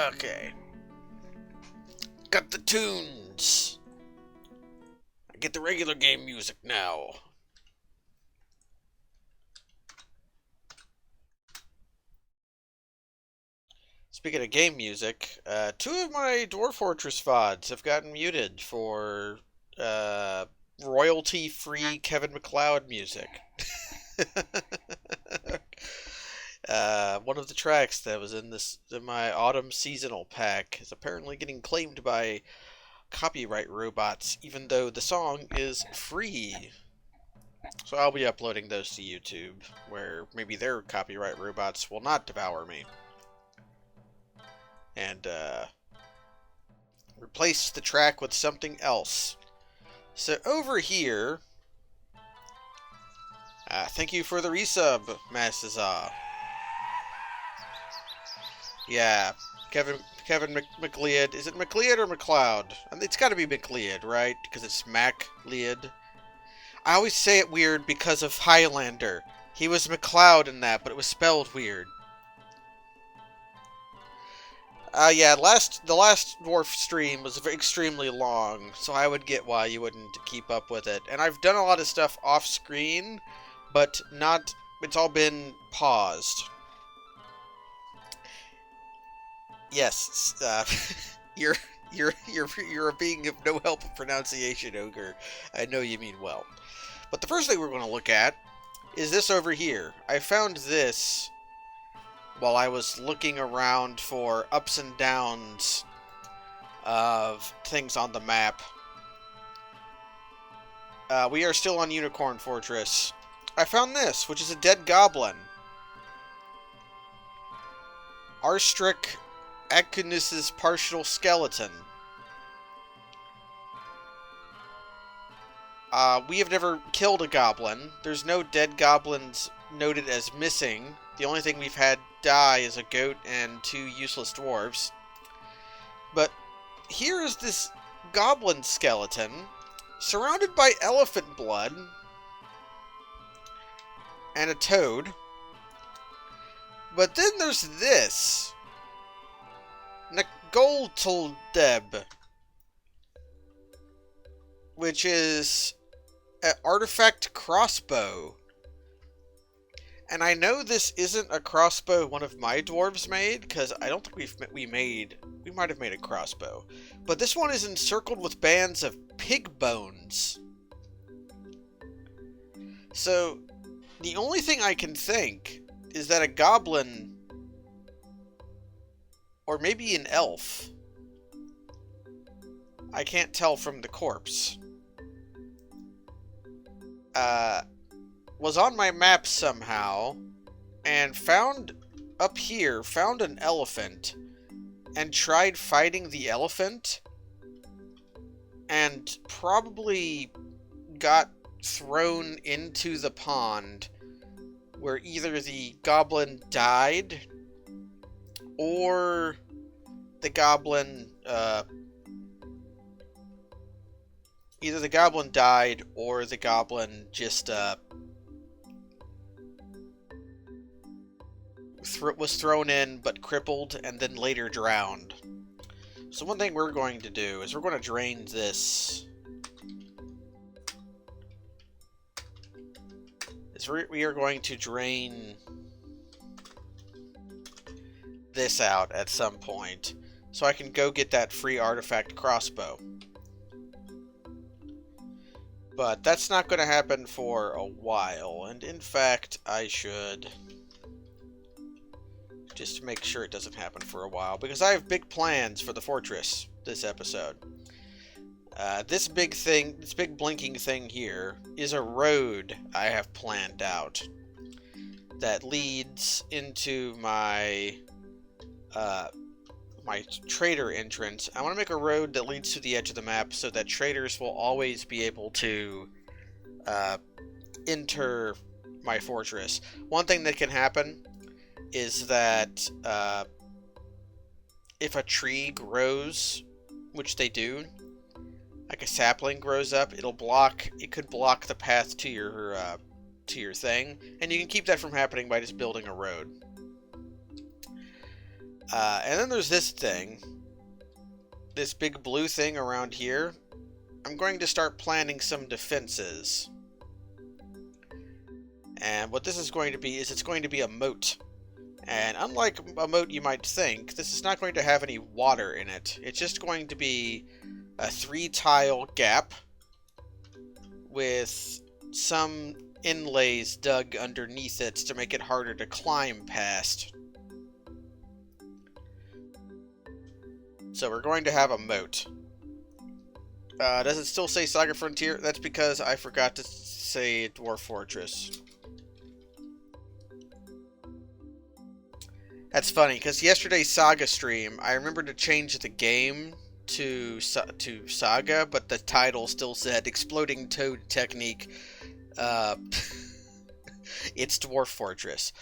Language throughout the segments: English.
Okay. Got the tunes. I get the regular game music now. Speaking of game music, two of my Dwarf Fortress VODs have gotten muted for uh, royalty-free Kevin MacLeod music. One of the tracks that was in my autumn seasonal pack is apparently getting claimed by copyright robots, even though the song is free. So I'll be uploading those to YouTube, where maybe their copyright robots will not devour me. And replace the track with something else. So over here, thank you for the resub, Mastaza. Yeah, Kevin MacLeod. Is it MacLeod or MacLeod? It's got to be MacLeod, right? Because it's MacLeod. I always say it weird because of Highlander. He was MacLeod in that, but it was spelled weird. Yeah, the last Dwarf stream was extremely long, so I would get why you wouldn't keep up with it. And I've done a lot of stuff off screen, but not. It's all been paused. Yes, you're a being of no help in pronunciation, Ogre. I know you mean well. But the first thing we're going to look at is this over here. I found this while I was looking around for ups and downs of things on the map. We are still on Unicorn Fortress. I found this, which is a dead goblin. Arstric Acunus's partial skeleton. We have never killed a goblin. There's no dead goblins noted as missing. The only thing we've had die is a goat and two useless dwarves. But here is this goblin skeleton surrounded by elephant blood and a toad. But then there's this Nagoltldeb, which is an artifact crossbow. And I know this isn't a crossbow one of my dwarves made, because I don't think we might have made a crossbow. But this one is encircled with bands of pig bones. So, the only thing I can think is that a goblin, or maybe an elf, I can't tell from the corpse, was on my map somehow, and found an elephant, and tried fighting the elephant, and probably got thrown into the pond, where either the goblin died, or the goblin, either the goblin died, or the goblin just, was thrown in, but crippled, and then later drowned. So one thing we're going to do is we're going to drain this. We are going to drain this out at some point, so I can go get that free artifact crossbow. But that's not going to happen for a while, and in fact, I should, just to make sure it doesn't happen for a while, because I have big plans for the fortress this episode. This big blinking thing here is a road I have planned out that leads into my my trader entrance. I want to make a road that leads to the edge of the map so that traders will always be able to enter my fortress. One thing that can happen is that if a tree grows, which they do, like a sapling grows up, it could block the path to your thing, and you can keep that from happening by just building a road. And then there's this thing. This big blue thing around here. I'm going to start planning some defenses. And what this is going to be is it's going to be a moat. And unlike a moat you might think, this is not going to have any water in it. It's just going to be a 3-tile gap with some inlays dug underneath it to make it harder to climb past. So we're going to have a moat. Does it still say Saga Frontier? That's because I forgot to say Dwarf Fortress. That's funny, because yesterday's Saga stream, I remembered to change the game to Saga, but the title still said Exploding Toad Technique. It's Dwarf Fortress.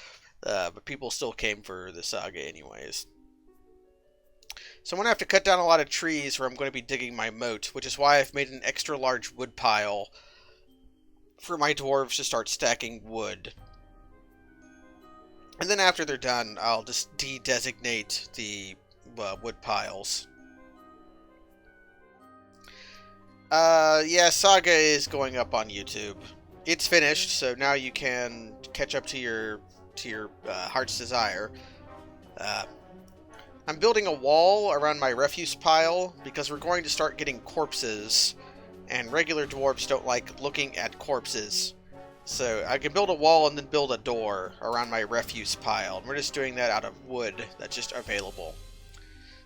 But people still came for the Saga anyways. So I'm going to have to cut down a lot of trees where I'm going to be digging my moat, which is why I've made an extra large wood pile for my dwarves to start stacking wood. And then after they're done, I'll just de-designate the wood piles. Yeah, Saga is going up on YouTube. It's finished, so now you can catch up to your heart's desire. I'm building a wall around my refuse pile because we're going to start getting corpses, and regular dwarves don't like looking at corpses. So I can build a wall and then build a door around my refuse pile. And we're just doing that out of wood that's just available.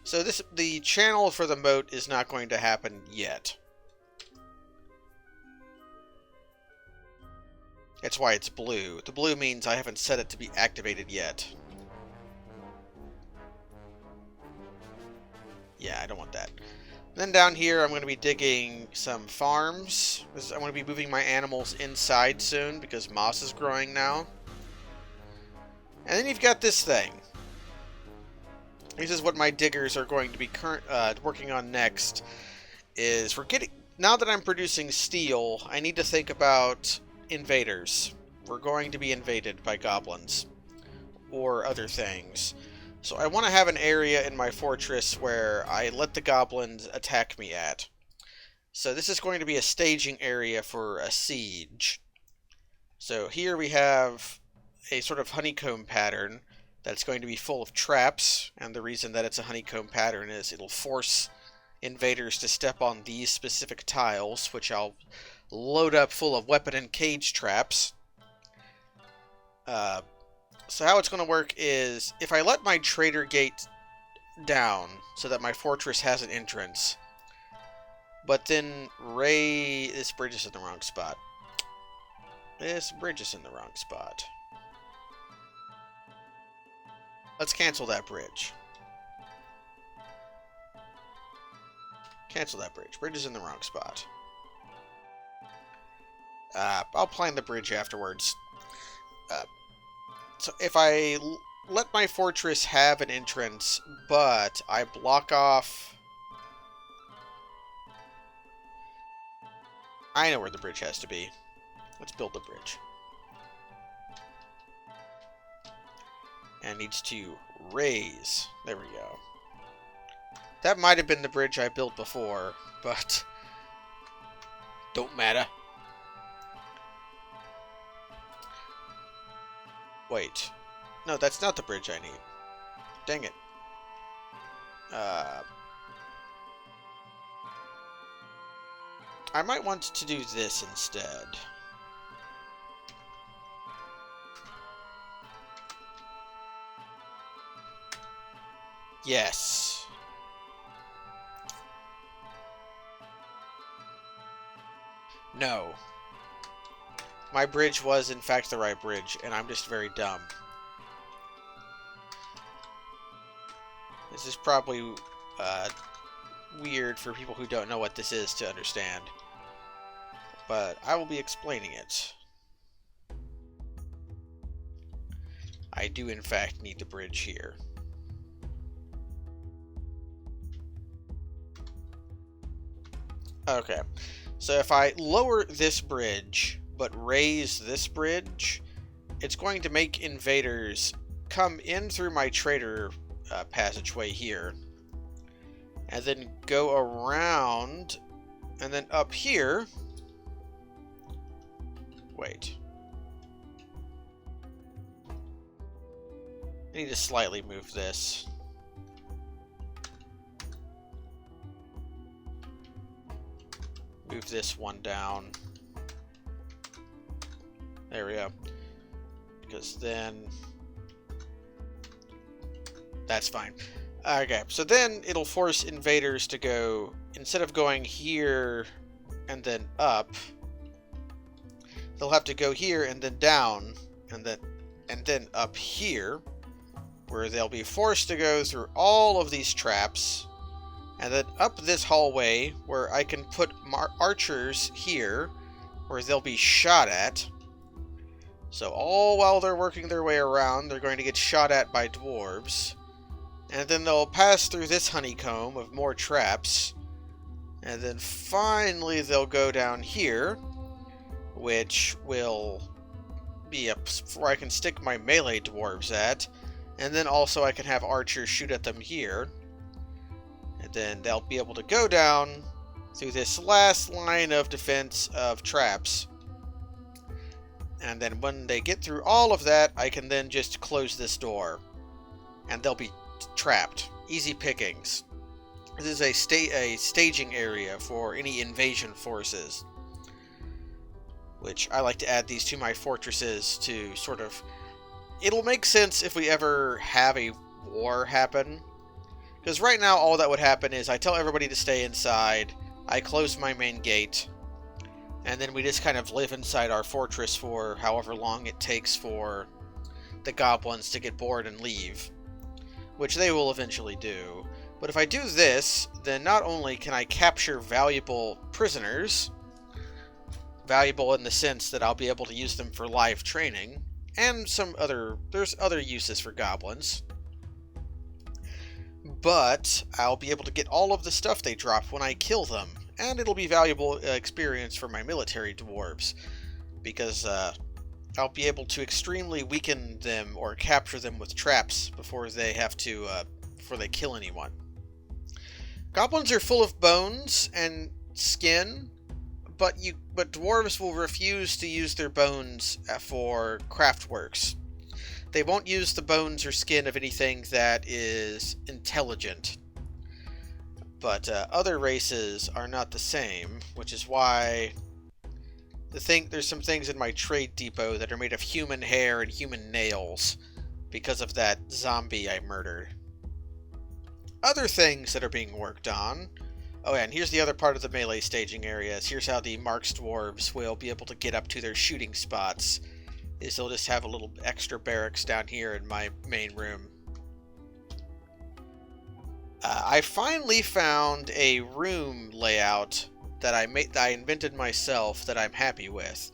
So the channel for the moat is not going to happen yet. That's why it's blue. The blue means I haven't set it to be activated yet. Yeah, I don't want that. Then down here, I'm going to be digging some farms. I'm going to be moving my animals inside soon because moss is growing now. And then you've got this thing. This is what my diggers are going to be working on next. Now that I'm producing steel, I need to think about invaders. We're going to be invaded by goblins or other things. So I want to have an area in my fortress where I let the goblins attack me at. So this is going to be a staging area for a siege. So here we have a sort of honeycomb pattern that's going to be full of traps. And the reason that it's a honeycomb pattern is it'll force invaders to step on these specific tiles, which I'll load up full of weapon and cage traps. So how it's going to work is, if I let my trader gate down so that my fortress has an entrance, but then this bridge is in the wrong spot. This bridge is in the wrong spot. Let's cancel that bridge. Cancel that bridge. Bridge is in the wrong spot. I'll plan the bridge afterwards. So if I let my fortress have an entrance, but I block off... I know where the bridge has to be. Let's build the bridge. And needs to raise. There we go. That might have been the bridge I built before, but don't matter. Wait. No, that's not the bridge I need. Dang it. I might want to do this instead. Yes. No. My bridge was, in fact, the right bridge, and I'm just very dumb. This is probably weird for people who don't know what this is to understand. But I will be explaining it. I do, in fact, need the bridge here. Okay. So if I lower this bridge, but raise this bridge, it's going to make invaders come in through my trader passageway here. And then go around, and then up here... Wait. I need to slightly move this. Move this one down. There we go. Because then... That's fine. Okay, so then it'll force invaders to go... Instead of going here and then up, they'll have to go here and then down, and then up here, where they'll be forced to go through all of these traps, and then up this hallway, where I can put archers here, where they'll be shot at. So all while they're working their way around, they're going to get shot at by dwarves. And then they'll pass through this honeycomb of more traps. And then finally they'll go down here, which will be where I can stick my melee dwarves at. And then also I can have archers shoot at them here. And then they'll be able to go down through this last line of defense of traps. And then when they get through all of that, I can then just close this door. And they'll be trapped. Easy pickings. This is a staging area for any invasion forces. Which I like to add these to my fortresses to sort of... It'll make sense if we ever have a war happen. Because right now all that would happen is I tell everybody to stay inside, I close my main gate, and then we just kind of live inside our fortress for however long it takes for the goblins to get bored and leave. Which they will eventually do. But if I do this, then not only can I capture valuable prisoners, valuable in the sense that I'll be able to use them for live training, and there's other uses for goblins, but I'll be able to get all of the stuff they drop when I kill them, and it'll be valuable experience for my military dwarves, because I'll be able to extremely weaken them or capture them with traps before they have to, before they kill anyone. Goblins are full of bones and skin, but dwarves will refuse to use their bones for craftworks. They won't use the bones or skin of anything that is intelligent. But other races are not the same, which is why there's some things in my trade depot that are made of human hair and human nails because of that zombie I murdered. Other things that are being worked on. Oh yeah, and here's the other part of the melee staging areas. Here's how the Marks dwarves will be able to get up to their shooting spots. Is they'll just have a little extra barracks down here in my main room. I finally found a room layout that I invented myself that I'm happy with.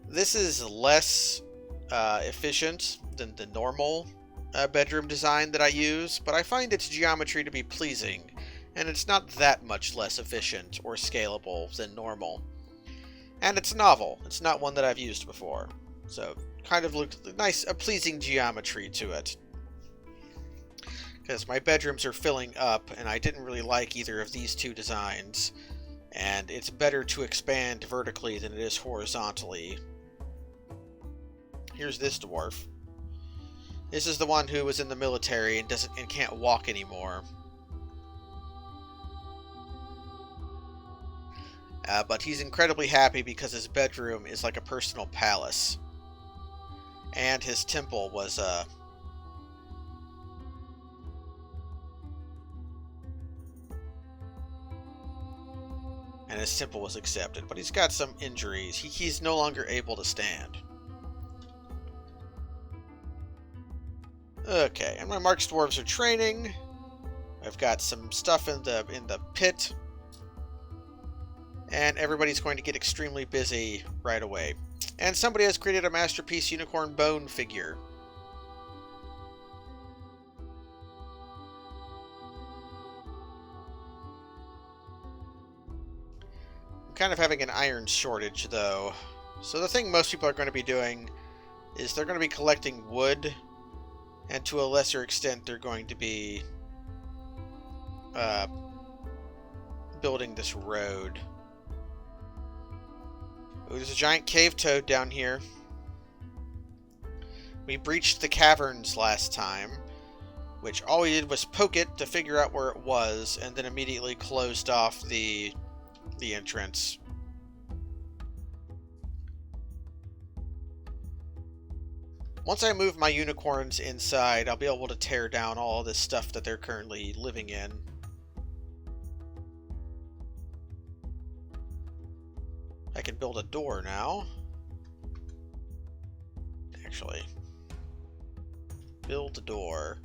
This is less efficient than the normal bedroom design that I use, but I find its geometry to be pleasing, and it's not that much less efficient or scalable than normal. And it's novel. It's not one that I've used before. So, kind of looks nice, a pleasing geometry to it. Because my bedrooms are filling up, and I didn't really like either of these two designs. And it's better to expand vertically than it is horizontally. Here's this dwarf. This is the one who was in the military and can't walk anymore. But he's incredibly happy because his bedroom is like a personal palace. And his temple was and his temple was accepted, but he's got some injuries. He's no longer able to stand. Okay, and my Marks dwarves are training. I've got some stuff in the pit. And everybody's going to get extremely busy right away. And somebody has created a masterpiece unicorn bone figure. I'm kind of having an iron shortage, though. So the thing most people are going to be doing is they're going to be collecting wood And to a lesser extent, they're going to be building this road. Ooh, there's a giant cave toad down here. We breached the caverns last time, which all we did was poke it to figure out where it was, and then immediately closed off the entrance. Once I move my unicorns inside, I'll be able to tear down all this stuff that they're currently living in. I can build a door now. Actually. Build a door.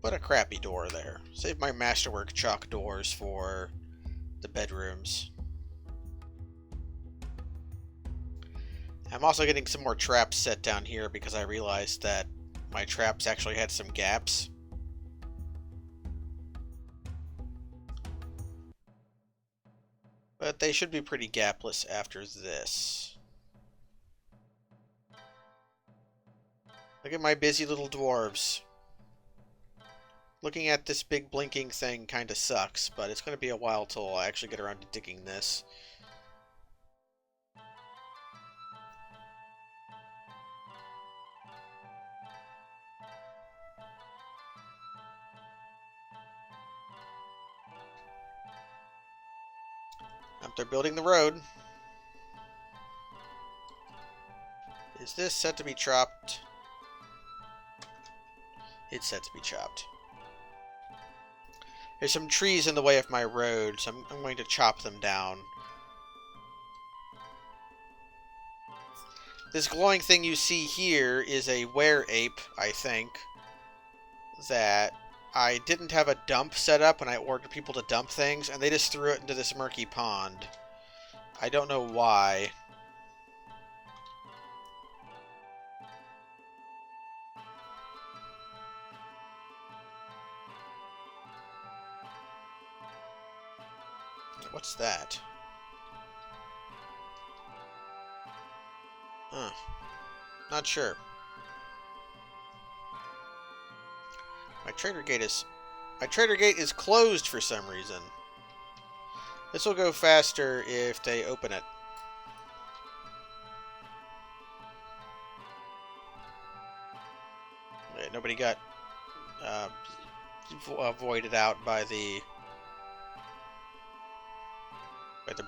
Put a crappy door there. Save my masterwork chalk doors for the bedrooms. I'm also getting some more traps set down here because I realized that my traps actually had some gaps. But they should be pretty gapless after this. Look at my busy little dwarves. Looking at this big blinking thing kind of sucks, but it's going to be a while till I actually get around to digging this. They're building the road. Is this set to be chopped? It's set to be chopped. There's some trees in the way of my road, so I'm going to chop them down. This glowing thing you see here is a were-ape, I think, that I didn't have a dump set up when I ordered people to dump things, and they just threw it into this murky pond. I don't know why. What's that? Huh. Not sure. My trader gate is closed for some reason. This will go faster if they open it. Wait, nobody got voided out by the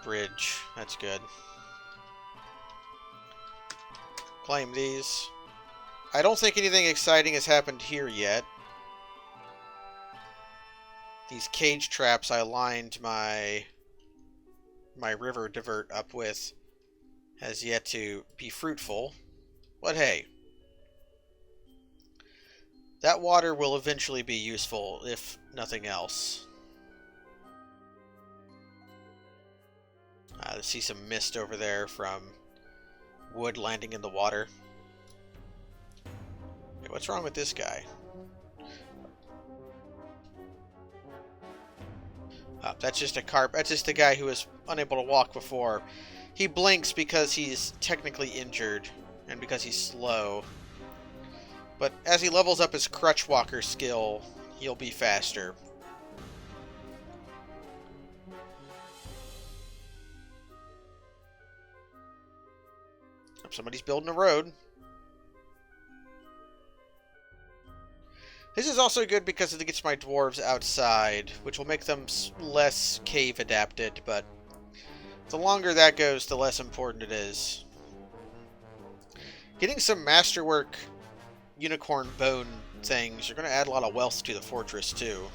bridge. That's good. Claim these. I don't think anything exciting has happened here yet. These cage traps I lined my river divert up with has yet to be fruitful. But hey, that water will eventually be useful, if nothing else. I see some mist over there from wood landing in the water. Hey, what's wrong with this guy? That's just a carp. That's just the guy who was unable to walk before. He blinks because he's technically injured and because he's slow. But as he levels up his crutch walker skill, he'll be faster. Somebody's building a road. This is also good because it gets my dwarves outside, which will make them less cave adapted, but the longer that goes, the less important it is. Getting some masterwork unicorn bone things are going to add a lot of wealth to the fortress, too.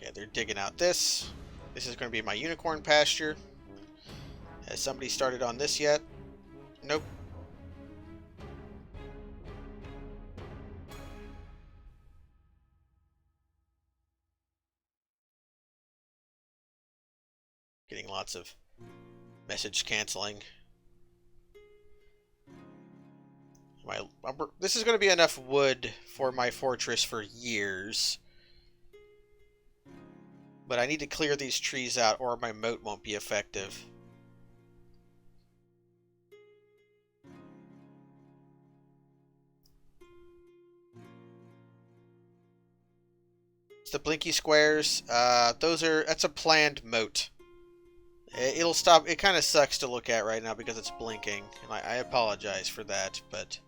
Okay, they're digging out this. This is going to be my unicorn pasture. Has somebody started on this yet? Nope. Getting lots of message canceling. This is going to be enough wood for my fortress for years. But I need to clear these trees out or my moat won't be effective. The blinky squares, that's a planned moat. It'll stop. It kind of sucks to look at right now because it's blinking, and I apologize for that, but...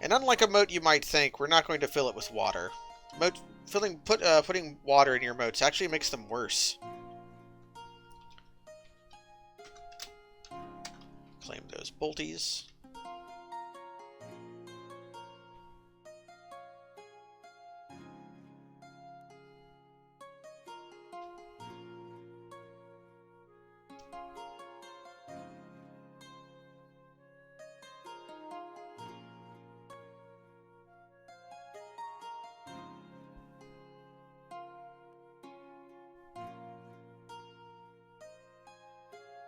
And unlike a moat you might think, we're not going to fill it with water. Putting water in your moats actually makes them worse. Claim those bolties.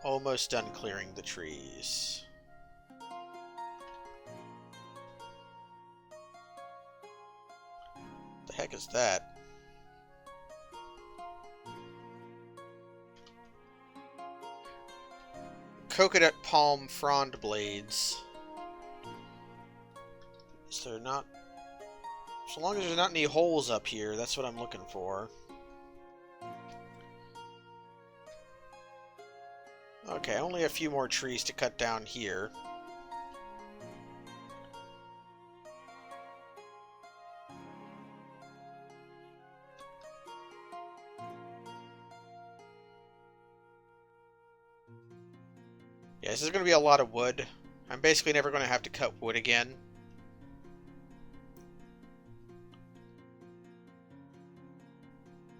Almost done clearing the trees. The heck is that? Coconut palm frond blades. Is there not... So long as there's not any holes up here, that's what I'm looking for. Okay, only a few more trees to cut down here. Yeah, this is going to be a lot of wood. I'm basically never going to have to cut wood again.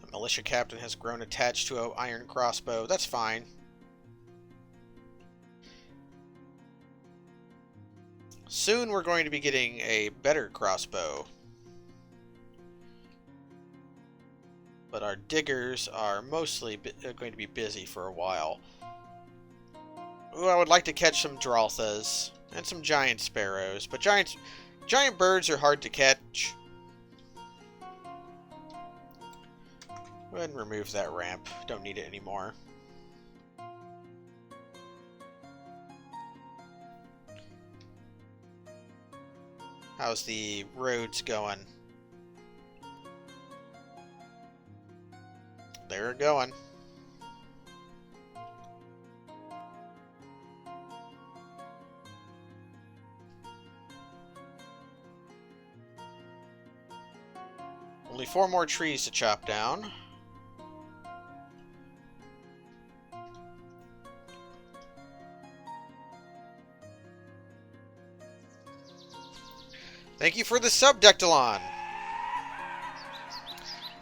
The militia captain has grown attached to an iron crossbow. That's fine. Soon we're going to be getting a better crossbow. But our diggers are mostly going to be busy for a while. Ooh, I would like to catch some dralthas and some giant sparrows, but giant birds are hard to catch. Go ahead and remove that ramp. Don't need it anymore. How's the roads going? They're going. Only 4 more trees to chop down. Thank you for the sub, Dectalon.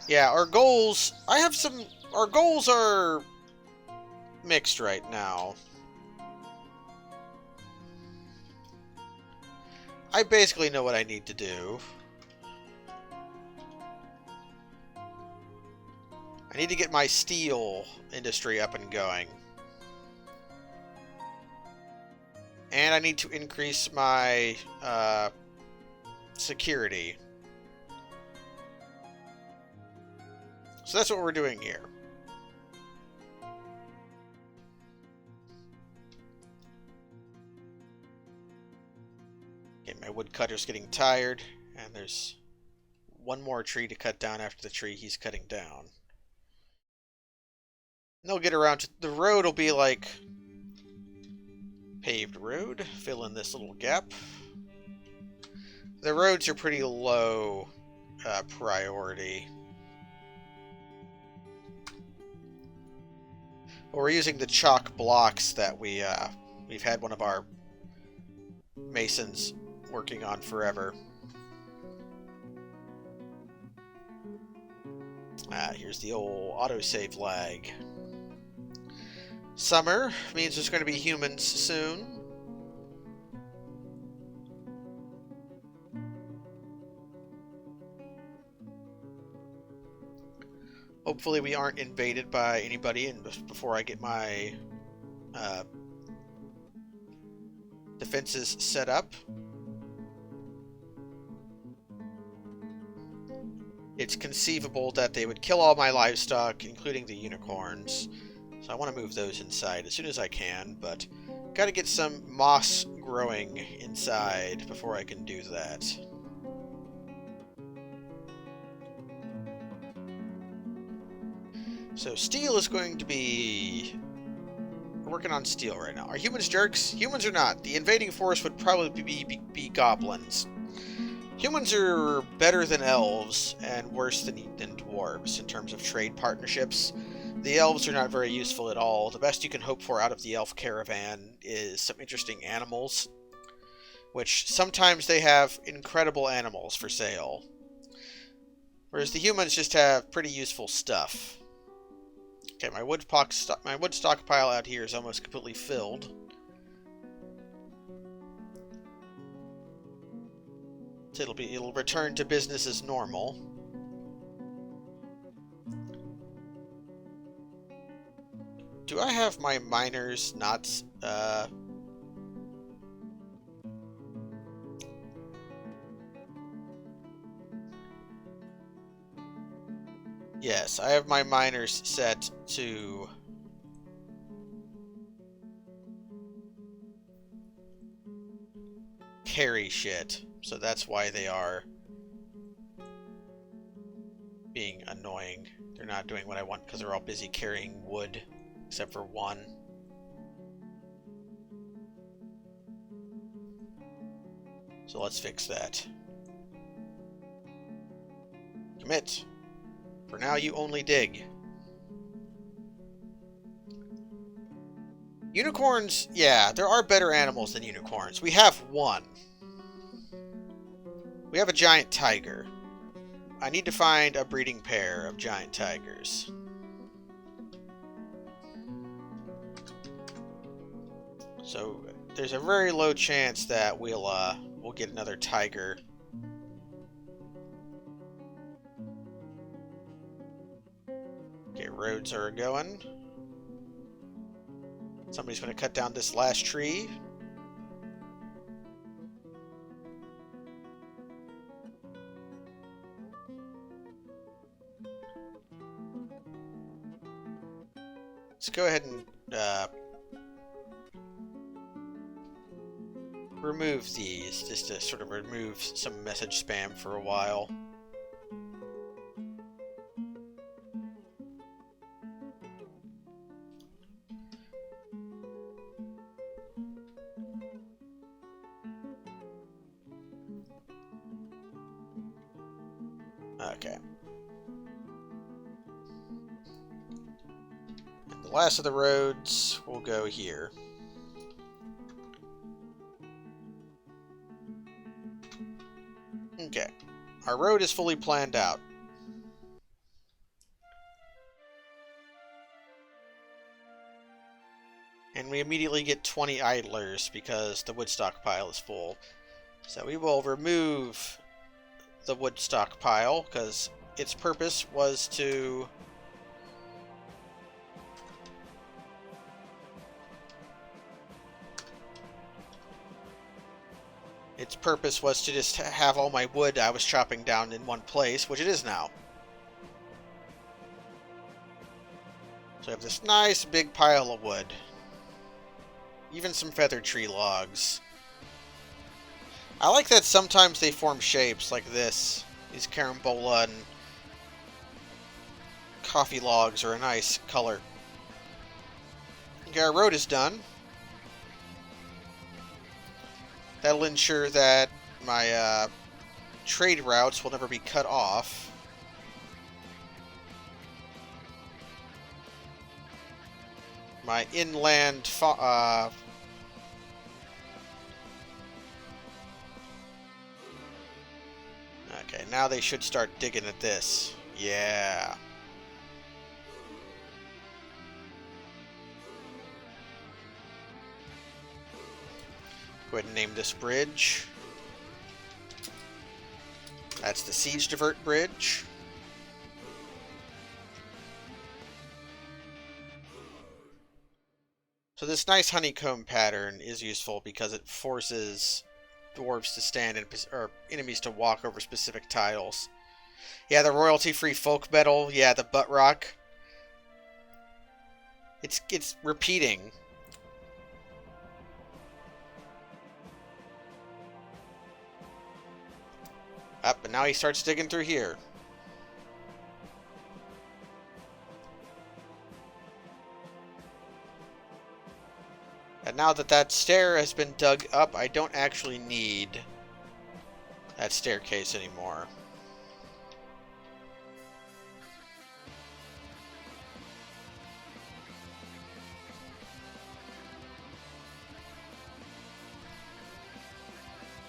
Yeah, our goals... Our goals are mixed right now. I basically know what I need to do. I need to get my steel industry up and going. And I need to increase my security. So that's what we're doing here. Okay, my woodcutter's getting tired, and there's one more tree to cut down after the tree he's cutting down. And they'll get around to the road will be like paved road. Fill in this little gap. The roads are pretty low priority. But we're using the chalk blocks that we've had one of our masons working on forever. Here's the old autosave lag. Summer means there's going to be humans soon. Hopefully we aren't invaded by anybody before I get my defenses set up. it's conceivable that they would kill all my livestock, including the unicorns. So I want to move those inside as soon as I can, but gotta get some moss growing inside before I can do that. So steel is going to be... We're working on steel right now. Are humans jerks? Humans are not. The invading force would probably be goblins. Humans are better than elves and worse than dwarves in terms of trade partnerships. The elves are not very useful at all. The best you can hope for out of the elf caravan is some interesting animals, which sometimes they have incredible animals for sale, whereas the humans just have pretty useful stuff. Okay, my wood stockpile out here is almost completely filled. So it'll return to business as normal. Do I have my miners not Yes, I have my miners set to carry shit, so that's why they are being annoying. They're not doing what I want because they're all busy carrying wood, except for one. So let's fix that. Commit. For now, you only dig. Unicorns, yeah, there are better animals than unicorns. We have one. We have a giant tiger. I need to find a breeding pair of giant tigers. So there's a very low chance that we'll get another tiger. Okay, roads are going. Somebody's going to cut down this last tree. Let's go ahead and remove these, just to sort of remove some message spam for a while. Okay. And the last of the roads will go here. Okay. Our road is fully planned out. And we immediately get 20 idlers because the wood stockpile is full. So we will remove the wood stockpile because its purpose was to just have all my wood I was chopping down in one place, which it is now. So I have this nice big pile of wood. Even some feather tree logs. I like that sometimes they form shapes like this. These carambola and coffee logs are a nice color. Okay, our road is done. That'll ensure that my trade routes will never be cut off. My inland okay, now they should start digging at this. Yeah. Go ahead and name this bridge. That's the Siege Divert Bridge. So this nice honeycomb pattern is useful because it forces dwarves to stand in, or enemies to walk over specific tiles. Yeah, the royalty-free folk metal. Yeah, the butt rock. It's repeating. Up, and now he starts digging through here. And now that that stair has been dug up, I don't actually need that staircase anymore.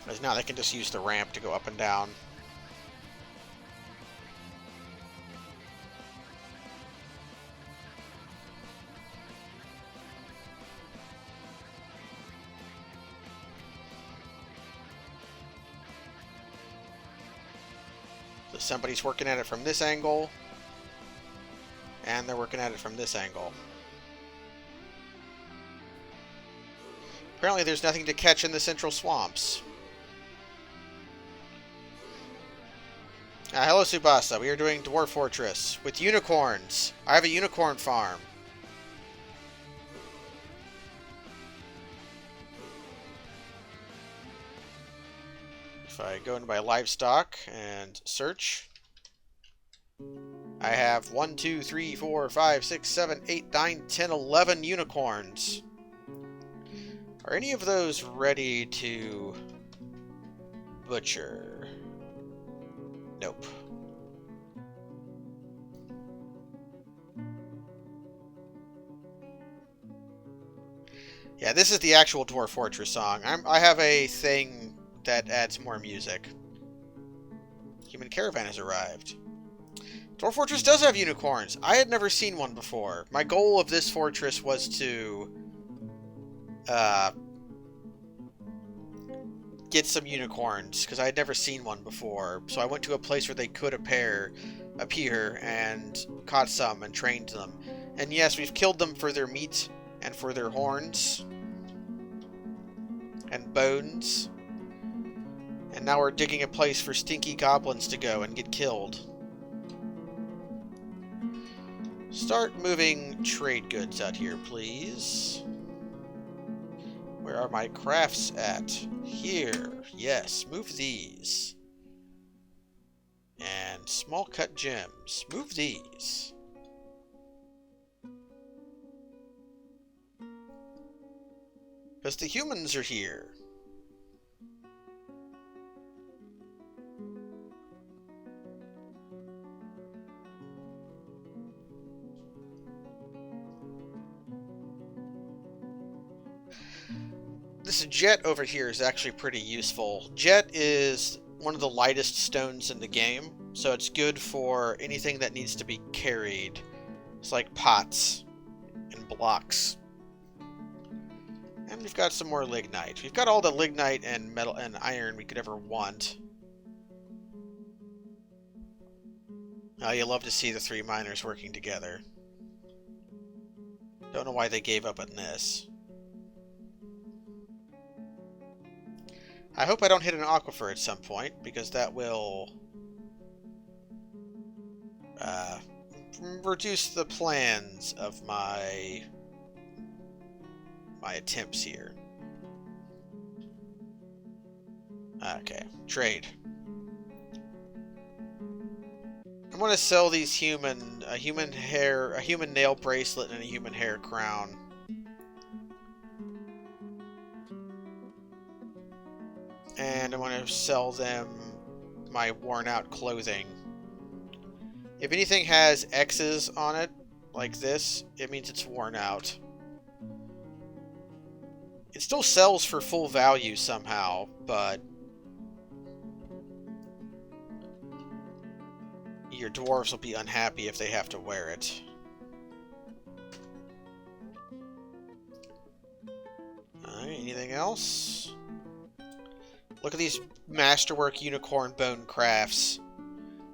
Because now they can just use the ramp to go up and down. So somebody's working at it from this angle, and they're working at it from this angle. Apparently there's nothing to catch in the central swamps. Hello, Subasa. We are doing Dwarf Fortress with unicorns. I have a unicorn farm. If I go into my livestock and search, I have 1, 2, 3, 4, 5, 6, 7, 8, 9, 10, 11 unicorns. Are any of those ready to butcher? Nope. Yeah, this is the actual Dwarf Fortress song. I have a thing that adds more music. Human caravan has arrived. Dwarf Fortress does have unicorns. I had never seen one before. My goal of this fortress was to get some unicorns, because I had never seen one before. So I went to a place where they could appear and caught some and trained them. And yes, we've killed them for their meat and for their horns and bones. And now we're digging a place for stinky goblins to go and get killed. Start moving trade goods out here, please. Where are my crafts at? Here. Yes, move these. And small cut gems. Move these. Because the humans are here. This jet over here is actually pretty useful. Jet is one of the lightest stones in the game, so it's good for anything that needs to be carried. It's like pots and blocks. And we've got some more lignite. We've got all the lignite and metal and iron we could ever want. Oh, you love to see the three miners working together. Don't know why they gave up on this. I hope I don't hit an aquifer at some point, because that will reduce the plans of my attempts here. Okay, trade. I want to sell these a human nail bracelet and a human hair crown. And I want to sell them my worn out clothing. If anything has X's on it, like this, it means it's worn out. It still sells for full value somehow, but your dwarves will be unhappy if they have to wear it. Alright, anything else? Look at these masterwork unicorn bone crafts.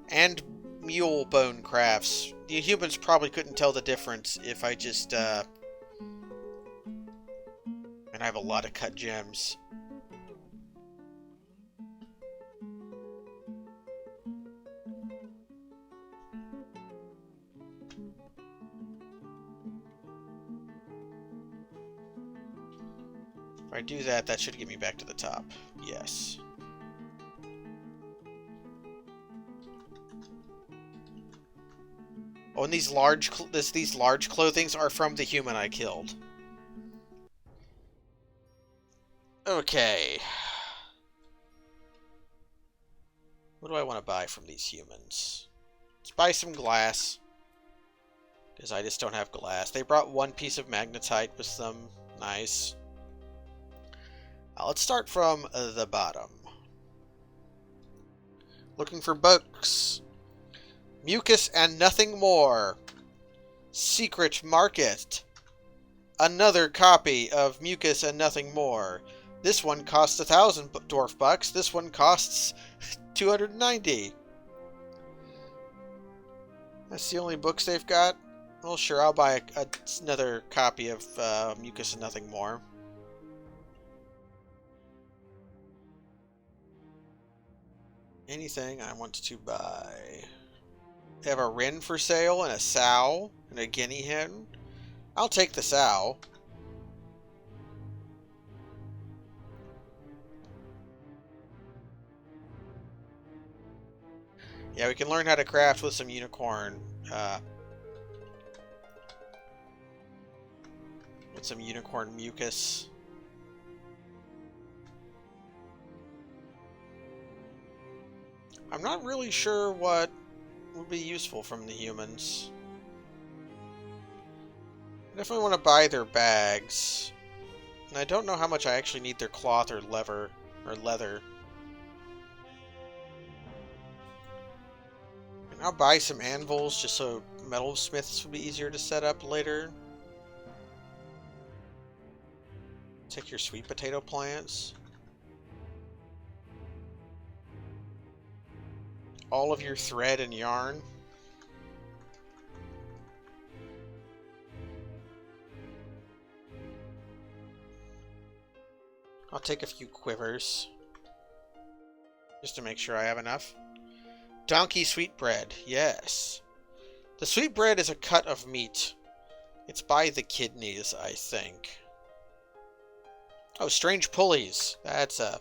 And mule bone crafts. The humans probably couldn't tell the difference if I just, And I have a lot of cut gems. If I do that, that should get me back to the top. Yes. Oh, and these large clothings are from the human I killed. Okay. What do I want to buy from these humans? Let's buy some glass. Because I just don't have glass. They brought one piece of magnetite with them. Nice. Let's start from the bottom. Looking for books. Mucus and nothing more. Secret market. Another copy of Mucus and nothing more. This one costs 1,000 dwarf bucks. This one costs 290. That's the only books they've got. Well, sure, I'll buy another copy of Mucus and nothing more. Anything I want to buy. They have a wren for sale and a sow and a guinea hen. I'll take the sow. Yeah, we can learn how to craft with some unicorn. With some unicorn mucus. I'm not really sure what would be useful from the humans. I definitely want to buy their bags. And I don't know how much I actually need their cloth or leather. And I'll buy some anvils just so metalsmiths will be easier to set up later. Take your sweet potato plants. All of your thread and yarn. I'll take a few quivers. Just to make sure I have enough. Donkey sweetbread, yes. The sweetbread is a cut of meat. It's by the kidneys, I think. Oh, Strange Pulleys. That's a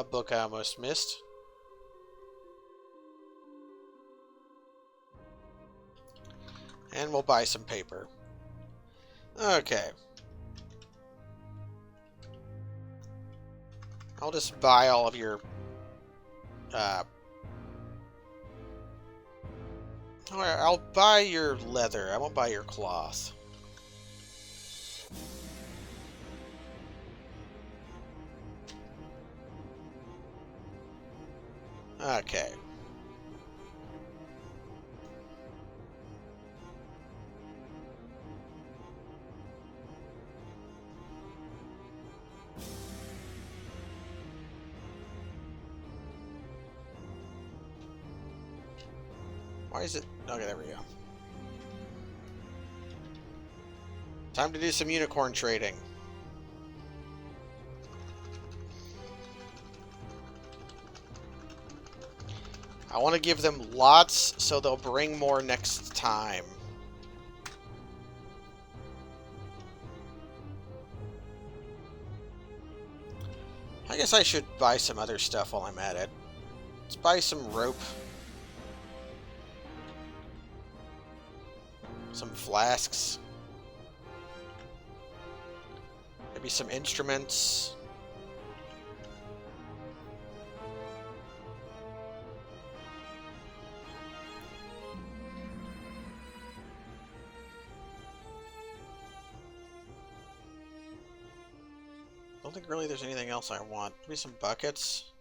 book I almost missed. And we'll buy some paper. Okay. I'll just buy all of your... I'll buy your leather. I won't buy your cloth. Okay. Why is it... Okay, there we go. Time to do some unicorn trading. I want to give them lots so they'll bring more next time. I guess I should buy some other stuff while I'm at it. Let's buy some rope. Some flasks. Maybe some instruments. I don't think really there's anything else I want. Maybe some buckets.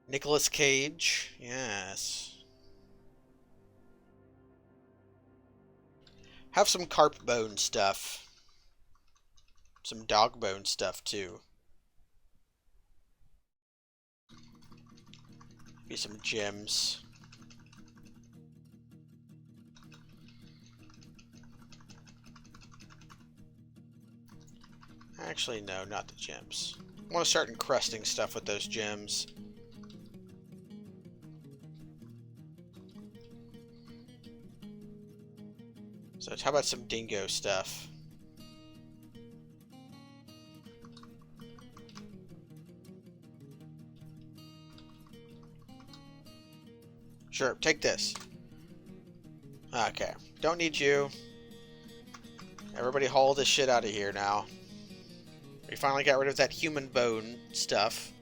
Nicolas Cage, yes. Have some carp bone stuff. Some dog bone stuff too. Maybe some gems. Actually, no, not the gems. I want to start encrusting stuff with those gems. So how about some dingo stuff? Sure, take this. Okay, don't need you. Everybody haul this shit out of here now. We finally got rid of that human bone stuff.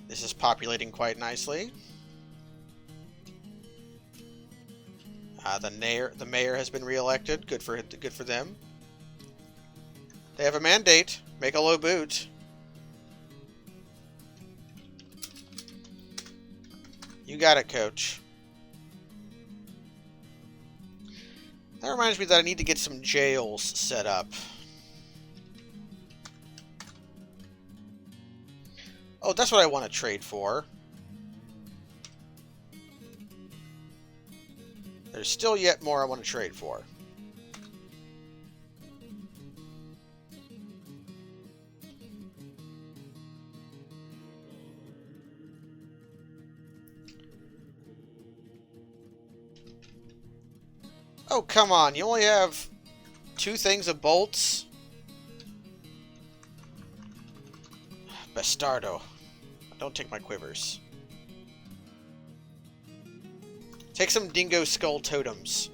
This is populating quite nicely. The mayor has been re-elected. Good for them. They have a mandate. Make a low boot. You got it, coach. That reminds me that I need to get some jails set up. Oh, that's what I want to trade for. There's still yet more I want to trade for. Oh, come on. You only have 2 things of bolts? Bastardo. Don't take my quivers. Take some dingo skull totems.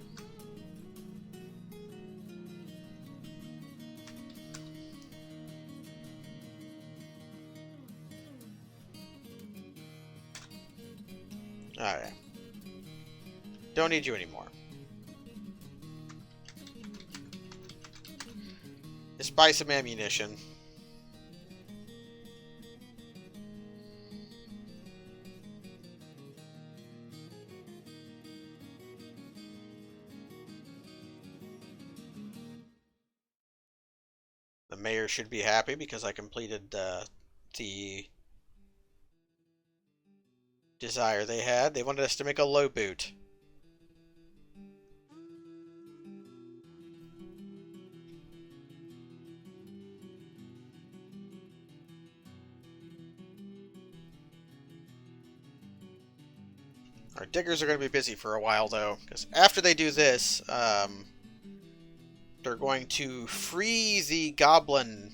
Alright. Don't need you anymore. Just buy some ammunition. The mayor should be happy because I completed the desire they had. They wanted us to make a low boot. Our diggers are going to be busy for a while, though, because after they do this, they're going to free the goblin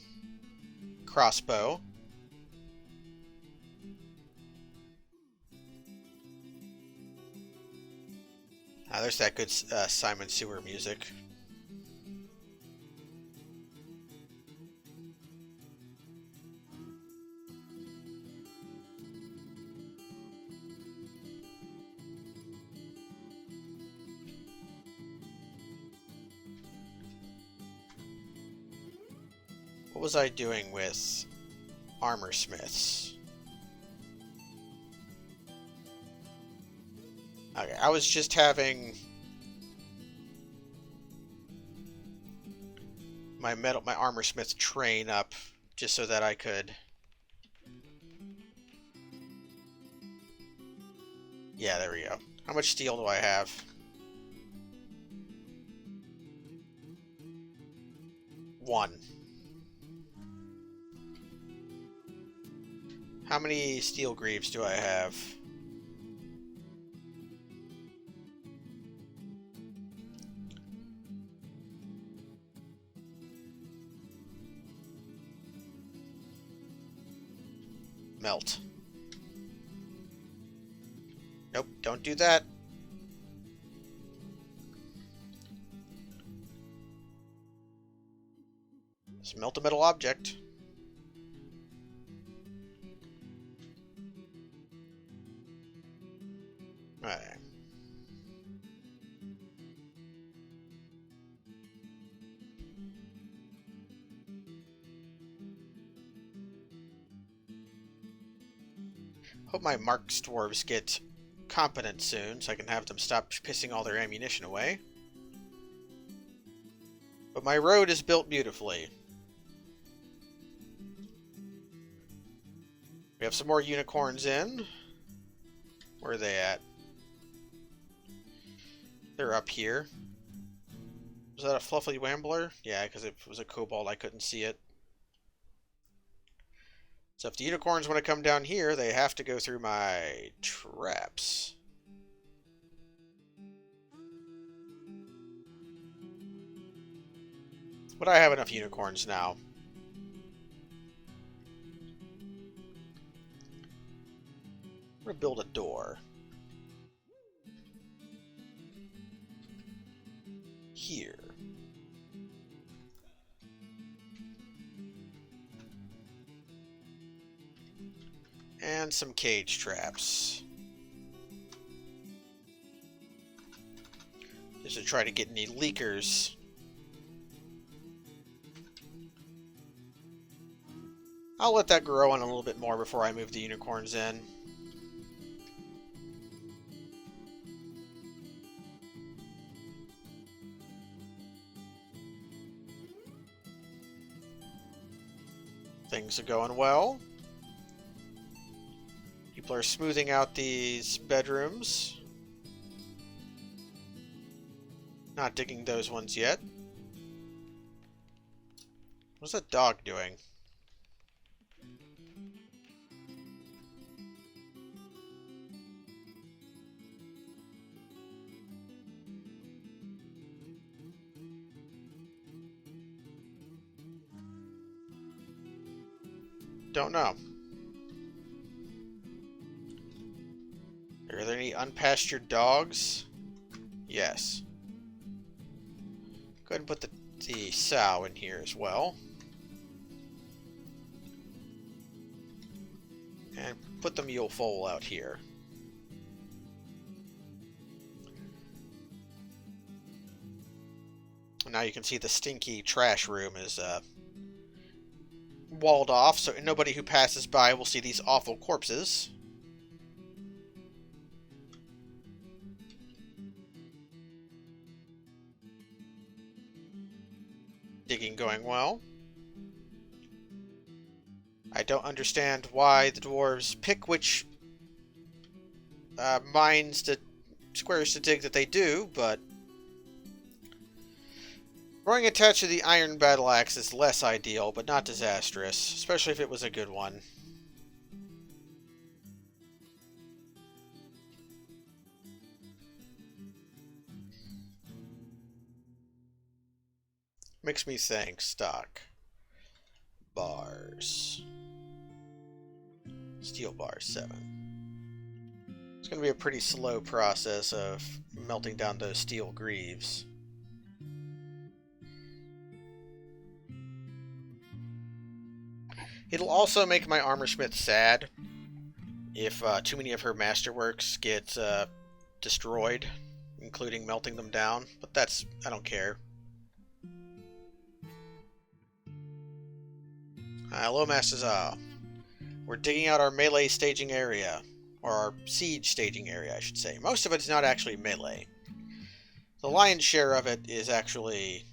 crossbow. There's that good Simon Sewer music. What was I doing with armor smiths? Okay, I was just having my armor smith train up just so that I could. Yeah, there we go. How much steel do I have? 1. How many steel greaves do I have? Melt. Nope, don't do that. Smelt a metal object. Alright. Hope my Mark's dwarves get competent soon, so I can have them stop pissing all their ammunition away. But my road is built beautifully. We have some more unicorns in. Where are they at? They're up here. Was that a fluffy wambler? Yeah, because if it was a kobold, I couldn't see it. So if the unicorns want to come down here, they have to go through my traps. But I have enough unicorns now. I'm going to build a door. Here. And some cage traps. Just to try to get any leakers. I'll let that grow on a little bit more before I move the unicorns in. Things are going well. People are smoothing out these bedrooms. Not digging those ones yet. What's that dog doing? Don't know. Are there any unpastured dogs? Yes. Go ahead and put the sow in here as well. And put the mule foal out here. Now you can see the stinky trash room is walled off, so nobody who passes by will see these awful corpses. Digging going well. I don't understand why the dwarves pick which squares to dig that they do, but growing attached to the iron battle axe is less ideal, but not disastrous, especially if it was a good one. Makes me think. Stock. Bars. Steel bars, 7. It's going to be a pretty slow process of melting down those steel greaves. It'll also make my armorsmith sad if too many of her masterworks get destroyed, including melting them down, but that's, I don't care. Hello, Masters. We're digging out our melee staging area, or our siege staging area, I should say. Most of it's not actually melee. The lion's share of it is actually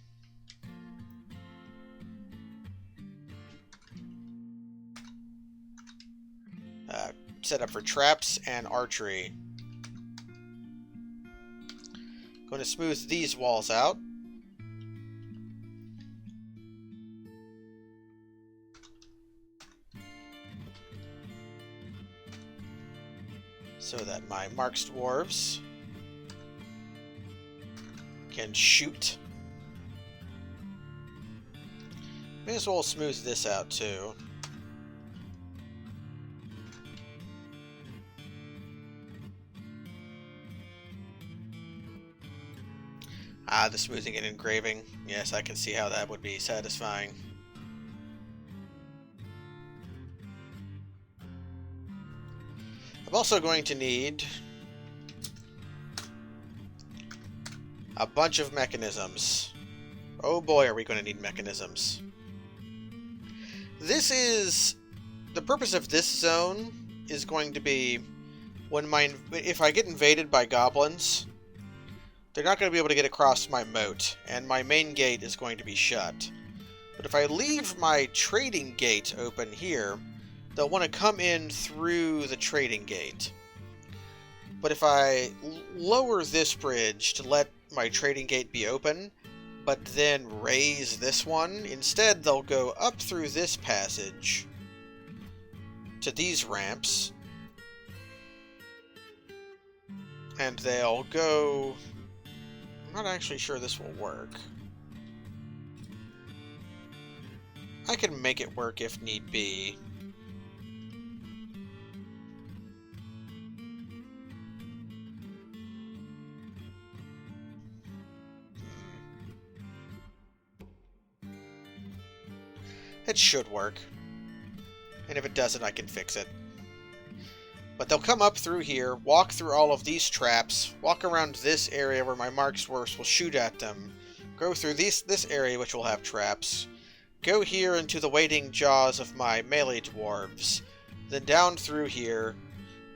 set up for traps and archery. Going to smooth these walls out. So that my marks dwarves can shoot. May as well smooth this out too. The smoothing and engraving. Yes, I can see how that would be satisfying. I'm also going to need a bunch of mechanisms. Oh boy, are we going to need mechanisms. This is... the purpose of this zone is going to be when if I get invaded by goblins, they're not going to be able to get across my moat, and my main gate is going to be shut. But if I leave my trading gate open here, they'll want to come in through the trading gate. But if I lower this bridge to let my trading gate be open, but then raise this one. Instead, they'll go up through this passage to these ramps, and they'll go... I'm not actually sure this will work. I can make it work if need be. It should work. And if it doesn't, I can fix it. But they'll come up through here, walk through all of these traps, walk around this area where my marked dwarfs will shoot at them, go through this area which will have traps, go here into the waiting jaws of my melee dwarves, then down through here,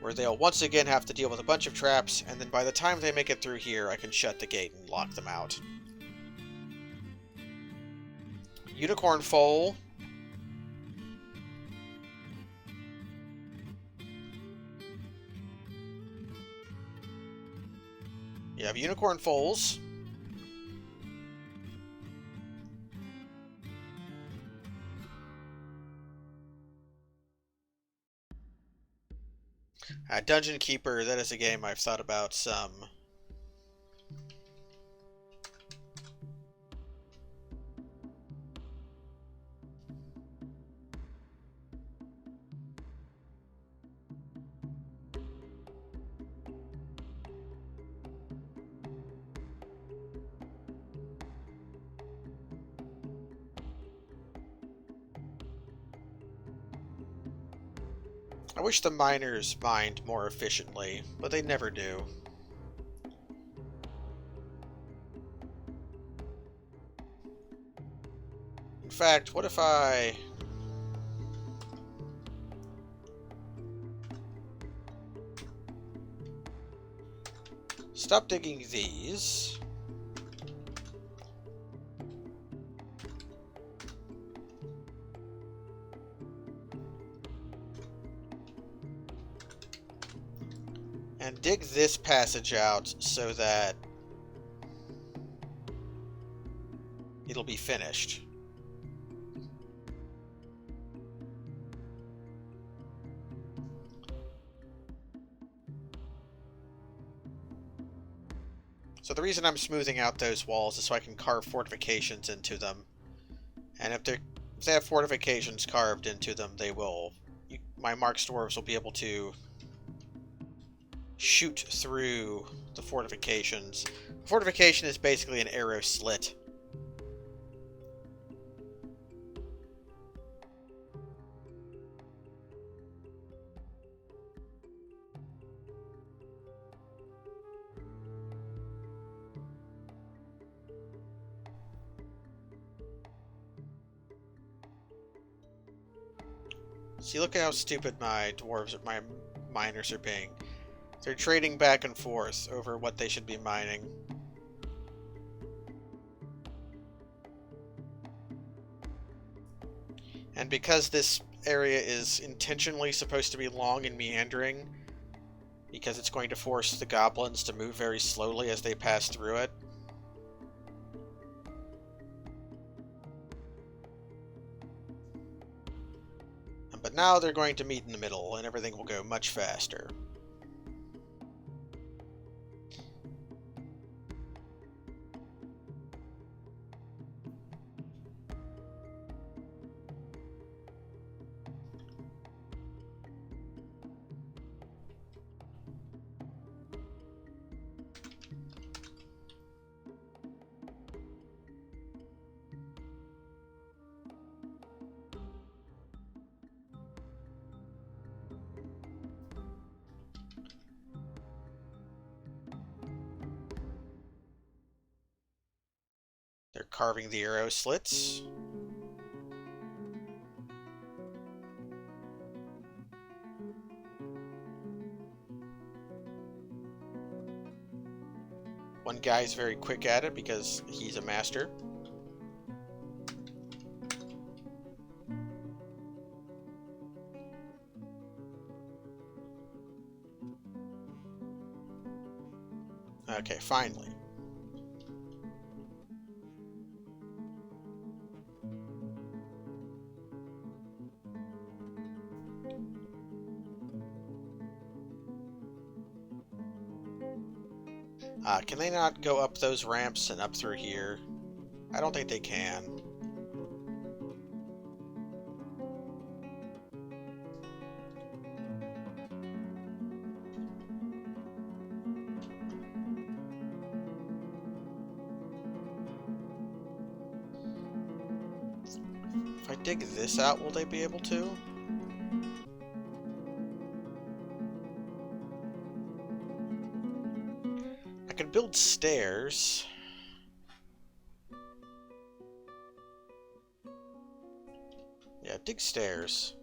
where they'll once again have to deal with a bunch of traps, and then by the time they make it through here, I can shut the gate and lock them out. Unicorn foal. You have unicorn foals. Dungeon Keeper, that is a game I've thought about some. I wish the miners mined more efficiently, but they never do. In fact, what if I... stop digging these. And dig this passage out so that it'll be finished. So the reason I'm smoothing out those walls is so I can carve fortifications into them. And if they have fortifications carved into them, they will... my marked dwarves will be able to shoot through the fortifications. Fortification is basically an arrow slit. See, look at how stupid my dwarves, my miners are being. They're trading back and forth over what they should be mining. And because this area is intentionally supposed to be long and meandering, because it's going to force the goblins to move very slowly as they pass through it, but now they're going to meet in the middle, and everything will go much faster. They're carving the arrow slits. One guy's very quick at it because he's a master. Okay, finally. Can they not go up those ramps and up through here? I don't think they can. If I dig this out, will they be able to? I could build stairs. Yeah, dig stairs.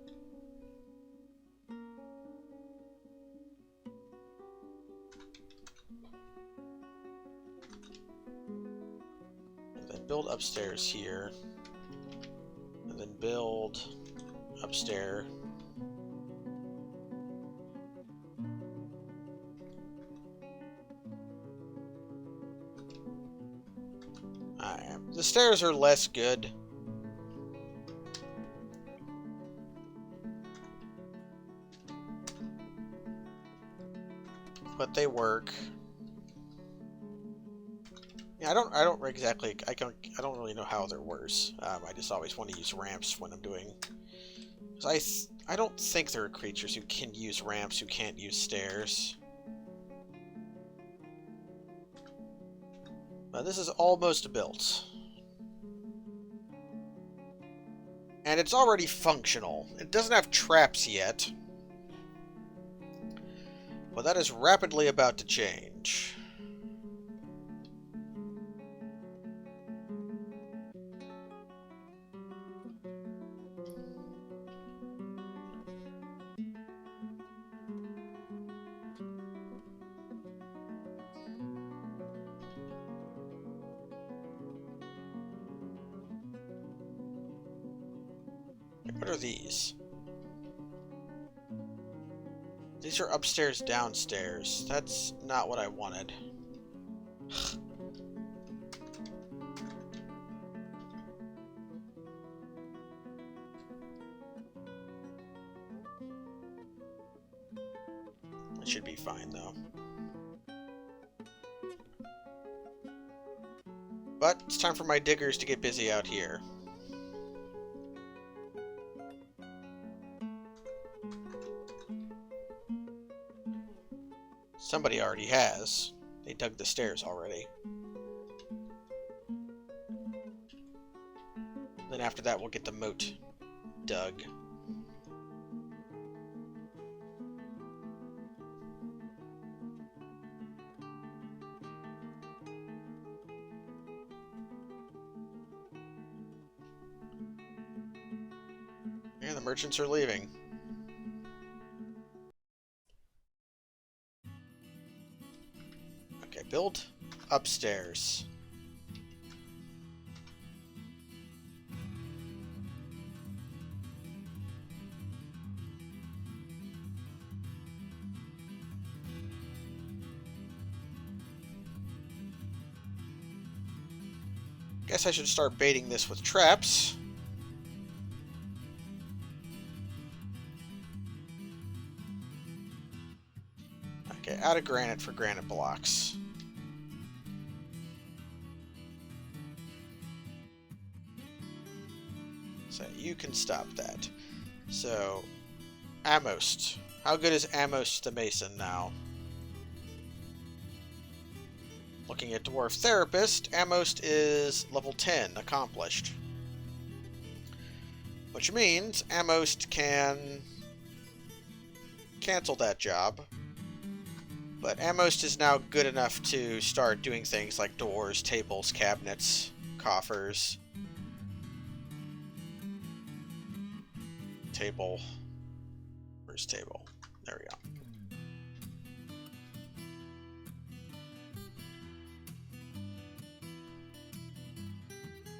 And then build upstairs here. And then build upstairs. The stairs are less good. But they work. Yeah, I don't exactly. I don't really know how they're worse. I just always want to use ramps when I'm doing. Cause I don't think there are creatures who can use ramps who can't use stairs. This is almost built. And it's already functional. It doesn't have traps yet. But that is rapidly about to change. What are these? These are upstairs, downstairs. That's not what I wanted. It should be fine, though. But it's time for my diggers to get busy out here. Somebody already has. They dug the stairs already. Then after that, we'll get the moat dug. Yeah, the merchants are leaving. Okay, build upstairs. Guess I should start baiting this with traps. Okay, out of granite for granite blocks. So you can stop that. So, Amost. How good is Amost the Mason now? Looking at Dwarf Therapist, Amost is level 10, accomplished. Which means Amost can cancel that job. But Amost is now good enough to start doing things like doors, tables, cabinets, coffers. Table. Where's table? There we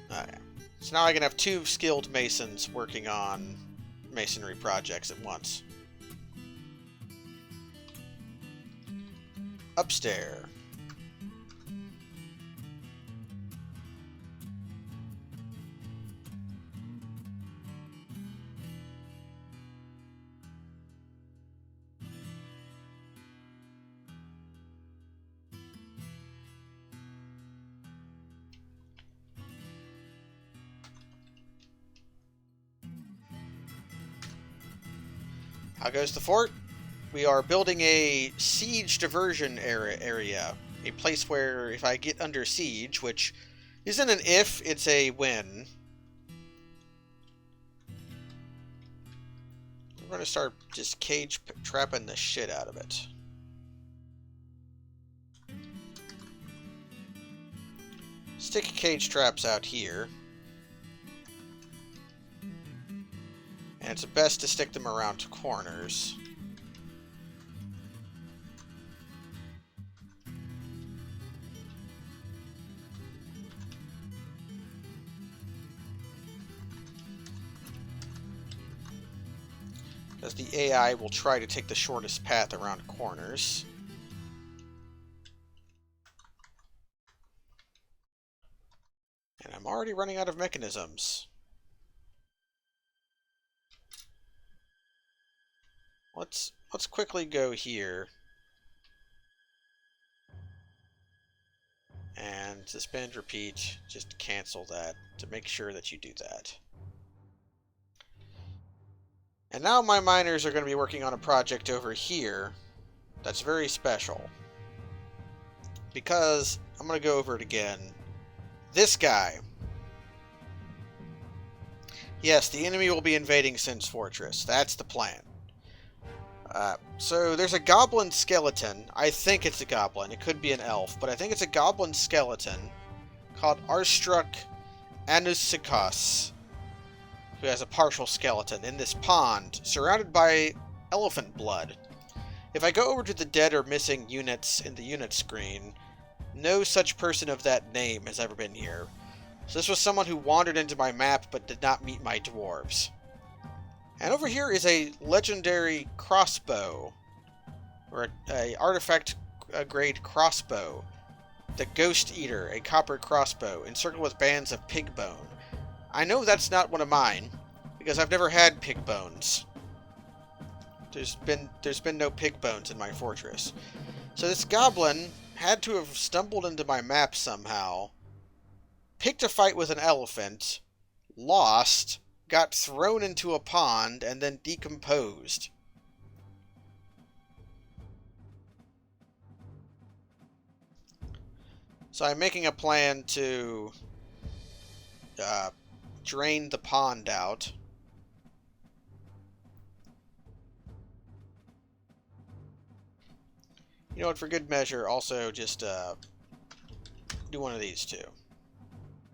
go. Okay. So now I can have two skilled masons working on masonry projects at once. Upstairs. How goes the fort? We are building a siege diversion area. A place where if I get under siege, which isn't an if, it's a when. We're going to start just cage trapping the shit out of it. Stick cage traps out here. And it's best to stick them around corners. As the AI will try to take the shortest path around corners. And I'm already running out of mechanisms. Let's quickly go here. And suspend, repeat, just cancel that to make sure that you do that. And now my miners are going to be working on a project over here that's very special. Because, I'm going to go over it again. This guy. Yes, the enemy will be invading Sin's Fortress. That's the plan. So there's a goblin skeleton. I think it's a goblin. It could be an elf, but I think it's a goblin skeleton called Arstruck Anusikos, who has a partial skeleton in this pond, surrounded by elephant blood. If I go over to the dead or missing units in the unit screen, no such person of that name has ever been here. So this was someone who wandered into my map but did not meet my dwarves. And over here is a legendary crossbow, or a artifact grade crossbow. The Ghost Eater, a copper crossbow, encircled with bands of pig bone. I know that's not one of mine, because I've never had pig bones. There's been no pig bones in my fortress. So this goblin had to have stumbled into my map somehow, picked a fight with an elephant, lost, got thrown into a pond, and then decomposed. So I'm making a plan to drain the pond out. You know what, for good measure, also just do one of these two.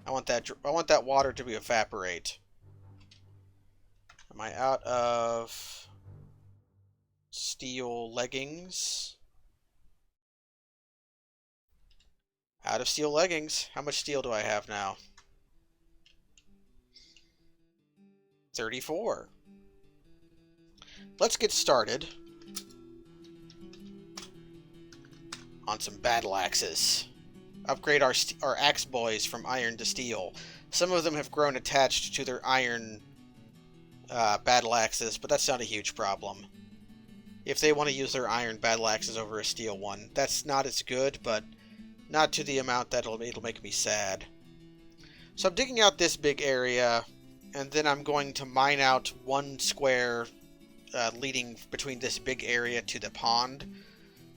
I want that water to evaporate. Am I out of steel leggings? Out of steel leggings. How much steel do I have now? 34. Let's get started on some battle axes. Upgrade our axe boys from iron to steel. Some of them have grown attached to their iron battle axes, but that's not a huge problem. If they want to use their iron battle axes over a steel one, that's not as good, but not to the amount that it'll make me sad. So I'm digging out this big area, and then I'm going to mine out one square leading between this big area to the pond,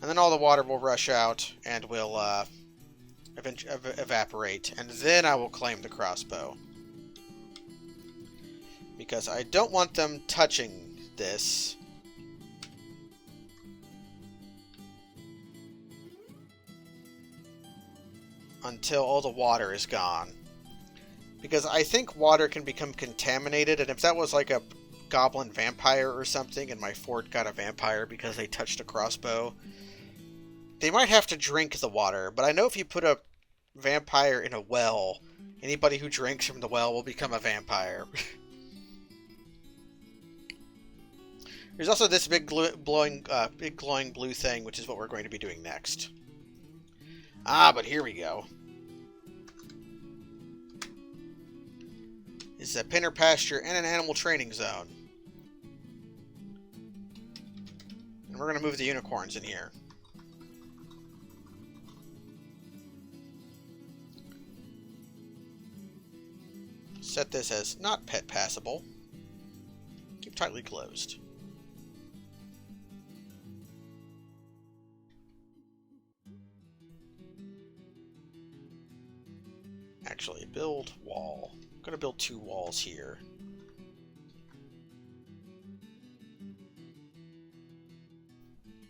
and then all the water will rush out and will evaporate, and then I will claim the crossbow. Because I don't want them touching this. Until all the water is gone. Because I think water can become contaminated, and if that was like a goblin vampire or something, and my fort got a vampire because they touched a crossbow, they might have to drink the water. But I know if you put a vampire in a well, anybody who drinks from the well will become a vampire. There's also this big glowing blue thing, which is what we're going to be doing next. Ah, but here we go. It's a pinner pasture and an animal training zone. And we're going to move the unicorns in here. Set this as not pet passable. Keep tightly closed. Actually, build wall. I'm gonna build 2 walls here.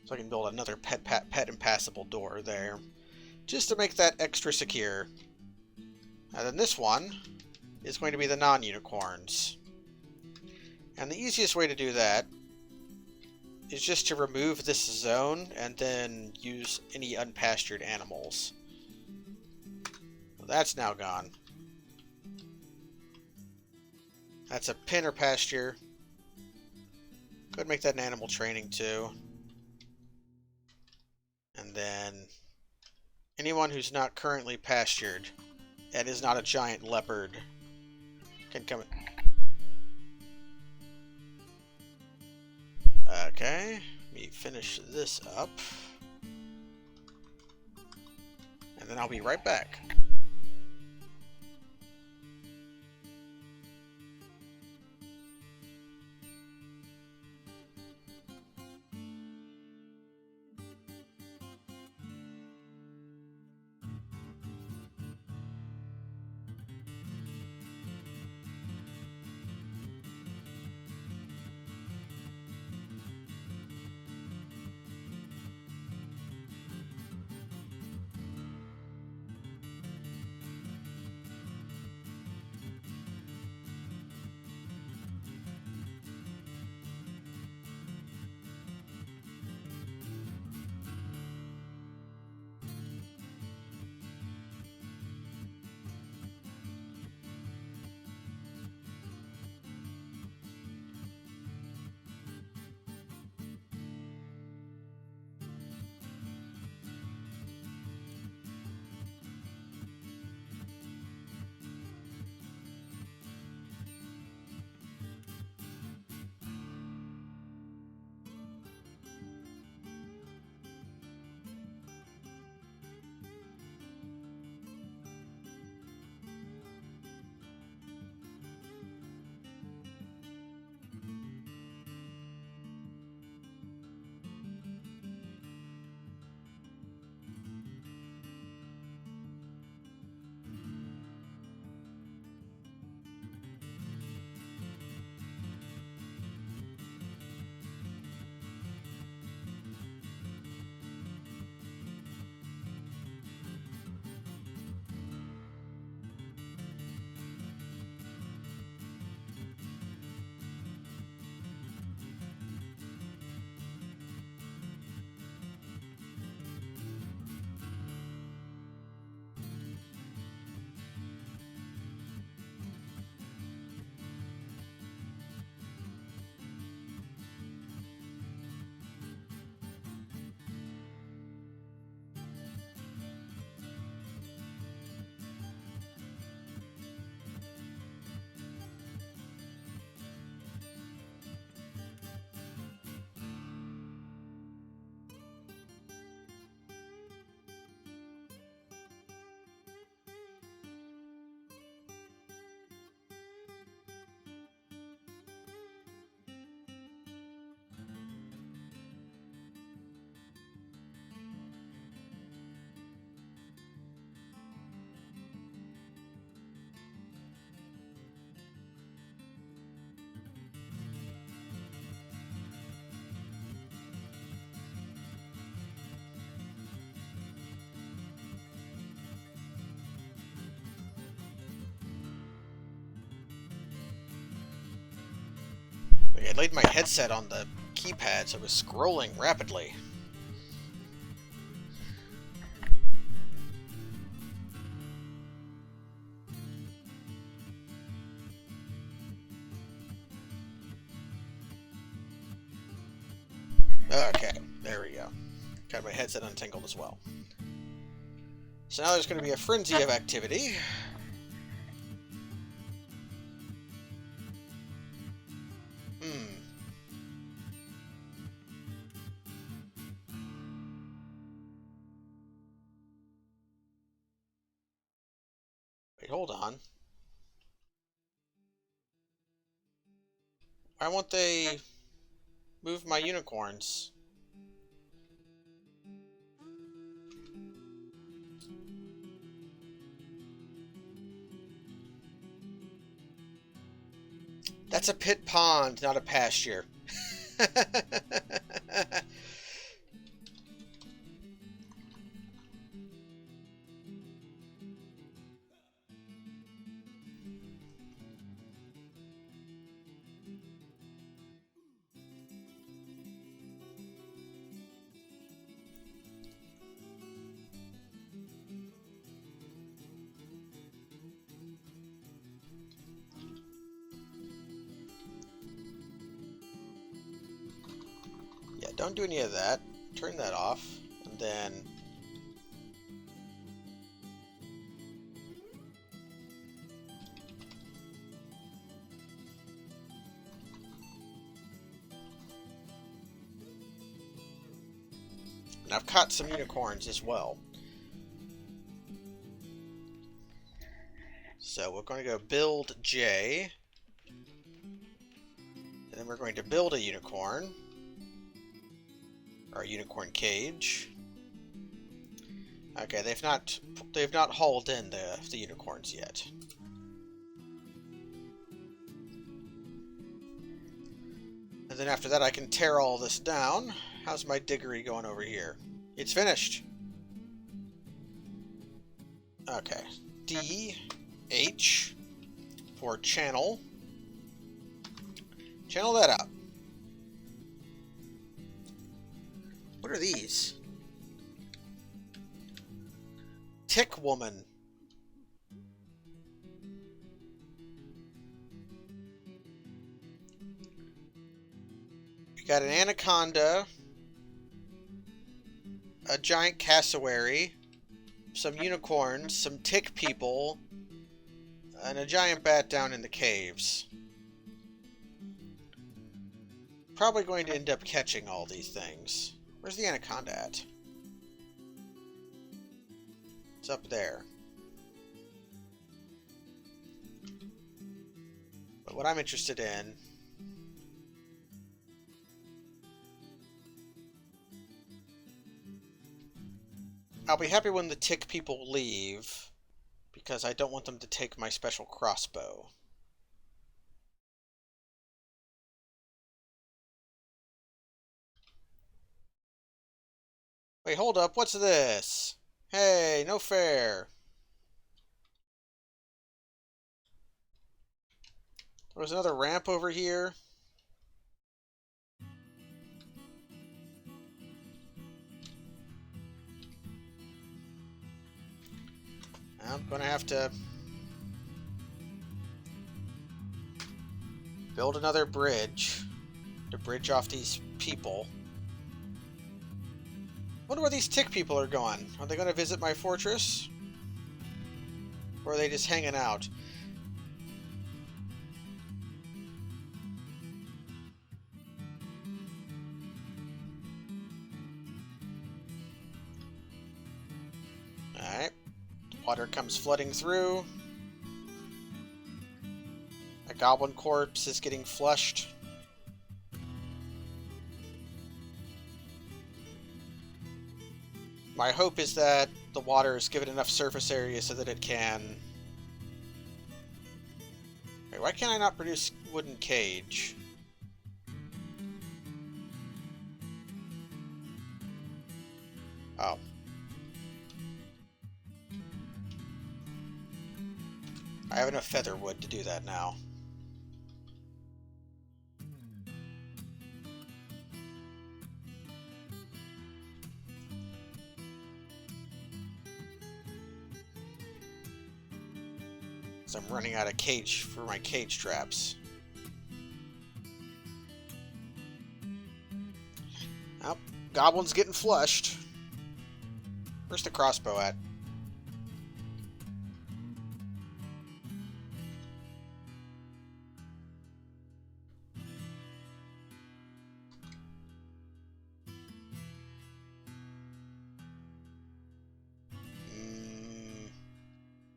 So I can build another pet impassable door there, just to make that extra secure. And then this one is going to be the non-unicorns. And the easiest way to do that is just to remove this zone and then use any unpastured animals. Well, that's now gone. That's a pen or pasture. Could make that an animal training too. And then anyone who's not currently pastured and is not a giant leopard can come in. Okay, let me finish this up. And then I'll be right back. I laid my headset on the keypad, so it was scrolling rapidly. Okay, there we go. Got my headset untangled as well. So now there's going to be a frenzy of activity. Wait, hold on. Why won't they move my unicorns? That's a pit pond, not a pasture. Yeah, don't do any of that. Turn that off, and then... And I've caught some unicorns as well. So we're going to go build J. And then we're going to build a unicorn. Or a unicorn cage. Okay, they've not hauled in the unicorns yet. And then after that I can tear all this down. How's my diggery going over here? It's finished. Okay. D, H for channel. Channel that out. What are these? Tick woman. We got an anaconda. A giant cassowary, some unicorns, some tick people, and a giant bat down in the caves. Probably going to end up catching all these things. Where's the anaconda at? It's up there. But what I'm interested in... I'll be happy when the tick people leave, because I don't want them to take my special crossbow. Wait, hold up, what's this? Hey, no fair. There was another ramp over here. I'm gonna have to build another bridge to bridge off these people. Wonder where these tick people are going. Are they gonna visit my fortress? Or are they just hanging out? Alright. Water comes flooding through. A goblin corpse is getting flushed. My hope is that the water is given enough surface area so that it can... Wait, why can't I not produce wooden cage? Oh. I have enough feather wood to do that now. So I'm running out of cage for my cage traps. Oh, goblin's getting flushed. Where's the crossbow at?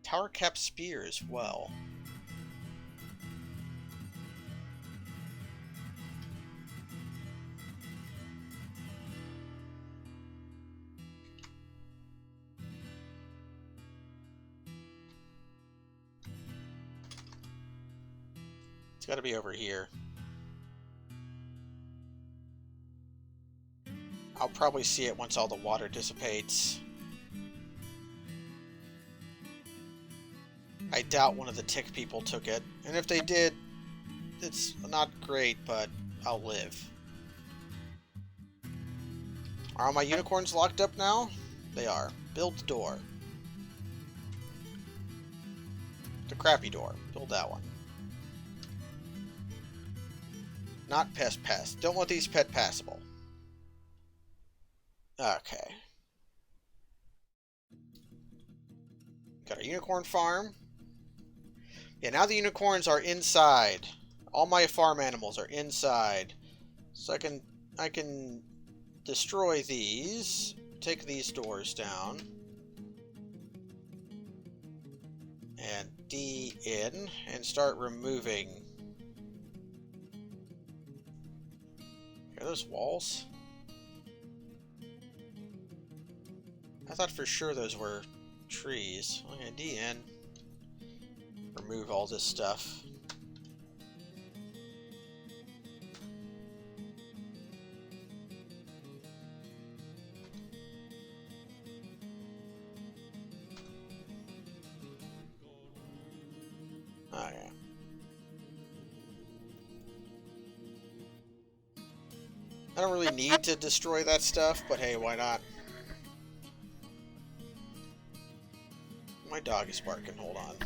Tower cap spear as well. It's got to be over here. I'll probably see it once all the water dissipates. I doubt one of the tick people took it. And if they did, it's not great, but I'll live. Are all my unicorns locked up now? They are. Build the door. The crappy door. Build that one. Not pest. Don't want these pet passable. Okay. Got our unicorn farm. Yeah, now the unicorns are inside. All my farm animals are inside. So I can destroy these. Take these doors down. And D in. And start removing. Are those walls? I thought for sure those were trees. Okay, D in. Remove all this stuff. Okay. I don't really need to destroy that stuff, but hey, why not? My dog is barking, hold on.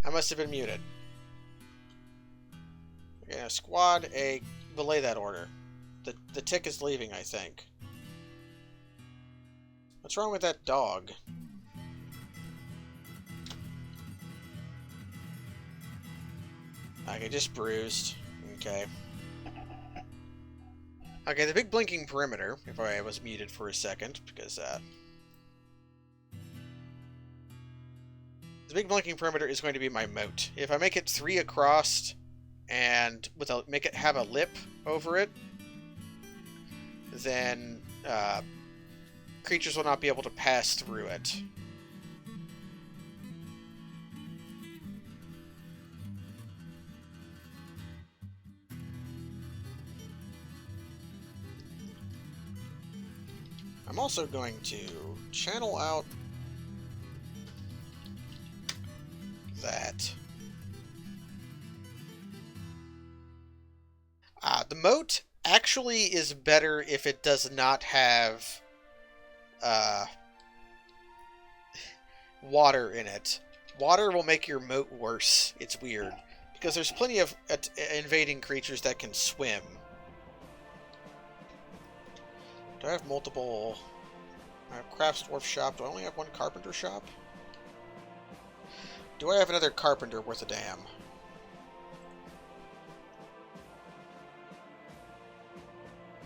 I must have been muted. Okay, now squad A, belay that order. The tick is leaving, I think. What's wrong with that dog? Okay, just bruised. Okay. Okay, the big blinking perimeter, if I was muted for a second, because, the big blinking perimeter is going to be my moat. If I make it 3 across, and make it have a lip over it, then, creatures will not be able to pass through it. I'm also going to channel out that. The moat actually is better if it does not have water in it. Water will make your moat worse. It's weird. Because there's plenty of invading creatures that can swim. Do I have multiple... I have crafts dwarf shop. Do I only have one carpenter shop? Do I have another carpenter worth a damn?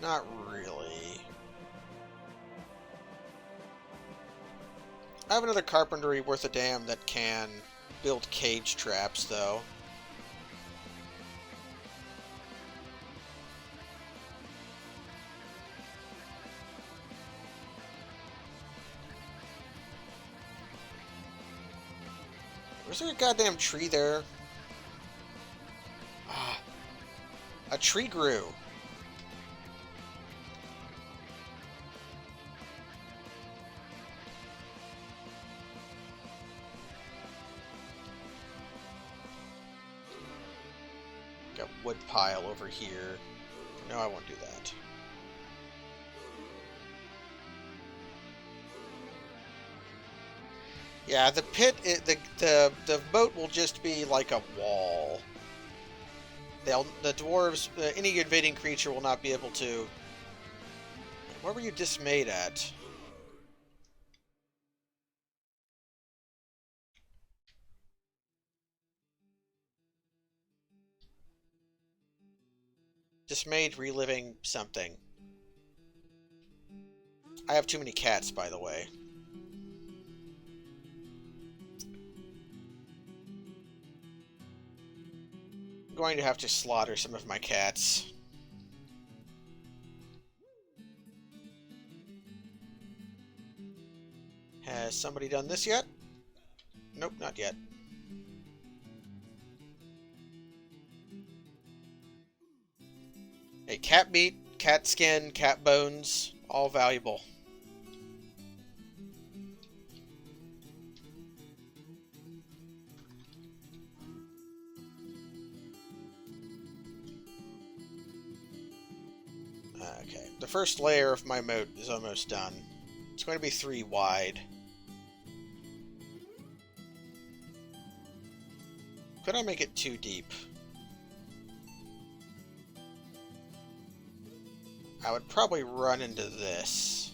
Not really. I have another carpentry worth a damn that can build cage traps, though. Was there a goddamn tree there? Ah, a tree grew. Got wood pile over here. No, I won't do that. Yeah, the pit, the moat will just be like a wall. The dwarves, any invading creature will not be able to... What were you dismayed at? Dismayed reliving something. I have too many cats, by the way. I'm going to have to slaughter some of my cats. Has somebody done this yet? Nope, not yet. Hey, cat meat, cat skin, cat bones, all valuable. Okay, the first layer of my moat is almost done. It's going to be 3 wide. Could I make it too deep? I would probably run into this.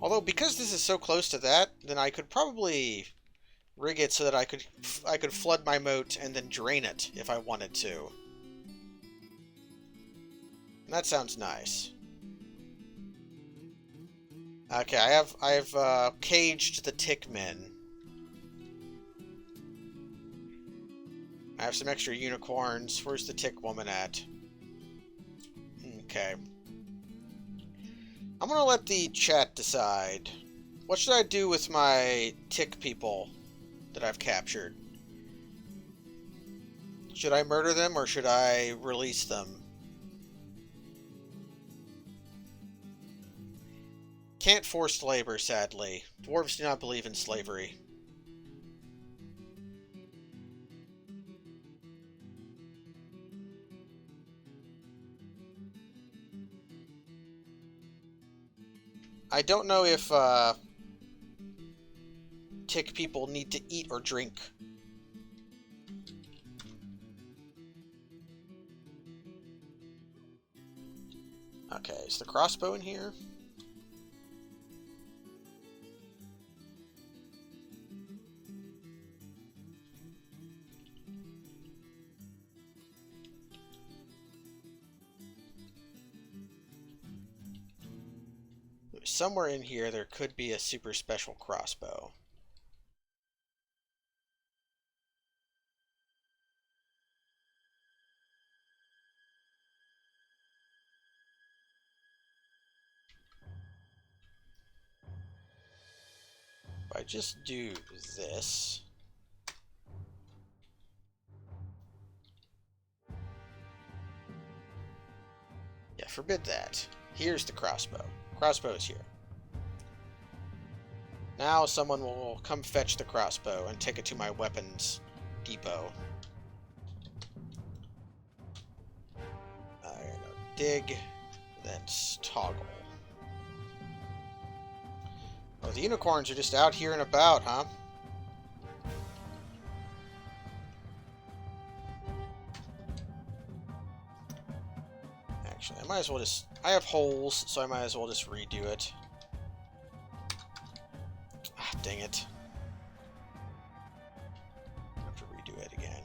Although, because this is so close to that, then I could probably rig it so that I could flood my moat and then drain it if I wanted to. And that sounds nice. Okay, I've caged the tick men. I have some extra unicorns. Where's the tick woman at? Okay. I'm gonna let the chat decide. What should I do with my tick people that I've captured? Should I murder them or should I release them? Can't force labor, sadly. Dwarves do not believe in slavery. I don't know if, tick people need to eat or drink. Okay, is the crossbow in here? Somewhere in here there could be a super special crossbow. If I just do this... Yeah, forbid that. Here's the crossbow. Crossbow is here. Now someone will come fetch the crossbow and take it to my weapons depot. I'm gonna dig, then toggle. Oh, the unicorns are just out here and about, huh? Actually, I might as well just... I have holes, so I might as well just redo it. Ah, dang it. I have to redo it again.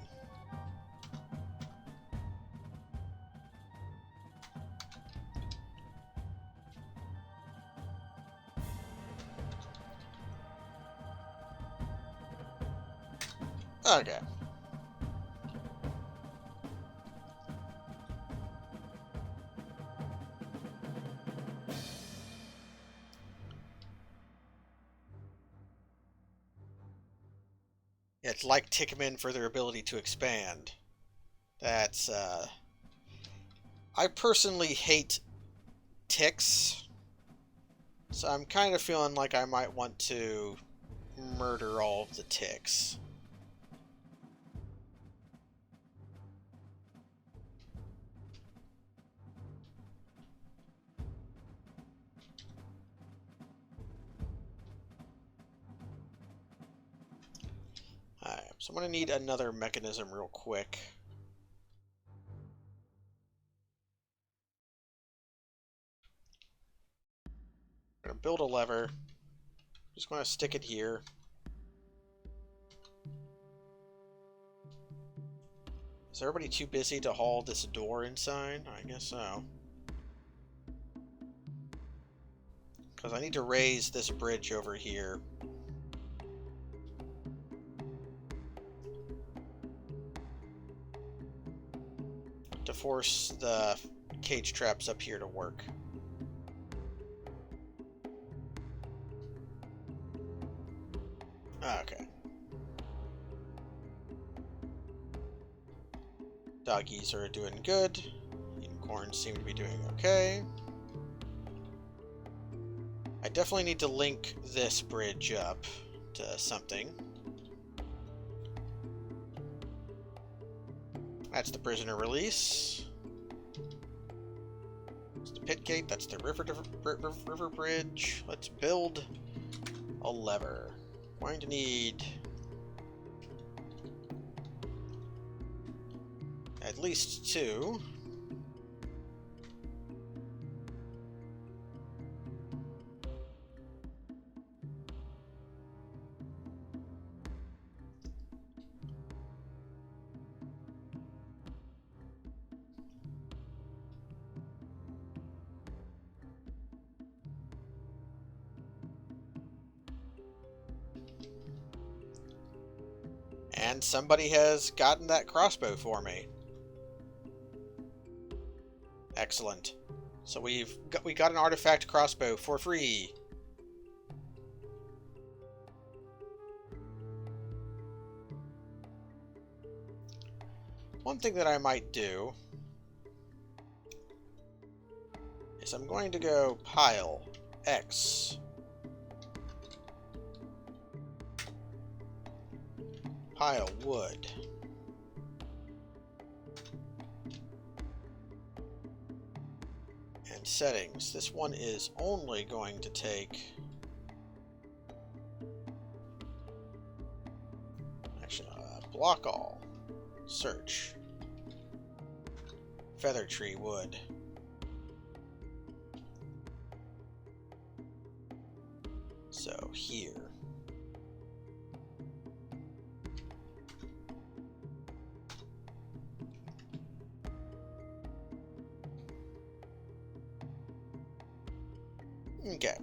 Okay. It's like Tickmen for their ability to expand. That's, I personally hate ticks, so I'm kind of feeling like I might want to murder all of the ticks. Alright, so I'm going to need another mechanism real quick. I'm going to build a lever. Just going to stick it here. Is everybody too busy to haul this door inside? I guess so. Because I need to raise this bridge over here. To force the cage traps up here to work. Okay. Doggies are doing good. Unicorns seem to be doing okay. I definitely need to link this bridge up to something. That's the prisoner release. That's the pit gate. That's the river bridge. Let's build a lever. Going to need at least 2. And somebody has gotten that crossbow for me. Excellent. So we got an artifact crossbow for free. One thing that I might do is I'm going to go pile X. Pile wood. And settings. This one is only going to take Block all. Search. Feather tree wood. So here. Okay.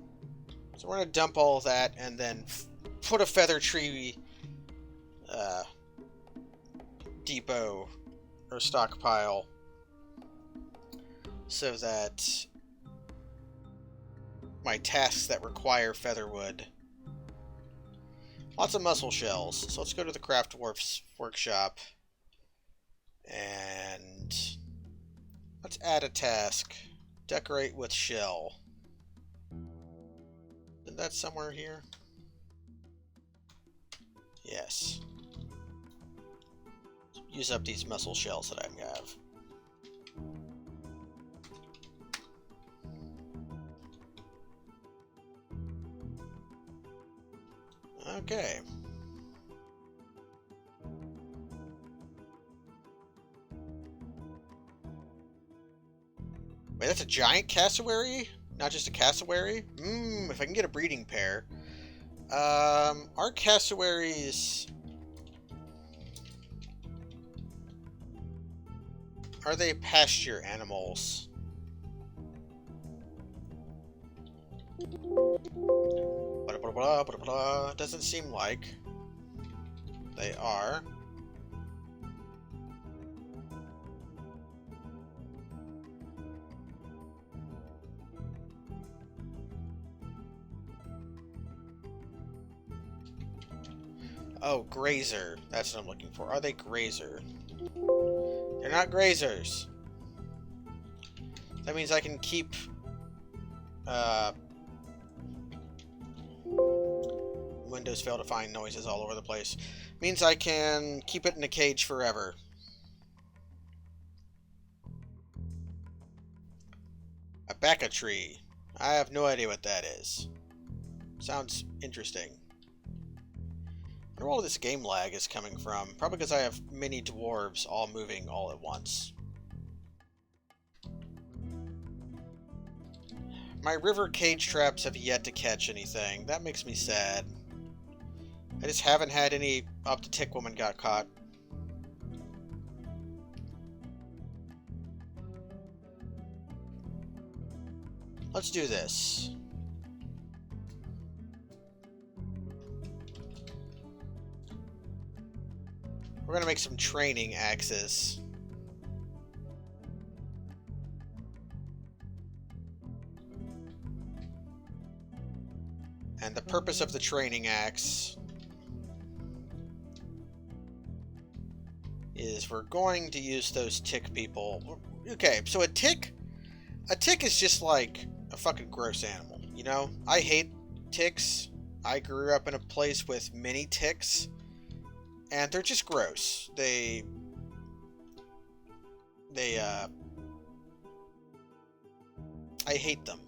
So we're going to dump all of that and then put a feather tree depot or stockpile so that my tasks that require featherwood. Lots of mussel shells. So let's go to the craft dwarf's workshop and let's add a task. Decorate with shell. Is that somewhere here? Yes. Use up these mussel shells that I have. Okay. Wait, that's a giant cassowary? Not just a cassowary? If I can get a breeding pair. Our cassowaries... Are they pasture animals? Doesn't seem like they are. Oh, grazer. That's what I'm looking for. Are they grazer? They're not grazers. That means I can keep... Windows fail to find noises all over the place. Means I can keep it in a cage forever. A bacca tree. I have no idea what that is. Sounds interesting. I wonder where all this game lag is coming from. Probably because I have many dwarves all moving all at once. My river cage traps have yet to catch anything. That makes me sad. I just haven't had any up to tick woman got caught. Let's do this. We're gonna make some training axes. And the purpose of the training axe is we're going to use those tick people. Okay, so a tick is just like a fucking gross animal, you know? I hate ticks. I grew up in a place with many ticks, and they're just gross. I hate them.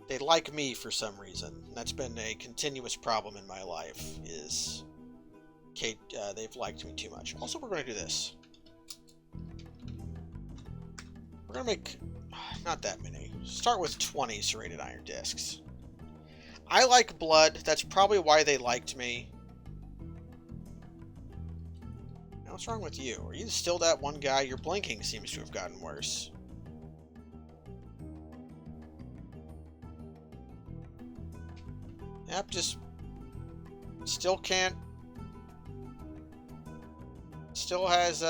They like me for some reason. That's been a continuous problem in my life, is they've liked me too much. Also, we're going to do this. We're going to make, not that many. Start with 20 serrated iron discs. I like blood. That's probably why they liked me. Now, what's wrong with you? Are you still that one guy? Your blinking seems to have gotten worse. Yep, just still can't. Still has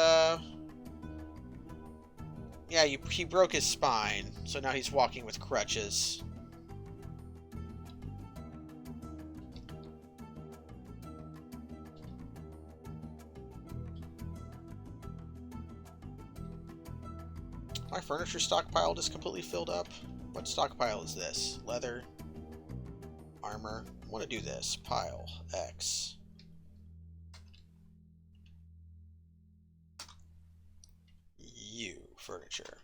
yeah, he broke his spine, so now he's walking with crutches. My furniture stockpile just completely filled up. What stockpile is this? Leather, armor. I want to do this. Pile X. U furniture.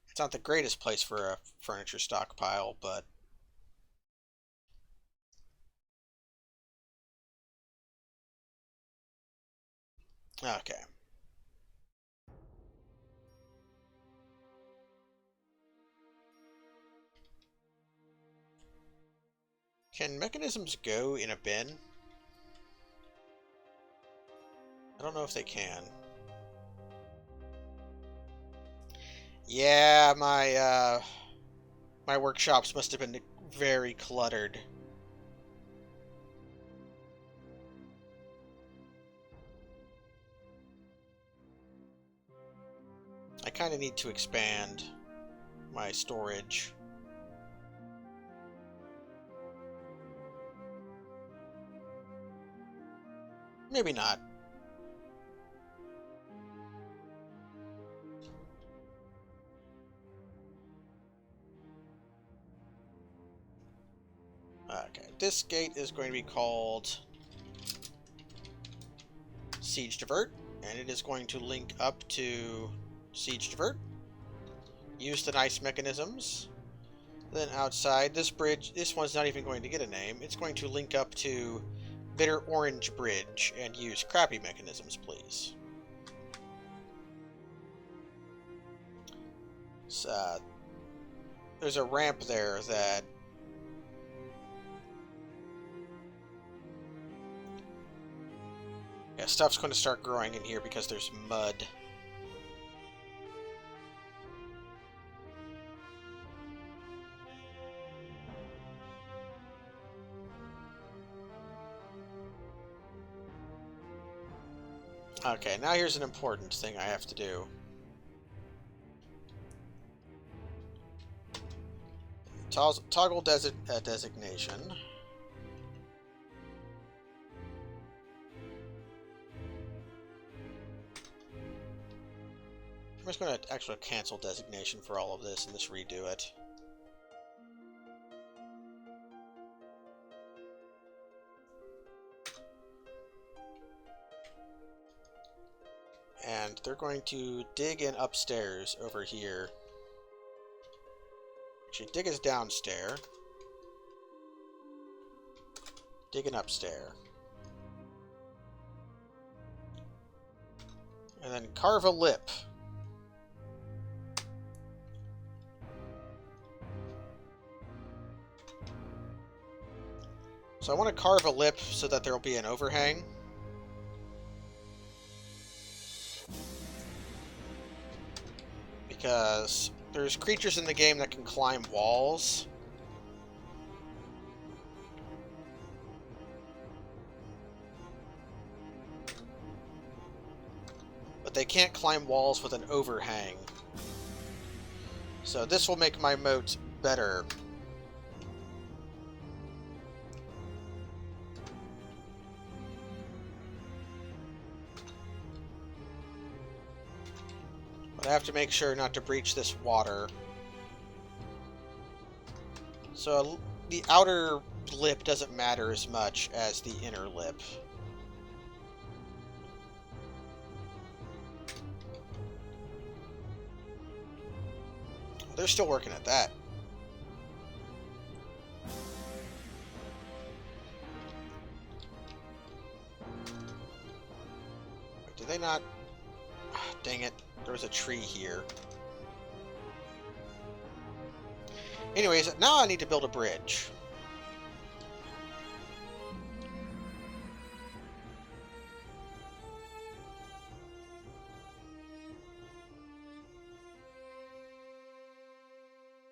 It's not the greatest place for a furniture stockpile, but Okay. Can mechanisms go in a bin? I don't know if they can. Yeah, my workshops must have been very cluttered. I kind of need to expand my storage. Maybe not. Okay, this gate is going to be called Siege Divert, and it is going to link up to Siege Divert. Use the nice mechanisms. Then outside, this bridge, this one's not even going to get a name. It's going to link up to Bitter Orange Bridge and use crappy mechanisms, please. So, there's a ramp there that yeah, stuff's going to start growing in here because there's mud. Okay, now here's an important thing I have to do. Toggle designation. I'm just going to actually cancel designation for all of this and just redo it. And they're going to dig in upstairs over here. Actually, dig is downstairs. Dig in upstairs. And then carve a lip. So I want to carve a lip so that there will be an overhang. Because there's creatures in the game that can climb walls. But they can't climb walls with an overhang. So this will make my moat better. But I have to make sure not to breach this water. So the outer lip doesn't matter as much as the inner lip. They're still working at that. Did they not? Dang it. There was a tree here. Anyways, now I need to build a bridge.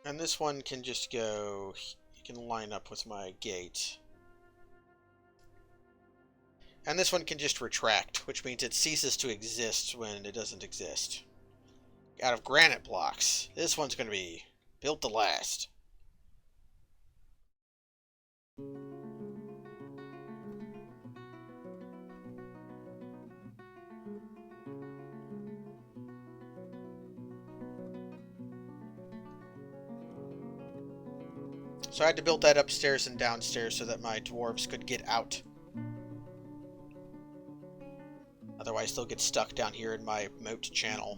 And this one can just go... You can line up with my gate. And this one can just retract, which means it ceases to exist when it doesn't exist. Out of granite blocks. This one's going to be built to last. So I had to build that upstairs and downstairs so that my dwarves could get out. Otherwise they'll get stuck down here in my moat channel.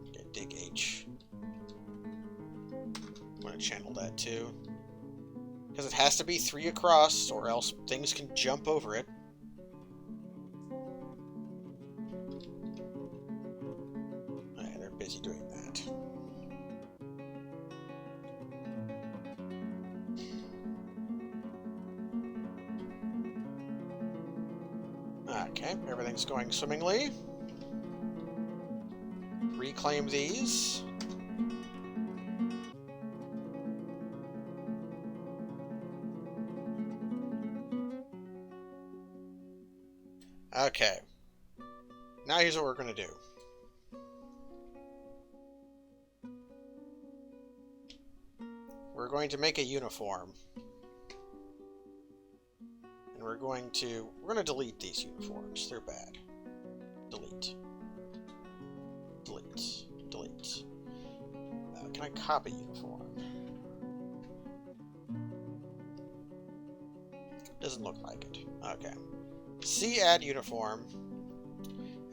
Okay, dig H. I'm going to to channel that too. Because it has to be 3 across, or else things can jump over it. Alright, they're busy doing that. Okay, everything's going swimmingly. Reclaim these. Okay. Now here's what we're going to do. We're going to make a uniform. And we're going to delete these uniforms. They're bad. Delete. Delete. Delete. Can I copy uniform? Doesn't look like it. Okay. C add uniform.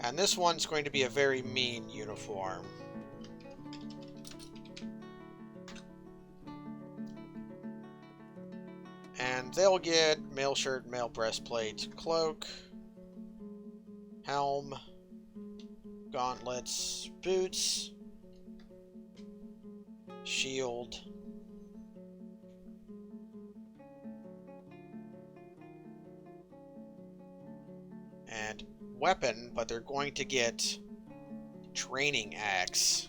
And this one's going to be a very mean uniform. And they'll get male shirt, male breastplate, cloak, helm, gauntlets, boots, shield, and weapon, but they're going to get training axe.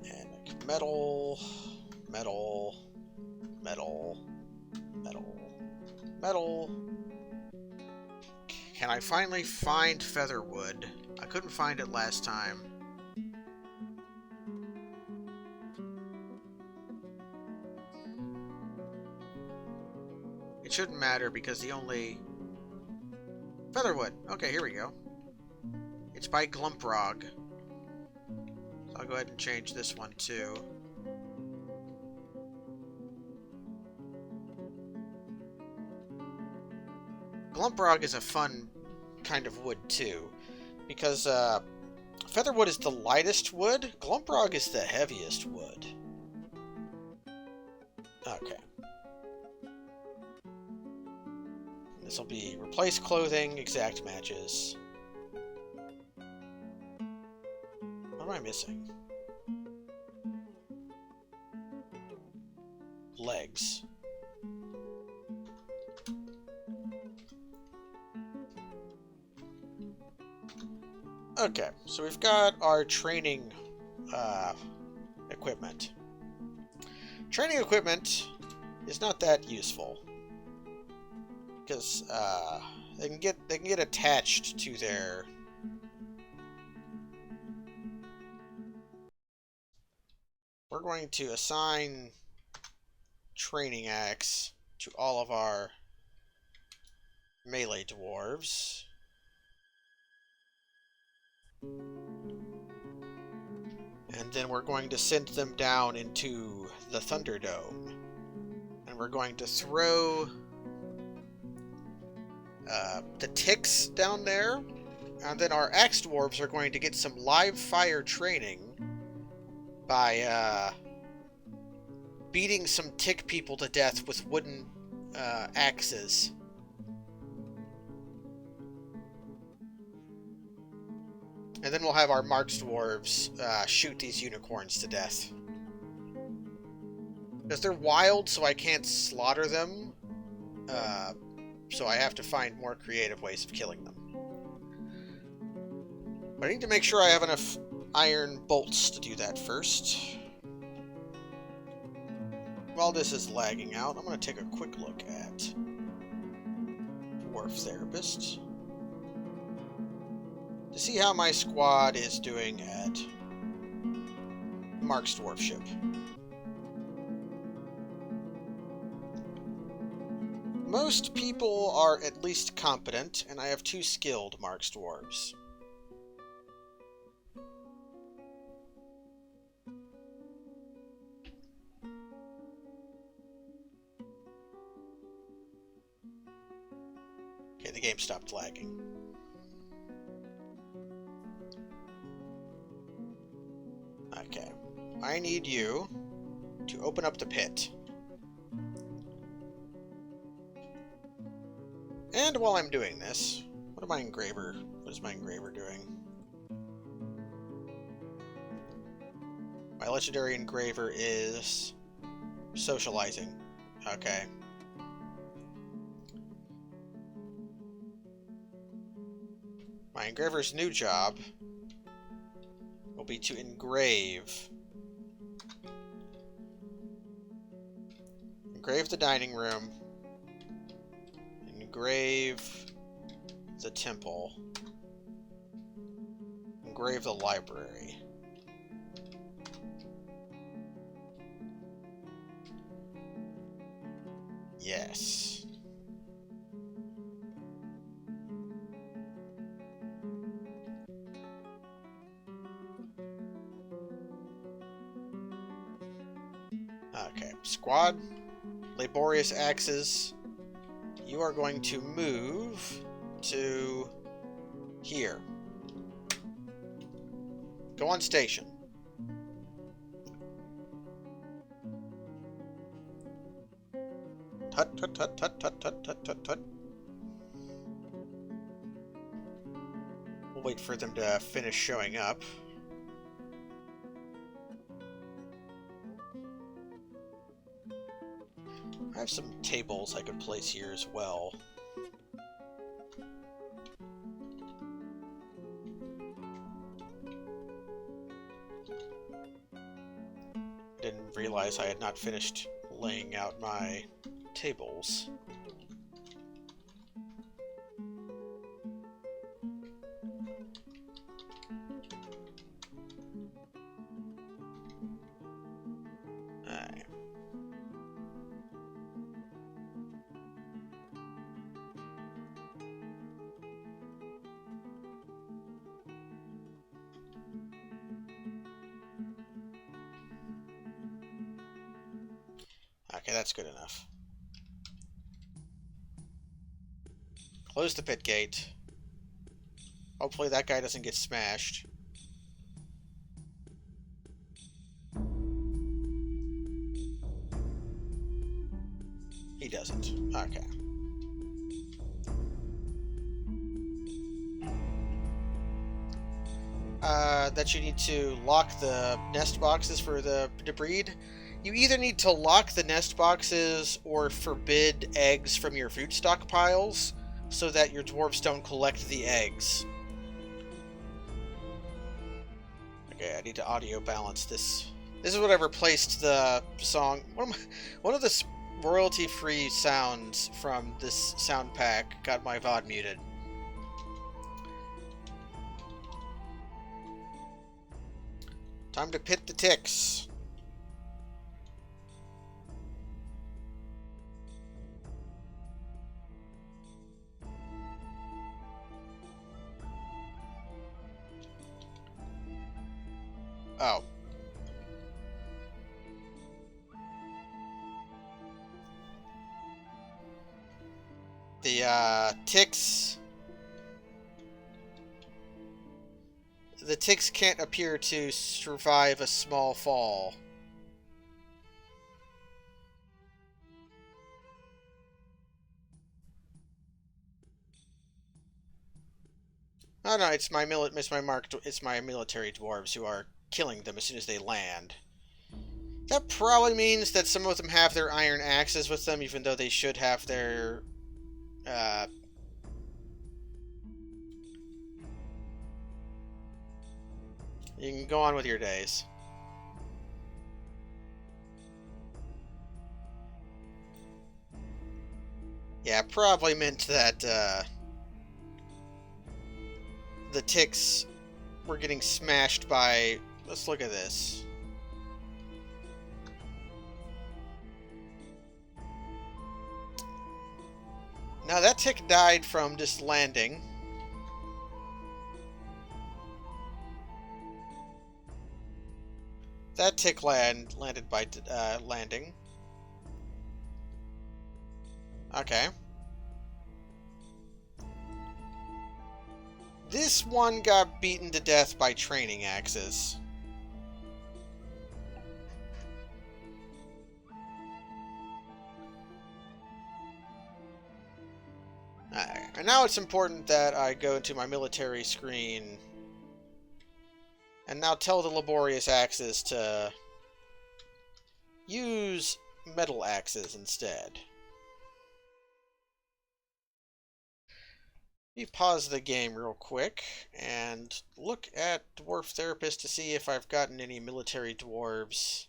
And metal, metal, metal, metal, metal. Can I finally find featherwood? I couldn't find it last time. It shouldn't matter because the only... Featherwood! Okay, here we go. It's by Glumprog. So I'll go ahead and change this one too. Glumprog is a fun kind of wood too, because featherwood is the lightest wood, Glumprog is the heaviest wood. Okay. This will be replace clothing, exact matches. What am I missing? Legs. Okay, so we've got our training equipment. Training equipment is not that useful because they can get attached to their... We're going to assign training axe to all of our melee dwarves. And then we're going to send them down into the Thunderdome. And we're going to throw the ticks down there. And then our axe dwarves are going to get some live fire training by beating some tick people to death with wooden axes. And then we'll have our Marks dwarves shoot these unicorns to death. Because they're wild, so I can't slaughter them. So I have to find more creative ways of killing them. But I need to make sure I have enough iron bolts to do that first. While this is lagging out, I'm going to take a quick look at Dwarf Therapist to see how my squad is doing at Mark's Dwarf Ship. Most people are at least competent, and I have 2 skilled Mark's Dwarves. Okay, the game stopped lagging. Okay. I need you to open up the pit. And while I'm doing this, what is my engraver doing? My legendary engraver is socializing. Okay. My engraver's new job will be to engrave. Engrave the dining room. Engrave the temple. Engrave the library. Yes. Okay, squad, laborious axes. You are going to move to here. Go on station. Tut, tut, tut, tut, tut, tut, tut, tut, tut. We'll wait for them to finish showing up. I have some tables I could place here as well. Didn't realize I had not finished laying out my tables. Alright. Okay, that's good enough. Close the pit gate. Hopefully that guy doesn't get smashed. He doesn't. Okay. That you need to lock the nest boxes for the breed. You either need to lock the nest boxes or forbid eggs from your food stockpiles so that your dwarves don't collect the eggs. Okay, I need to audio balance this. This is what I've replaced the song. One of the royalty-free sounds from this sound pack got my VOD muted. Time to pit the ticks. Oh. The ticks... The ticks can't appear to survive a small fall. Oh no, it's my military dwarves who are killing them as soon as they land. That probably means that some of them have their iron axes with them, even though they should have their you can go on with your days. Yeah, probably meant that the ticks were getting smashed by... Let's look at this. Now that tick died from just landing. That tick landed by landing. Okay. This one got beaten to death by training axes. And now it's important that I go into my military screen and now tell the laborious axes to use metal axes instead. Let me pause the game real quick and look at Dwarf Therapist to see if I've gotten any military dwarves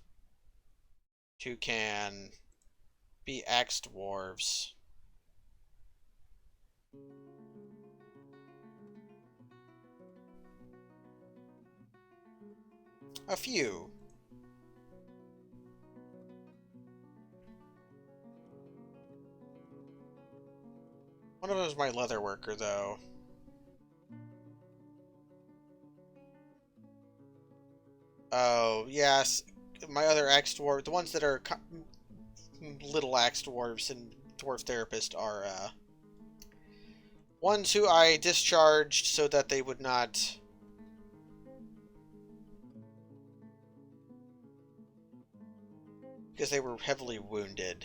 who can be axe dwarves. A few. One of them is my leather worker, though. Oh, yes. My other axe dwarf, the ones that are little axe dwarves and Dwarf Therapist are, ones who I discharged so that they would not... because they were heavily wounded.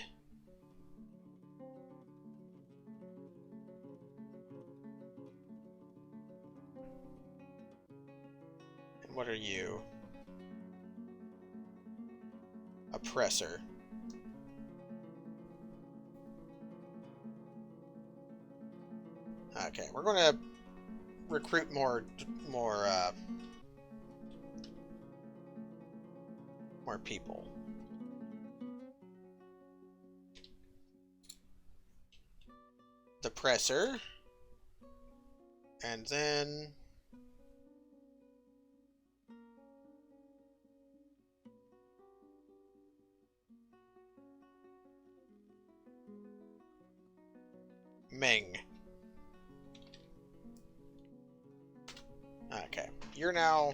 And what are you? Oppressor. Okay, we're going to recruit more people. The presser, and then Meng. Okay, you're now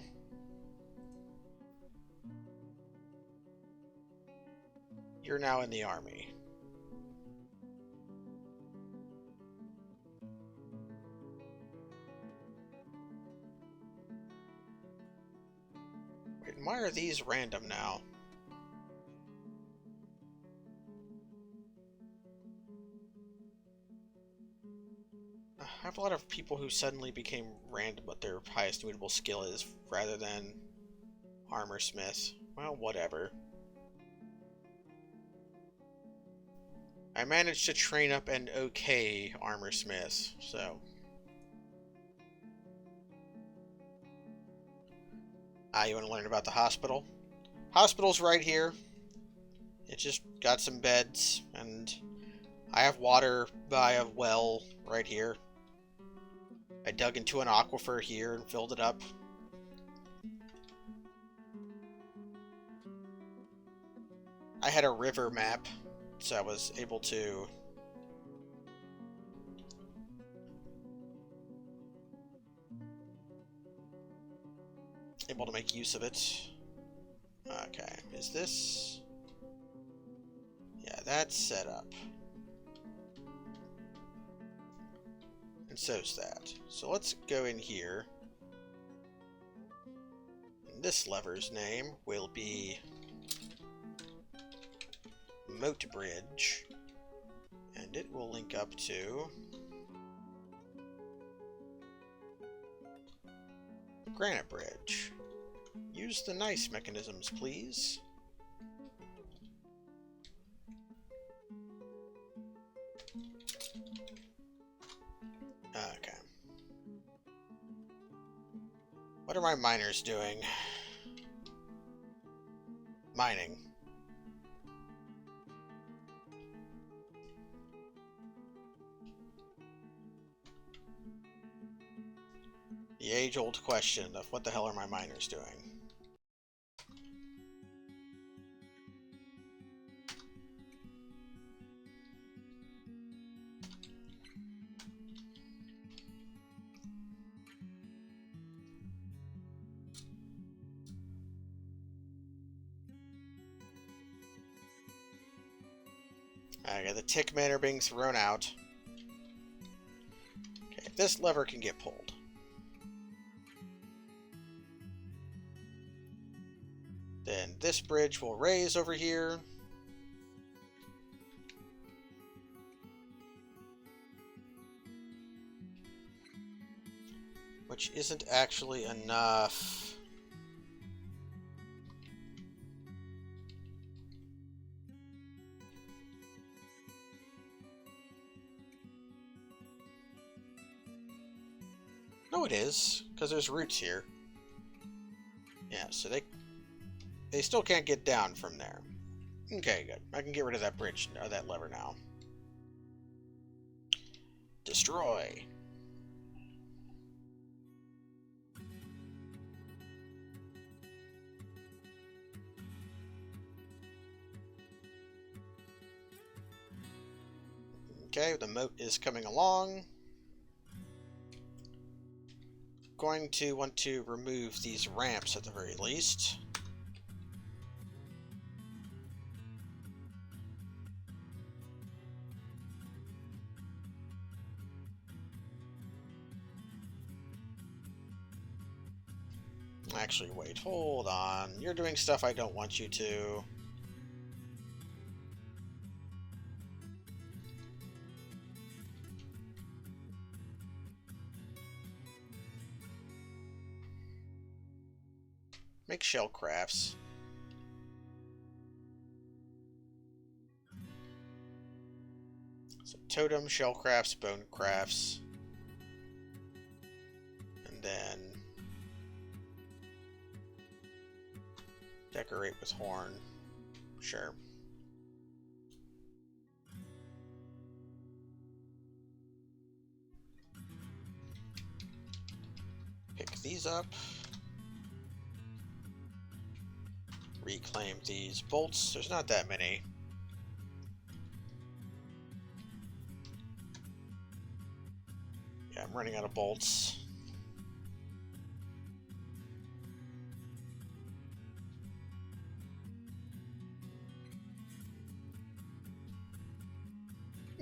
in the army. Wait, why are these random now? I have a lot of people who suddenly became random what their highest mutable skill is, rather than armor smith. Well, whatever. I managed to train up an okay armor smith, so... you want to learn about the hospital? Hospital's right here. It just got some beds, and I have water by a well right here. I dug into an aquifer here and filled it up. I had a river map, so I was able to make use of it. Okay, is this... yeah, that's set up. And so's that. So let's go in here. And this lever's name will be Moat Bridge. And it will link up to the Granite Bridge. Use the nice mechanisms, please. Okay. What are my miners doing? Mining. The age-old question of what the hell are my miners doing? Okay, the tick men are being thrown out. Okay, this lever can get pulled. Then this bridge will raise over here. which isn't actually enough. No, it is, because there's roots here. Yeah, so they still can't get down from there. Okay, good. I can get rid of that bridge, or that lever now. Destroy. Okay, the moat is coming along. Going to want to remove these ramps at the very least. Actually, wait, hold on. You're doing stuff I don't want you to. Make shell crafts. So totem, shell crafts, bone crafts. And then decorate with horn. Sure. Pick these up. Reclaim these bolts. There's not that many. Yeah, I'm running out of bolts.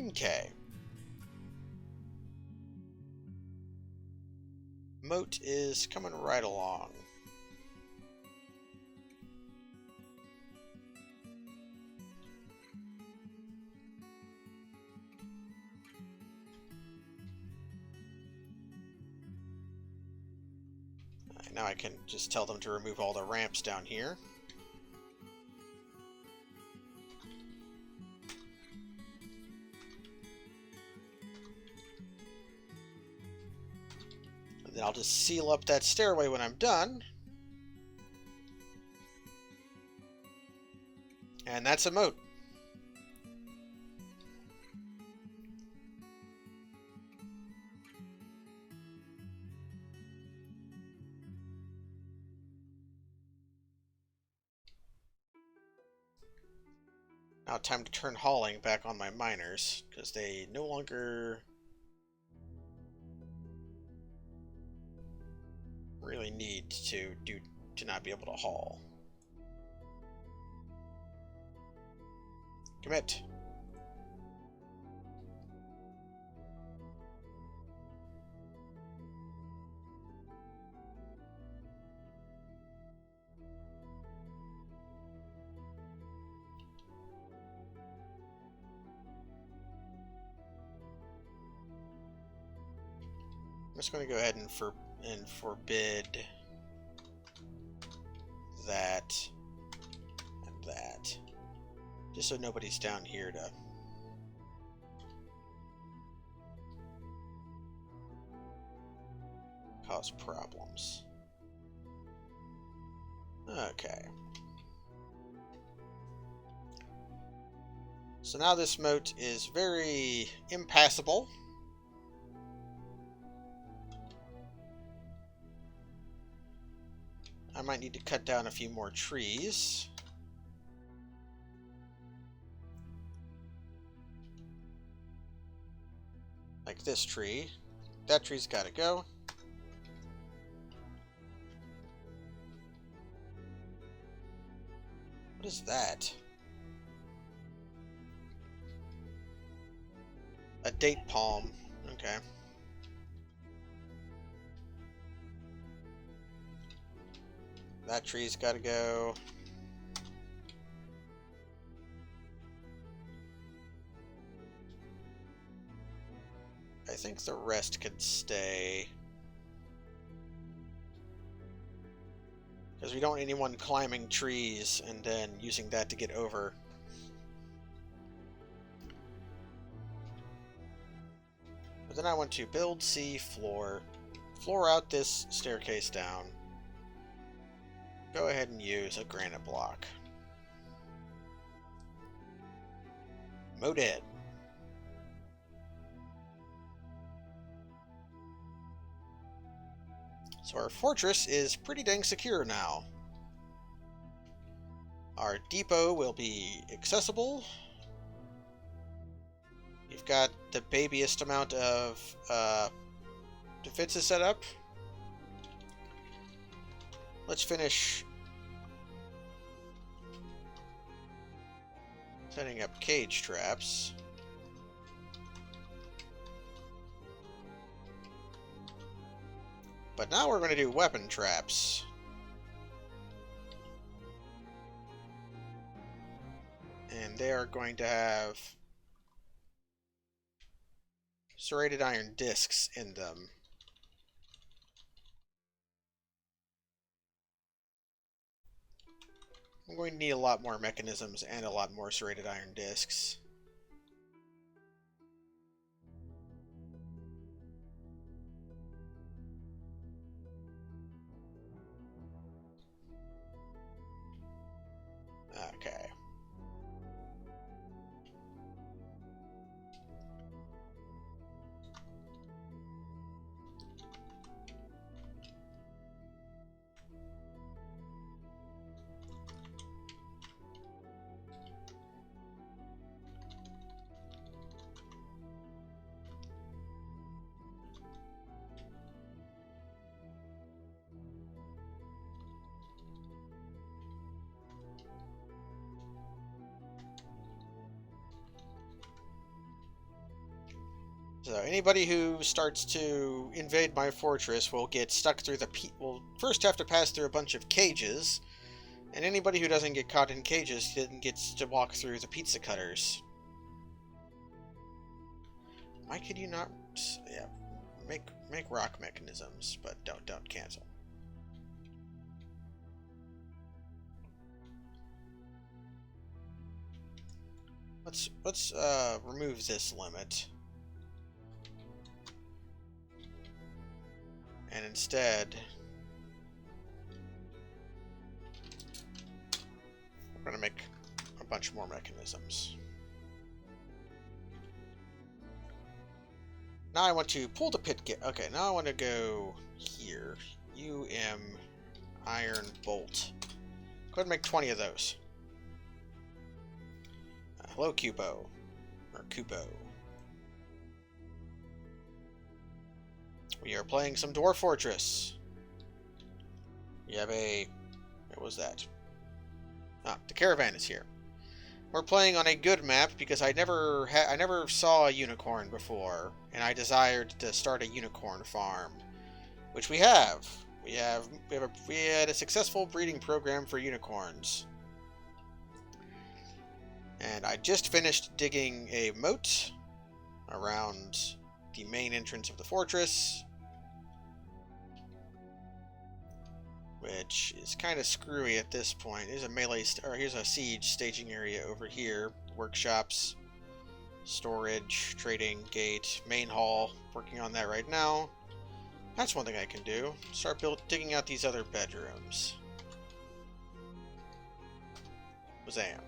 Okay. Moat is coming right along. Now I can just tell them to remove all the ramps down here. And then I'll just seal up that stairway when I'm done. And that's a moat. Now time to turn hauling back on my miners, because they no longer really need to not be able to haul. Commit. I'm just going to go ahead and forbid that and that, just so nobody's down here to cause problems. Okay. So now this moat is very impassable. I might need to cut down a few more trees. Like this tree. That tree's gotta go. What is that? A date palm. Okay. That tree's gotta go. I think the rest could stay. Because we don't want anyone climbing trees and then using that to get over. But then I want to build C floor. Floor out this staircase down. Go ahead and use a granite block. Moded. So our fortress is pretty dang secure now. Our depot will be accessible. We've got the babyest amount of defenses set up. Let's finish setting up cage traps. But now we're going to do weapon traps. And they are going to have serrated iron discs in them. I'm going to need a lot more mechanisms and a lot more serrated iron discs. Okay. So anybody who starts to invade my fortress will get stuck through the will first have to pass through a bunch of cages, and anybody who doesn't get caught in cages then gets to walk through the pizza cutters. Why could you not? Yeah, make rock mechanisms, but don't cancel. Let's remove this limit. And instead, we're going to make a bunch more mechanisms. Now I want to pull the pit gate. Okay, now I want to go here. Iron bolt. Go ahead and make 20 of those. Hello, Cubo. Or Kubo. We are playing some Dwarf Fortress. We have a... What was that? Ah, the caravan is here. We're playing on a good map because I never saw a unicorn before, and I desired to start a unicorn farm, which we have. We had a successful breeding program for unicorns. And I just finished digging a moat around the main entrance of the fortress, which is kind of screwy at this point. Here's a here's a siege staging area over here. Workshops, storage, trading gate, main hall. Working on that right now. That's one thing I can do. Start digging out these other bedrooms. Wazam.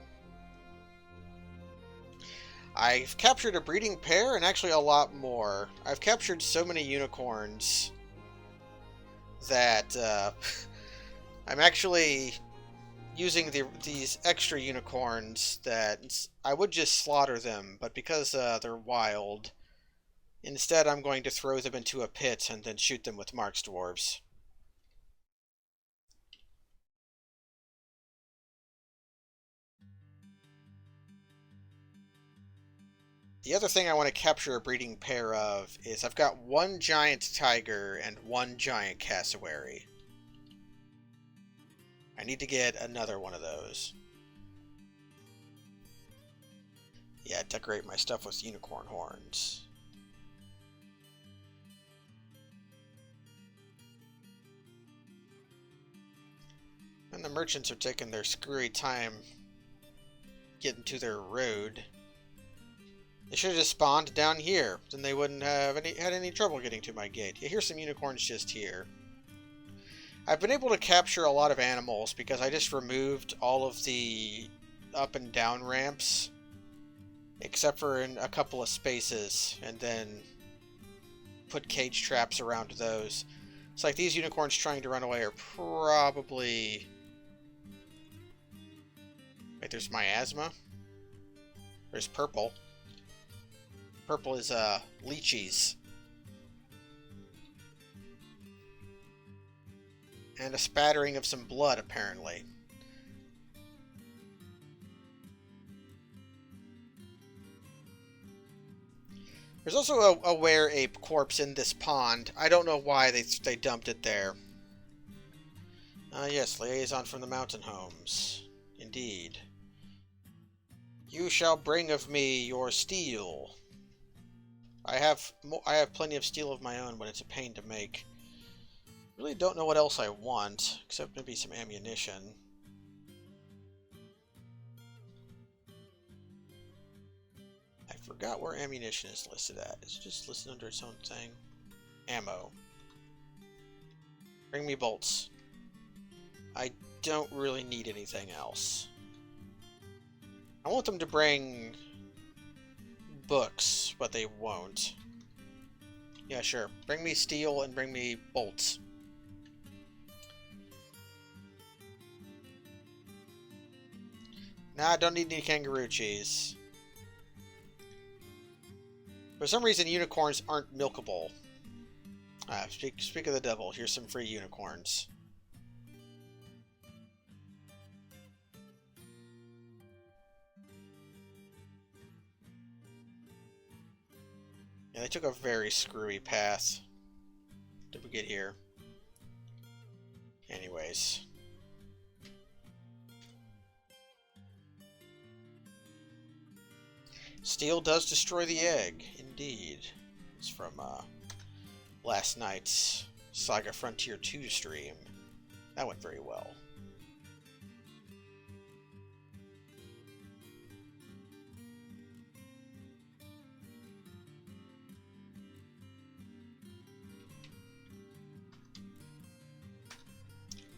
I've captured a breeding pair and actually a lot more. I've captured so many unicorns that I'm actually using these extra unicorns that I would just slaughter them, but because they're wild, instead I'm going to throw them into a pit and then shoot them with Mark's dwarves. The other thing I want to capture a breeding pair of is I've got one giant tiger and one giant cassowary. I need to get another one of those. Yeah, decorate my stuff with unicorn horns. And the merchants are taking their screwy time getting to their road. They should have just spawned down here. Then they wouldn't have had any trouble getting to my gate. Yeah, here's some unicorns just here. I've been able to capture a lot of animals because I just removed all of the up and down ramps. Except for in a couple of spaces. And then put cage traps around those. It's like these unicorns trying to run away are probably... Wait, there's miasma? There's purple. Purple is, lychees. And a spattering of some blood, apparently. There's also a were-ape corpse in this pond. I don't know why they dumped it there. Yes, liaison from the mountain homes. Indeed. You shall bring of me your steel. I have plenty of steel of my own, but it's a pain to make. Really don't know what else I want, except maybe some ammunition. I forgot where ammunition is listed at. Is it just listed under its own thing? Ammo. Bring me bolts. I don't really need anything else. I want them to bring books, but they won't. Yeah, sure. Bring me steel and bring me bolts. Nah, I don't need any kangaroo cheese. For some reason, unicorns aren't milkable. Speak of the devil. Here's some free unicorns. Yeah, they took a very screwy path. Did we get here? Anyways. Steel does destroy the egg, indeed. It's from last night's Saga Frontier 2 stream. That went very well.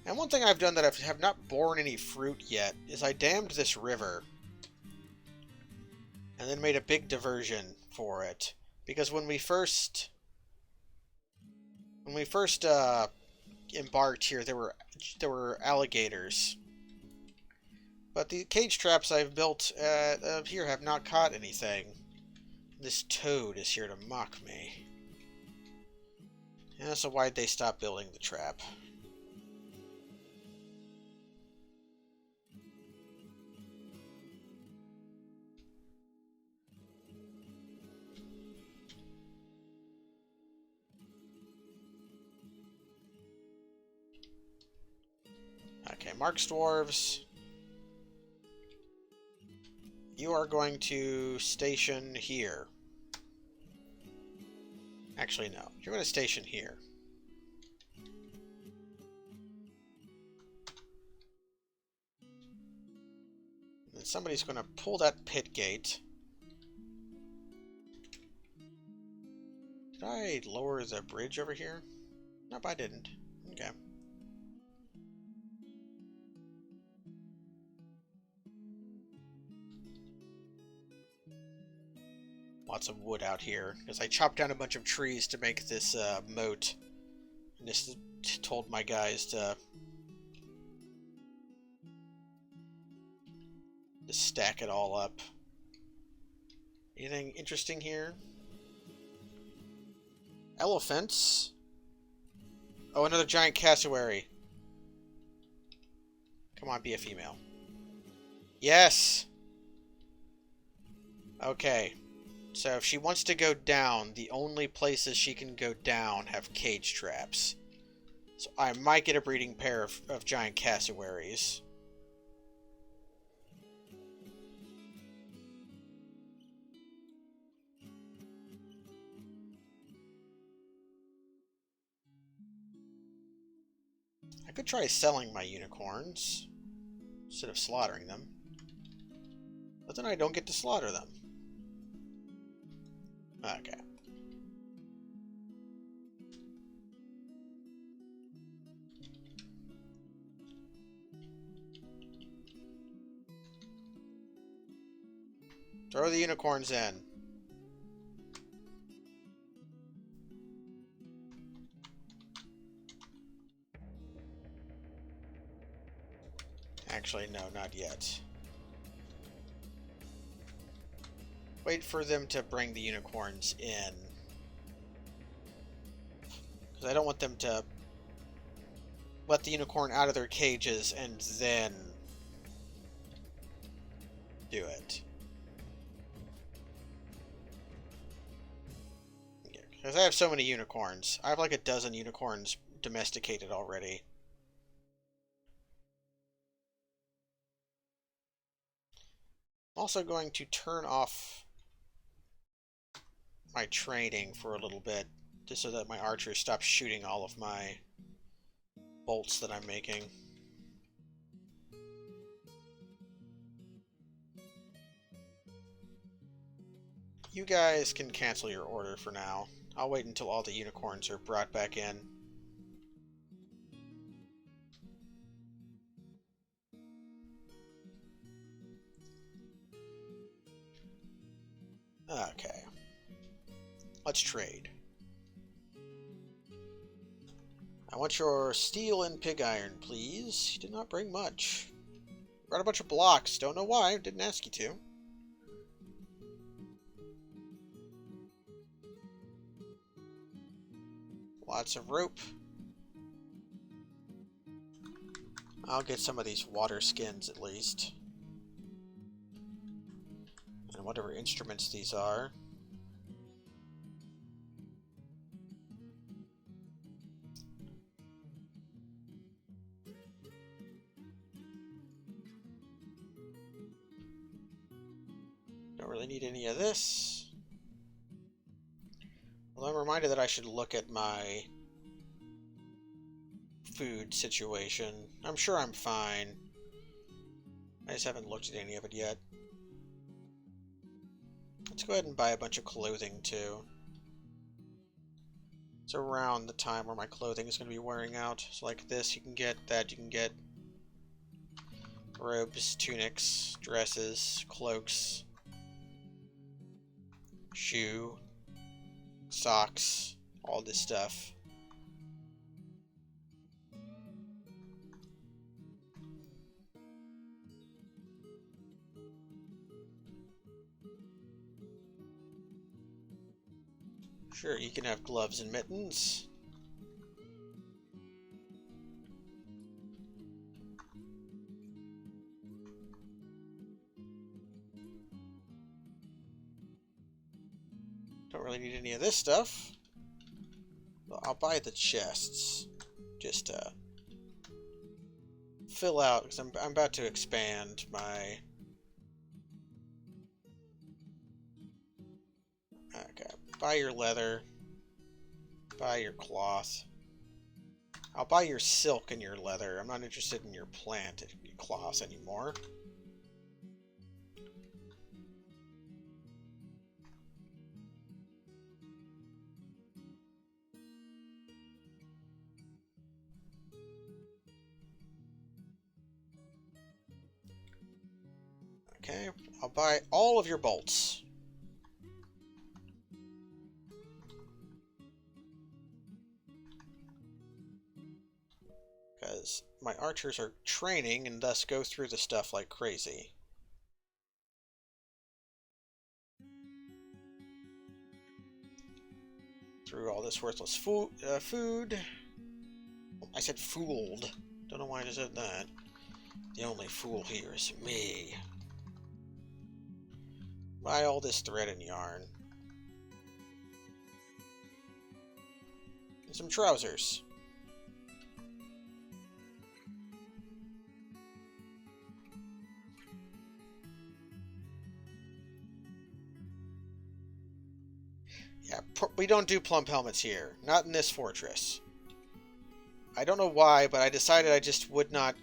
And one thing I've done that I have not borne any fruit yet is I dammed this river. And then made a big diversion for it. Because when we first embarked here, there were alligators. But the cage traps I've built here have not caught anything. This toad is here to mock me. Yeah, so why'd they stop building the trap? Okay, Mark's Dwarves. You are going to station here. Actually, no. You're going to station here. And then somebody's going to pull that pit gate. Did I lower the bridge over here? Nope, I didn't. Okay. Lots of wood out here, because I chopped down a bunch of trees to make this moat. And just told my guys to stack it all up. Anything interesting here? Elephants? Oh, another giant cassowary. Come on, be a female. Yes! Okay. So if she wants to go down, the only places she can go down have cage traps. So I might get a breeding pair of giant cassowaries. I could try selling my unicorns instead of slaughtering them. But then I don't get to slaughter them. Okay. Throw the unicorns in. Actually, no, not yet. Wait for them to bring the unicorns in. Because I don't want them to let the unicorn out of their cages and then do it. Because I have so many unicorns. I have like a dozen unicorns domesticated already. I'm also going to turn off my training for a little bit, just so that my archers stop shooting all of my bolts that I'm making. You guys can cancel your order for now. I'll wait until all the unicorns are brought back in. Okay. Let's trade. I want your steel and pig iron, please. You did not bring much. Brought a bunch of blocks. Don't know why. Didn't ask you to. Lots of rope. I'll get some of these water skins at least. And whatever instruments these are. Don't really need any of this. Well, I'm reminded that I should look at my food situation. I'm sure I'm fine. I just haven't looked at any of it yet. Let's go ahead and buy a bunch of clothing, too. It's around the time where my clothing is going to be wearing out. So like this, you can get that, you can get robes, tunics, dresses, cloaks, shoe, socks, all this stuff. Sure, you can have gloves and mittens. Don't really need any of this stuff. Well, I'll buy the chests. Just to fill out, because I'm about to expand my... Okay. Buy your leather. Buy your cloth. I'll buy your silk and your leather. I'm not interested in your plant and your cloths anymore. Okay, I'll buy all of your bolts. Because my archers are training and thus go through the stuff like crazy. Through all this worthless food. I said fooled. Don't know why I said that. The only fool here is me. Buy all this thread and yarn. And some trousers. Yeah, we don't do plump helmets here. Not in this fortress. I don't know why, but I decided I just would not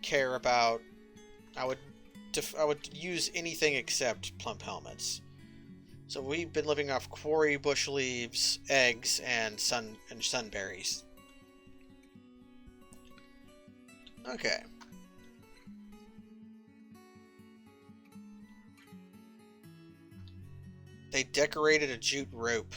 care about... I would use anything except plump helmets. So we've been living off quarry, bush leaves, eggs, and sunberries. Okay. They decorated a jute rope.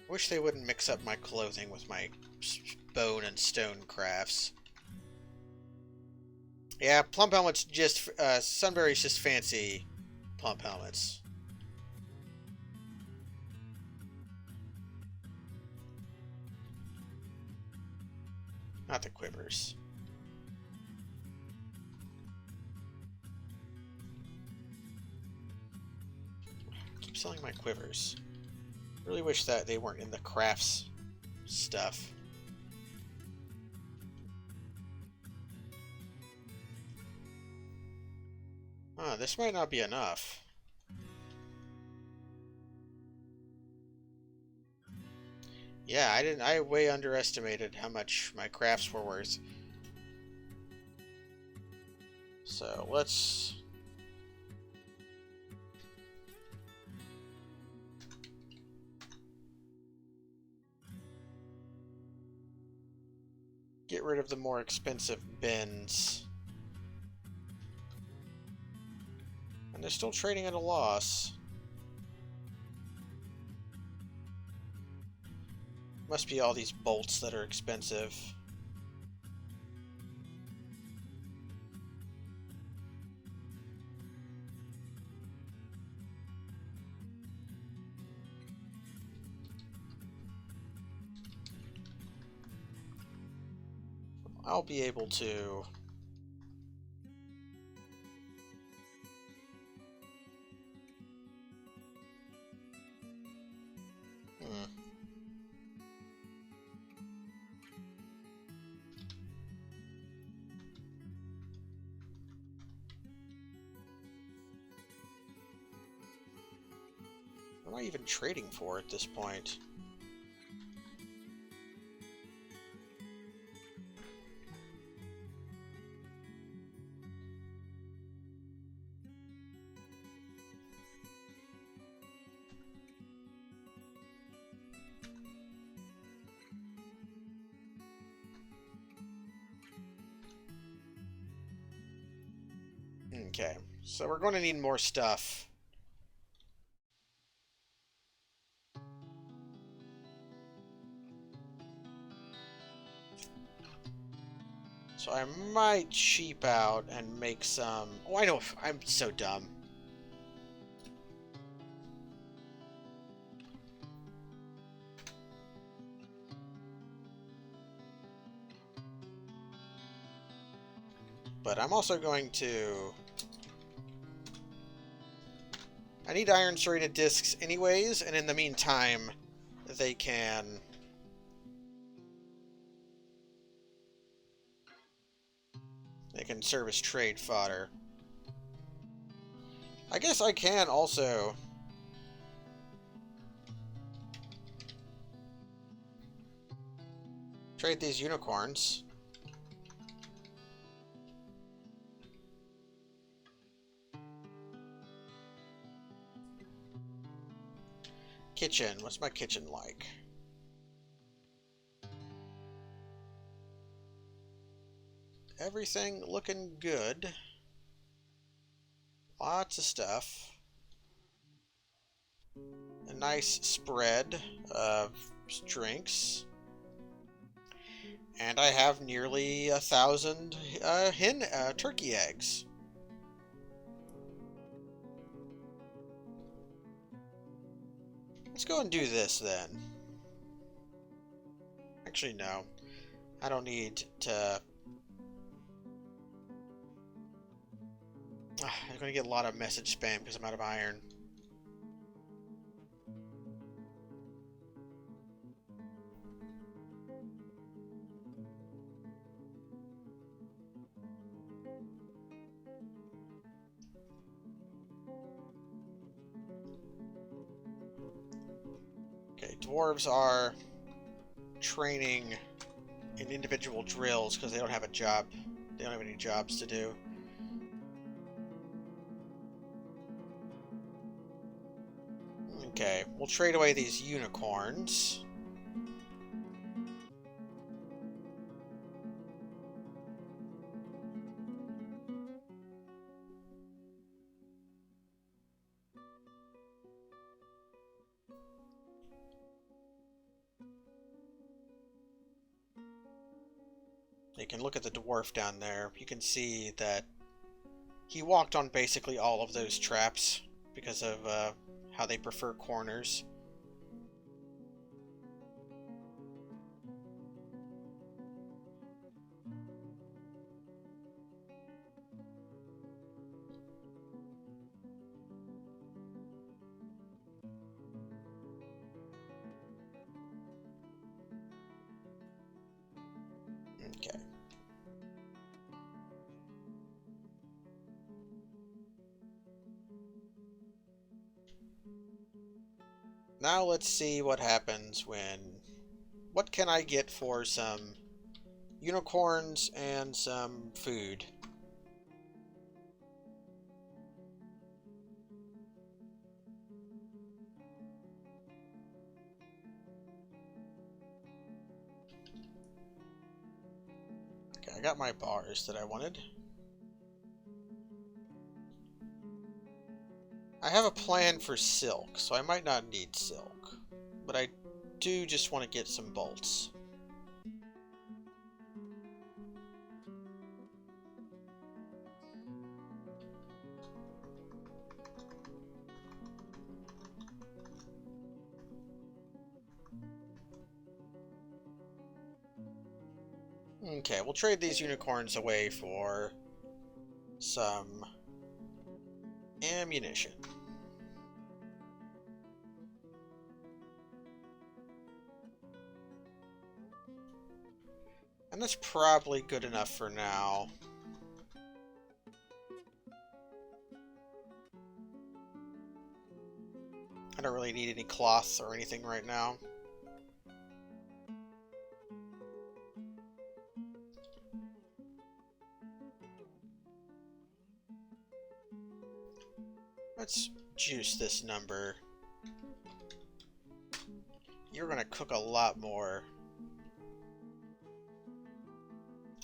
Wish they wouldn't mix up my clothing with my bone and stone crafts. Yeah, plump helmets just... Sunbury's just fancy plump helmets. Not the quivers. I keep selling my quivers. Really wish that they weren't in the crafts stuff. This might not be enough. Yeah, I way underestimated how much my crafts were worth. So, let's... get rid of the more expensive bins. And they're still trading at a loss. Must be all these bolts that are expensive. I'll be able to... What am I even trading for at this point? Okay, so we're going to need more stuff. So I might cheap out and make some... Oh, I know, I'm so dumb. But I'm also going to... I need iron serrated discs anyways, and in the meantime, they can... serve as trade fodder. I guess I can also... trade these unicorns. Kitchen. What's my kitchen like? Everything looking good. Lots of stuff. A nice spread of drinks. And I have nearly 1,000 turkey eggs. Let's go and do this then. Actually, no. I don't need to... I'm going to get a lot of message spam because I'm out of iron. dwarves are training in individual drills because they don't have a job. They don't have any jobs to do. Okay, we'll trade away these unicorns. You can look at the dwarf down there. You can see that he walked on basically all of those traps because of how they prefer corners. Okay. Now let's see what happens when... What can I get for some unicorns and some food? Okay, I got my bars that I wanted. I have a plan for silk, so I might not need silk. But I do just want to get some bolts. Okay, we'll trade these unicorns away for some ammunition. And that's probably good enough for now. I don't really need any cloth or anything right now. Let's juice this number. You're gonna cook a lot more.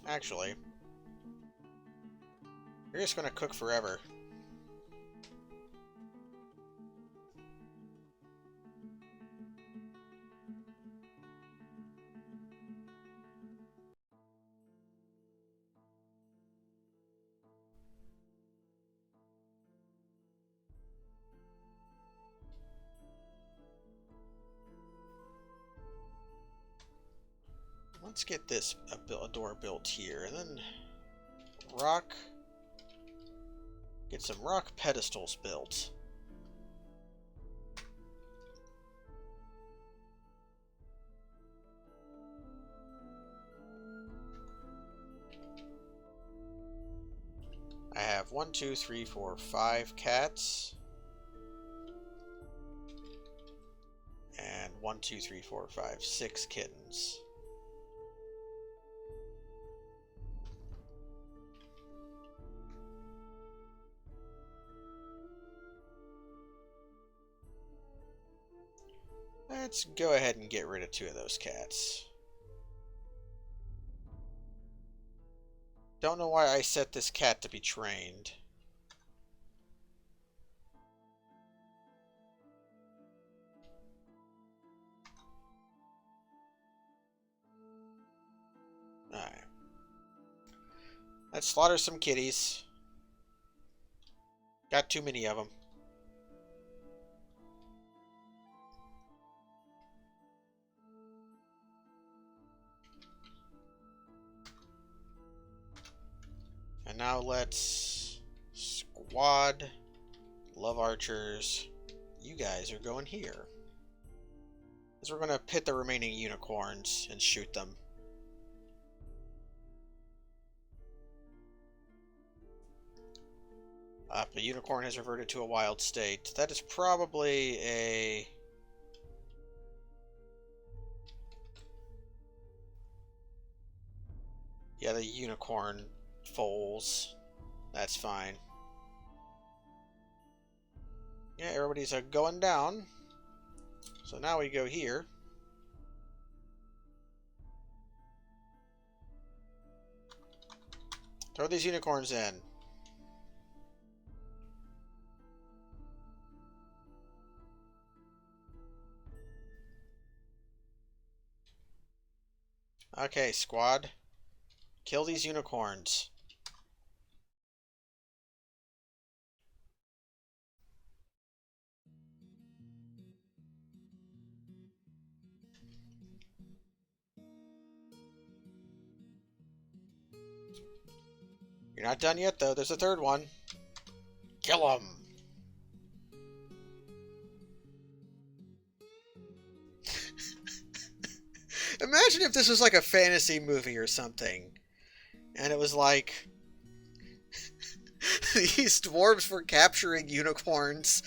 Actually, you're just gonna cook forever. Let's get this a door built here, and then rock. Get some rock pedestals built. I have 1, 2, 3, 4, 5 cats. And 1, 2, 3, 4, 5, 6 kittens. Let's go ahead and get rid of 2 of those cats. Don't know why I set this cat to be trained. Alright. Let's slaughter some kitties. Got too many of them. And now let's squad, love archers. You guys are going here. Because we're going to pit the remaining unicorns and shoot them. The unicorn has reverted to a wild state. That is probably a Yeah, the unicorn foals. That's fine. Yeah, everybody's going down. So now we go here. Throw these unicorns in. Okay, squad. Kill these unicorns. You're not done yet, though. There's a third one. Kill him! Imagine if this was like a fantasy movie or something. And it was like... these dwarves were capturing unicorns.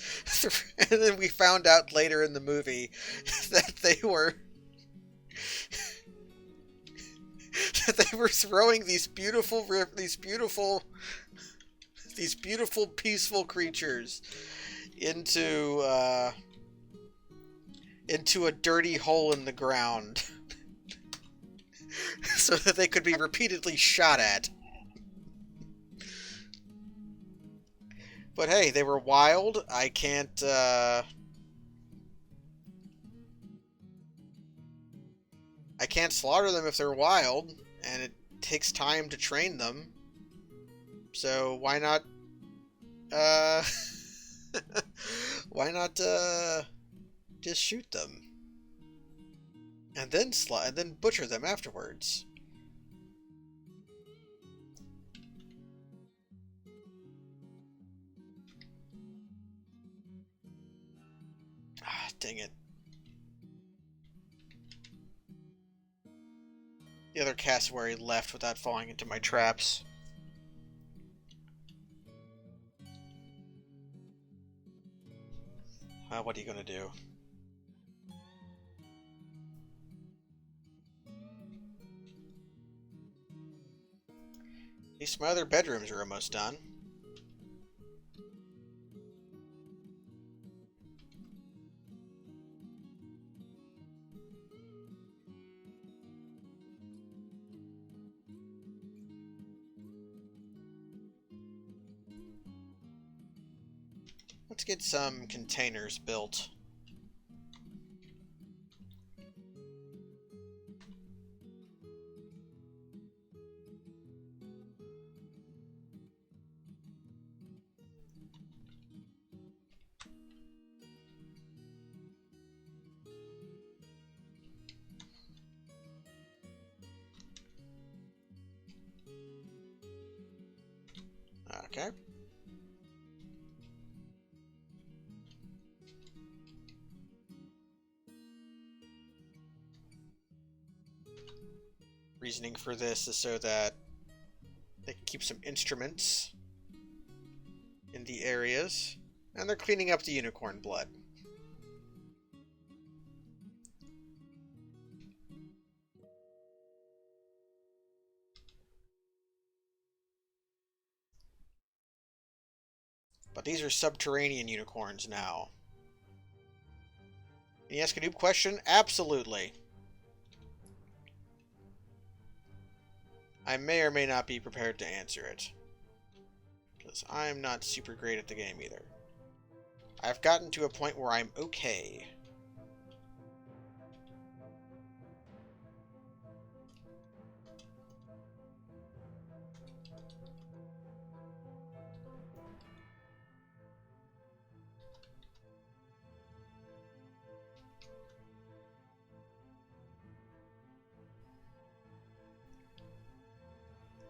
And then we found out later in the movie that they were... that they were throwing these beautiful, peaceful creatures into a dirty hole in the ground, so that they could be repeatedly shot at. But hey, they were wild. I can't slaughter them if they're wild, and it takes time to train them. So why not, why not, just shoot them? And then butcher them afterwards. Ah, dang it. The other cassowary left without falling into my traps. What are you gonna do? At least my other bedrooms are almost done. Let's get some containers built. Okay. Reasoning for this is so that they can keep some instruments in the areas, and they're cleaning up the unicorn blood. But these are subterranean unicorns now. Can you ask a noob question? Absolutely. I may or may not be prepared to answer it, because I'm not super great at the game either. I've gotten to a point where I'm okay.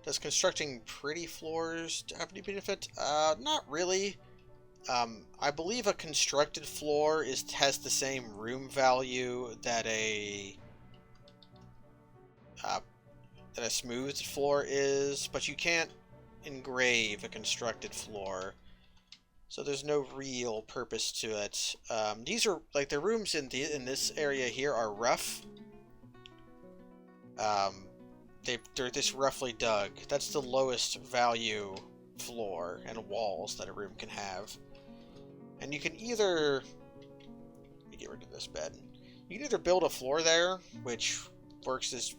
Does constructing pretty floors have any benefit? Not really. I believe a constructed floor has the same room value that a smoothed floor is, but you can't engrave a constructed floor, so there's no real purpose to it. These are like the rooms in this area here are rough. they're this roughly dug. That's the lowest value floor and walls that a room can have. And you can either... Let me get rid of this bed. You can either build a floor there, which works as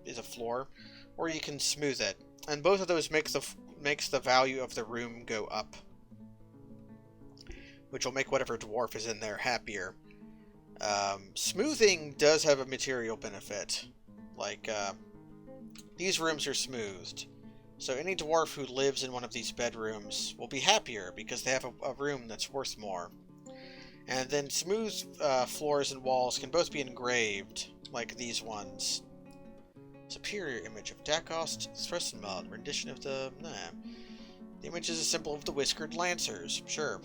is a floor, or you can smooth it. And both of those makes the value of the room go up, which will make whatever dwarf is in there happier. Smoothing does have a material benefit. Like, these rooms are smoothed. So any dwarf who lives in one of these bedrooms will be happier because they have a room that's worth more. And then smooth floors and walls can both be engraved, like these ones. Superior image of Dacost, Thressenmod, rendition of the... Nah. The image is a symbol of the Whiskered Lancers, sure.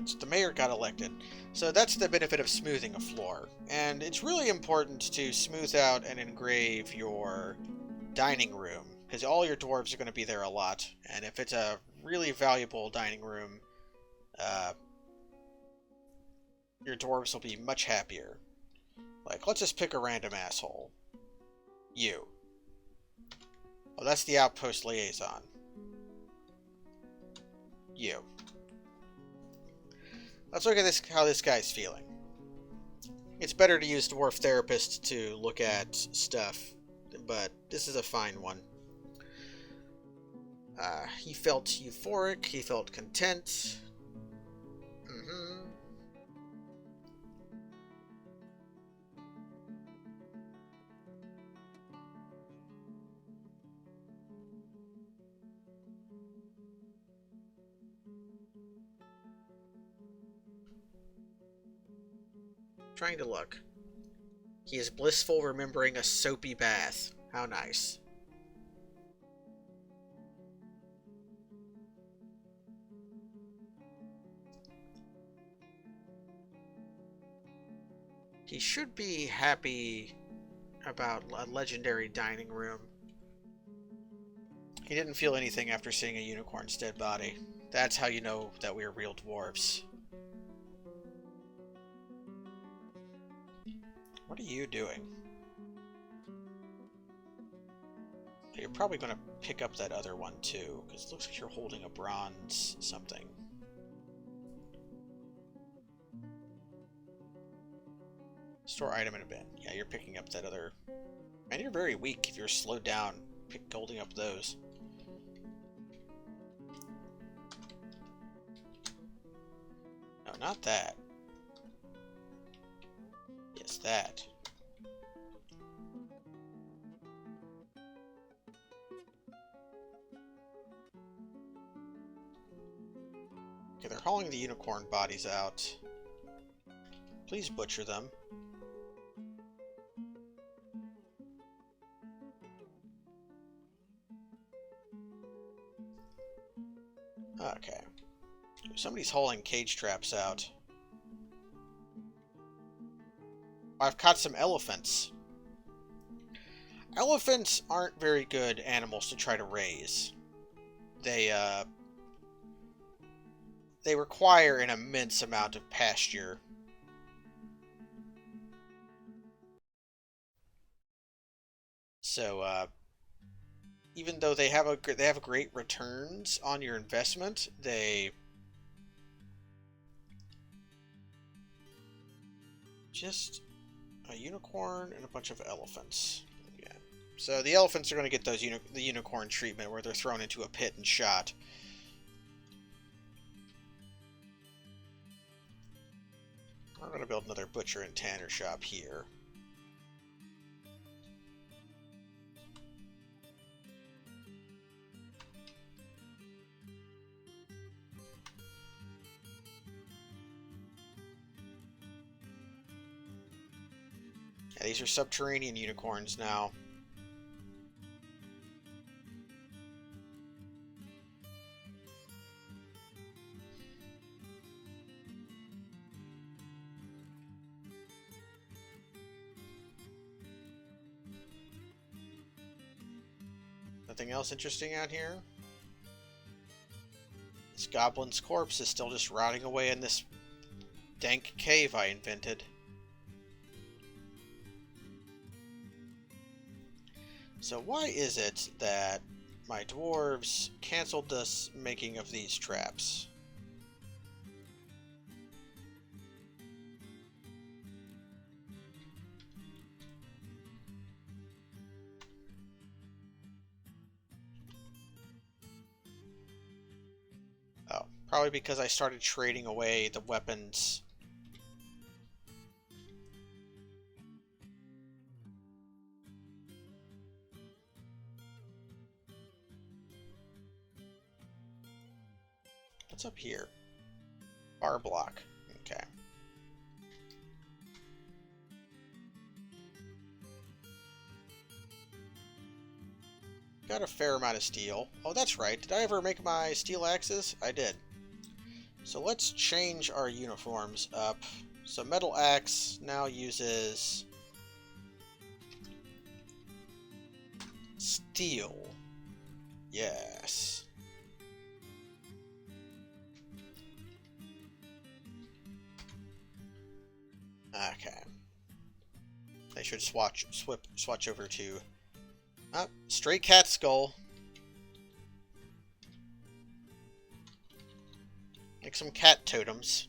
So the mayor got elected. So that's the benefit of smoothing a floor. And it's really important to smooth out and engrave your dining room, because all your dwarves are going to be there a lot. And if it's a really valuable dining room, your dwarves will be much happier. Like, let's just pick a random asshole. You. Oh, that's the outpost liaison. You. Let's look at this, how this guy's feeling. It's better to use Dwarf Therapist to look at stuff, but this is a fine one. He felt euphoric, he felt content. Trying to look. He is blissful, remembering a soapy bath. How nice. He should be happy about a legendary dining room. He didn't feel anything after seeing a unicorn's dead body. That's how you know that we are real dwarves. What are you doing? You're probably going to pick up that other one too, because it looks like you're holding a bronze something. Store item in a bin. Yeah, you're picking up that other... Man, you're very weak if you're slowed down holding up those. No, not that. Yes, that. Okay, they're hauling the unicorn bodies out. Please butcher them. Okay. Somebody's hauling cage traps out. I've caught some elephants. Elephants aren't very good animals to try to raise. They require an immense amount of pasture. So, even though they have great returns on your investment, they just a unicorn and a bunch of elephants. Yeah. So the elephants are going to get those the unicorn treatment where they're thrown into a pit and shot. I'm going to build another butcher and tanner shop here. Yeah, these are subterranean unicorns now. Nothing else interesting out here? This goblin's corpse is still just rotting away in this dank cave I invented. So why is it that my dwarves canceled this making of these traps? Oh, probably because I started trading away the weapons. What's up here? Bar block. Okay. Got a fair amount of steel. Oh, that's right. Did I ever make my steel axes? I did. So let's change our uniforms up. So metal axe now uses steel. Yes. Okay. They should swatch over to stray cat skull. Make some cat totems.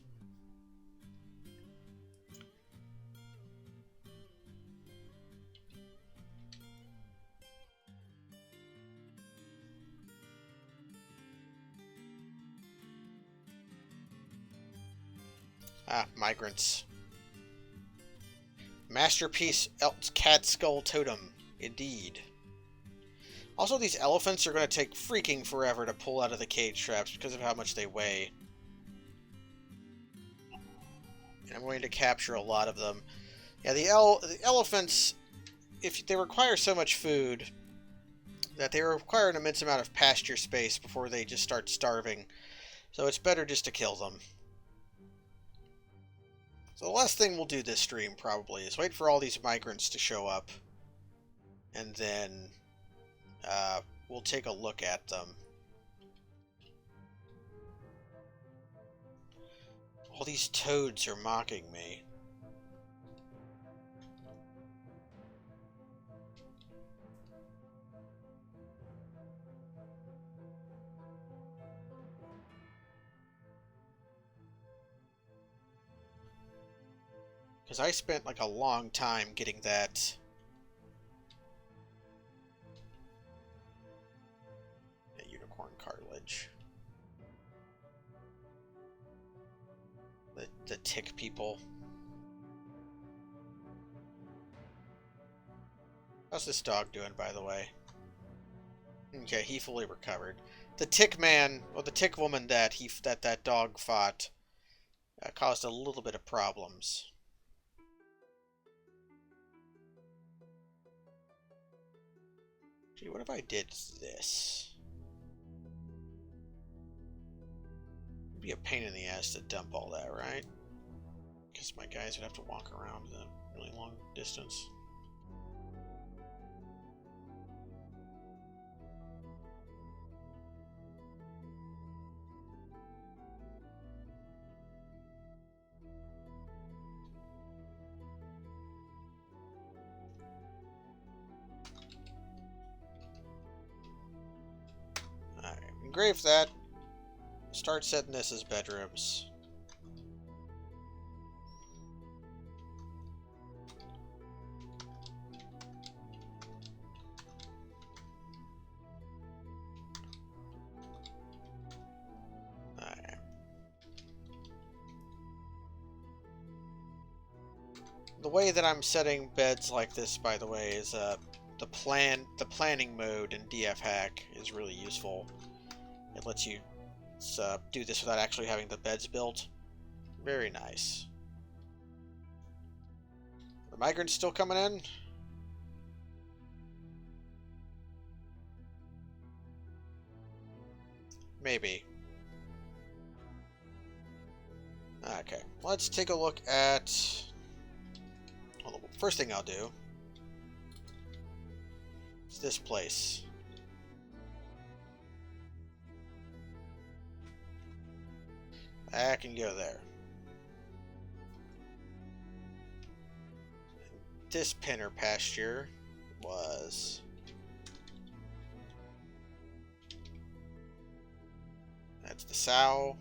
Migrants. Masterpiece cat skull totem. Indeed. Also, these elephants are going to take freaking forever to pull out of the cage traps because of how much they weigh. And I'm going to capture a lot of them. Yeah, the elephants, if they require so much food, that they require an immense amount of pasture space before they just start starving. So it's better just to kill them. So the last thing we'll do this stream, probably, is wait for all these migrants to show up. And then we'll take a look at them. All these toads are mocking me. Because I spent like a long time getting that unicorn cartilage. The tick people. How's this dog doing, by the way? Okay, he fully recovered. The tick man, or the tick woman that that dog fought, caused a little bit of problems. Gee, what if I did this? It'd be a pain in the ass to dump all that, right? Because my guys would have to walk around a really long distance. Alright, engrave that. Start setting this as bedrooms. Alright. The way that I'm setting beds like this, by the way, is the planning mode in DF Hack is really useful. It lets you do this without actually having the beds built. Very nice. The migrants still coming in? Maybe. Okay, let's take a look at... Well, the first thing I'll do is this place. I can go there. This pinner pasture was a sow.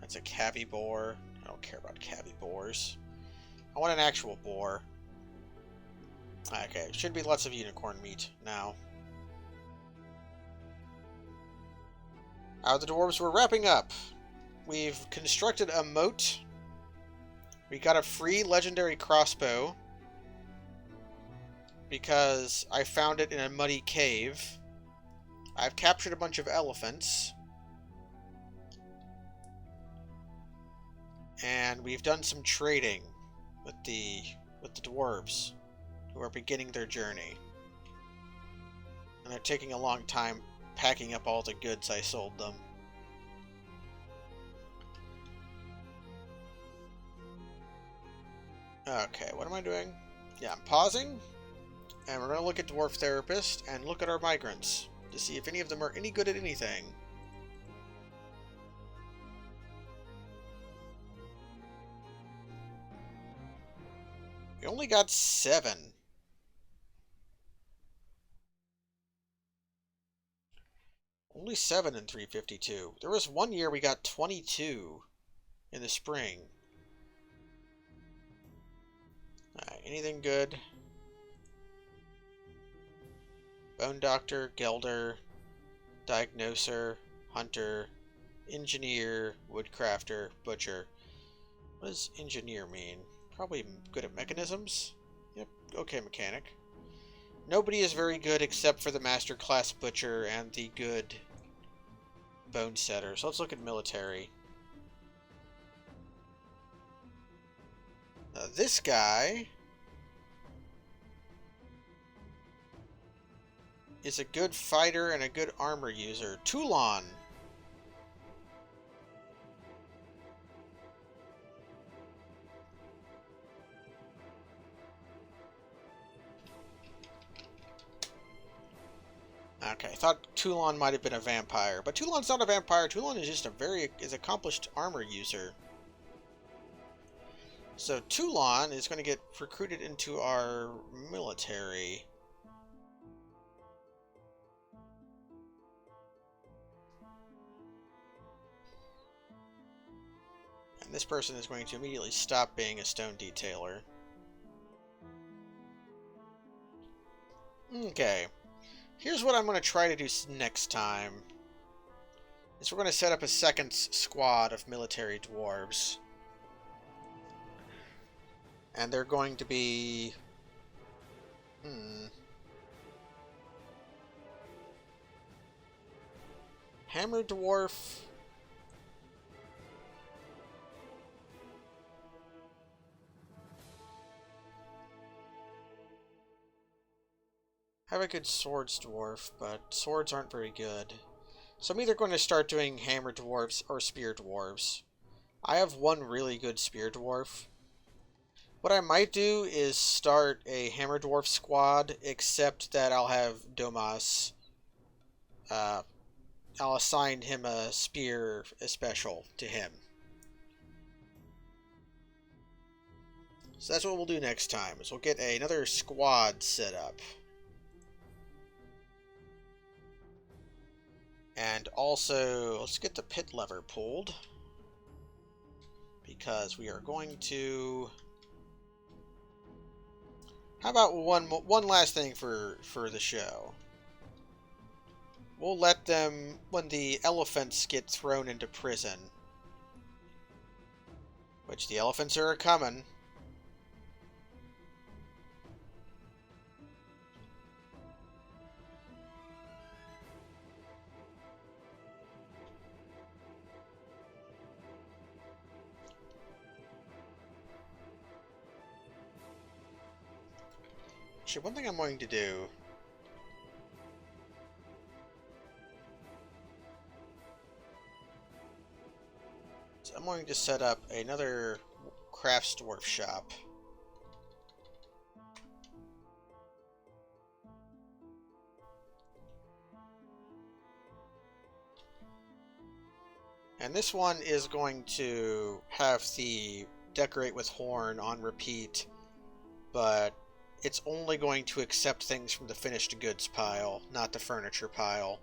That's a cavy boar. I don't care about cavy boars. I want an actual boar. Okay, should be lots of unicorn meat now. The dwarves were wrapping up. We've constructed a moat. We got a free legendary crossbow because I found it in a muddy cave. I've captured a bunch of elephants. And we've done some trading with the dwarves who are beginning their journey. And they're taking a long time packing up all the goods I sold them. Okay, what am I doing? Yeah, I'm pausing. And we're going to look at Dwarf Therapist and look at our migrants to see if any of them are any good at anything. We only got 7. Only 7 in 352. There was one year we got 22 in the spring. Alright, anything good? Bone Doctor, Gelder, Diagnoser, Hunter, Engineer, Woodcrafter, Butcher. What does Engineer mean? Probably good at mechanisms? Yep, okay, Mechanic. Nobody is very good except for the Master Class Butcher and the good Bone Setter. So let's look at Military. This guy is a good fighter and a good armor user. Toulon. Okay, I thought Toulon might have been a vampire, but Toulon's not a vampire. Toulon is just a very accomplished armor user. So Toulon is going to get recruited into our military. And this person is going to immediately stop being a stone detailer. Okay. Here's what I'm going to try to do next time. Is we're going to set up a second squad of military dwarves. And they're going to be... Hammer Dwarf... have a good swords dwarf, but swords aren't very good. So I'm either going to start doing hammer dwarves or spear dwarves. I have one really good spear dwarf. What I might do is start a hammer dwarf squad, except that I'll have Domas. I'll assign him a spear special to him. So that's what we'll do next time, is we'll get another squad set up. And also, let's get the pit lever pulled, because we are going to... How about one last thing for the show? We'll let them, when the elephants get thrown into prison, which the elephants are coming. Actually, one thing I'm going to do is I'm going to set up another crafts dwarf shop. And this one is going to have the decorate with horn on repeat, but it's only going to accept things from the finished goods pile, not the furniture pile.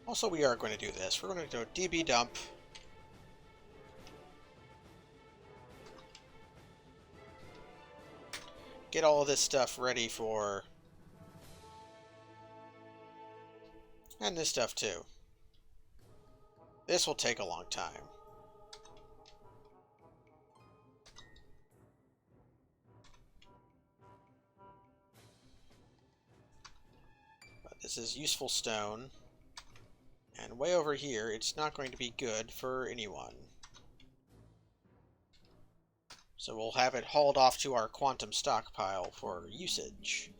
Also, we are going to do this. We're going to do a DB dump. Get all of this stuff ready for... And this stuff too. This will take a long time. But this is useful stone. And way over here, it's not going to be good for anyone. So we'll have it hauled off to our quantum stockpile for usage.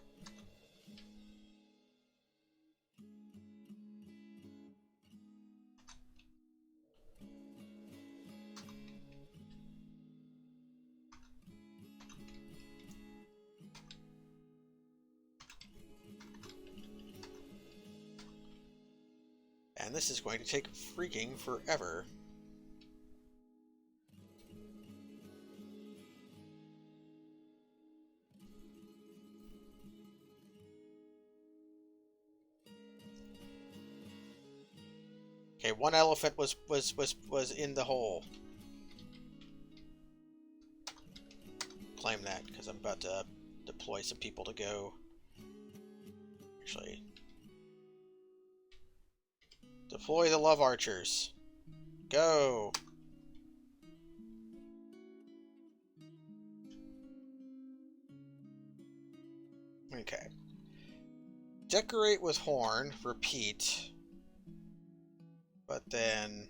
And this is going to take freaking forever. Okay, one elephant was in the hole. Claim that, because I'm about to deploy some people to go. Actually, deploy the love archers. Go! Okay. Decorate with horn, repeat. But then...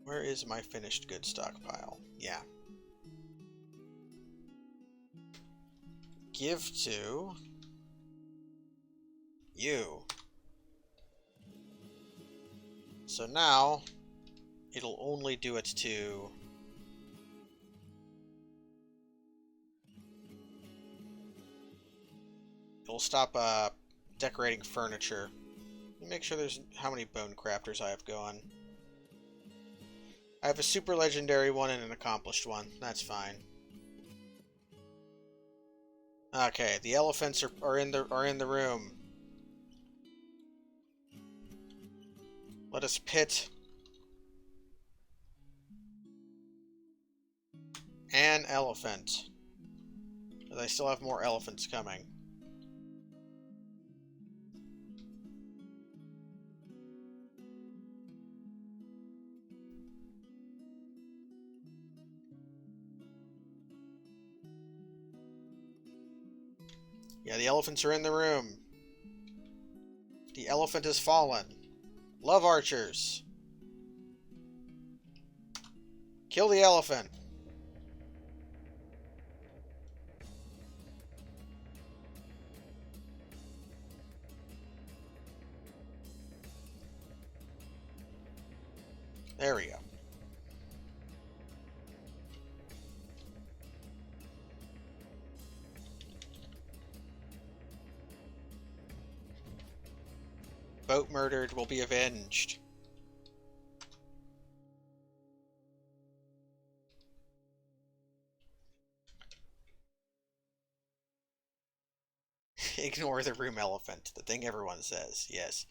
Where is my finished goods stockpile? Yeah. Give to... you. So now, it'll only do it to... It'll stop decorating furniture. Let me make sure there's how many bone crafters I have going. I have a super legendary one and an accomplished one. That's fine. Okay, the elephants are in the room. Let us pit an elephant. Because I still have more elephants coming. Yeah, the elephants are in the room. The elephant has fallen. Love archers. Kill the elephant. There we go. Boat murdered will be avenged. Ignore the room elephant. The thing everyone says. Yes.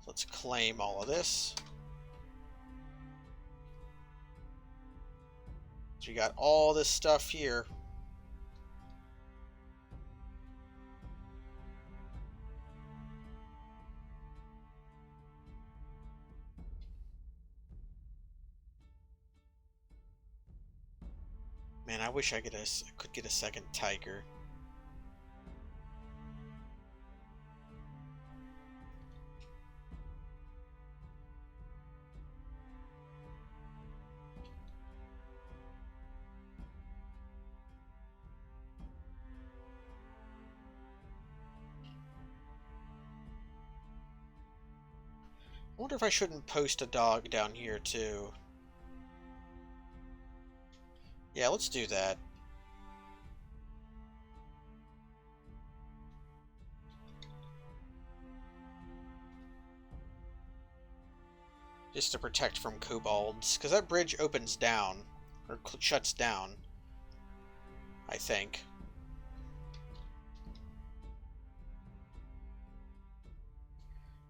Let's claim all of this. So we got all this stuff here. Man, I wish I could get a second tiger. I wonder if I shouldn't post a dog down here too. Yeah, let's do that. Just to protect from kobolds, because that bridge opens down, or shuts down, I think.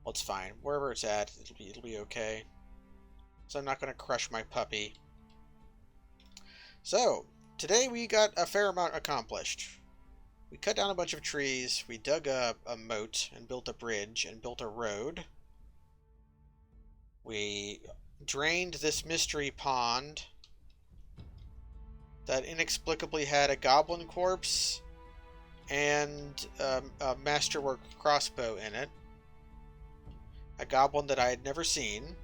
Well, it's fine. Wherever it's at, it'll be okay. So I'm not going to crush my puppy. So, today we got a fair amount accomplished. We cut down a bunch of trees, we dug a moat, and built a bridge, and built a road. We drained this mystery pond that inexplicably had a goblin corpse and a masterwork crossbow in it. A goblin that I had never seen.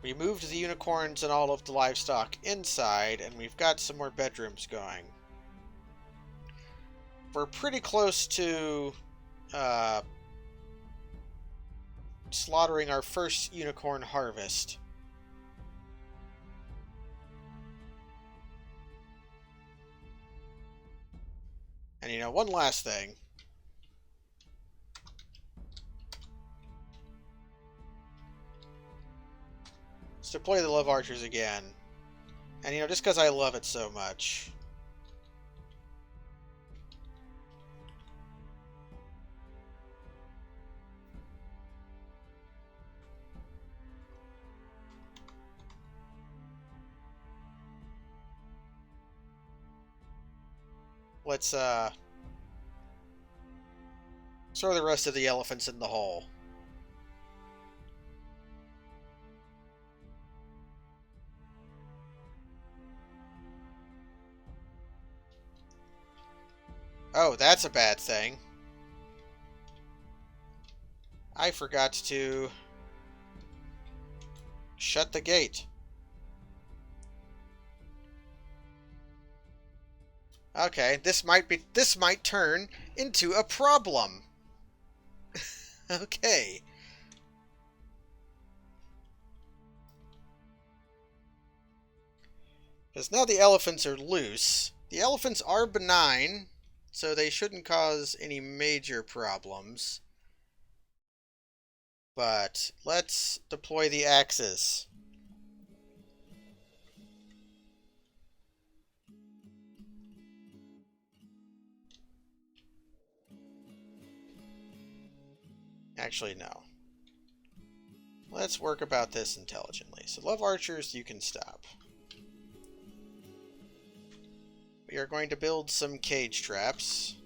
We moved the unicorns and all of the livestock inside, and we've got some more bedrooms going. We're pretty close to slaughtering our first unicorn harvest. And you know, one last thing. Let's deploy the love archers again. And you know, just because I love it so much. Let's throw the rest of the elephants in the hole. Oh, that's a bad thing. I forgot to shut the gate. Okay, this might turn into a problem. Okay. Because now the elephants are loose. The elephants are benign, so they shouldn't cause any major problems. But let's deploy the axes. Actually, no. Let's work about this intelligently. So, love archers, you can stop. We are going to build some cage traps.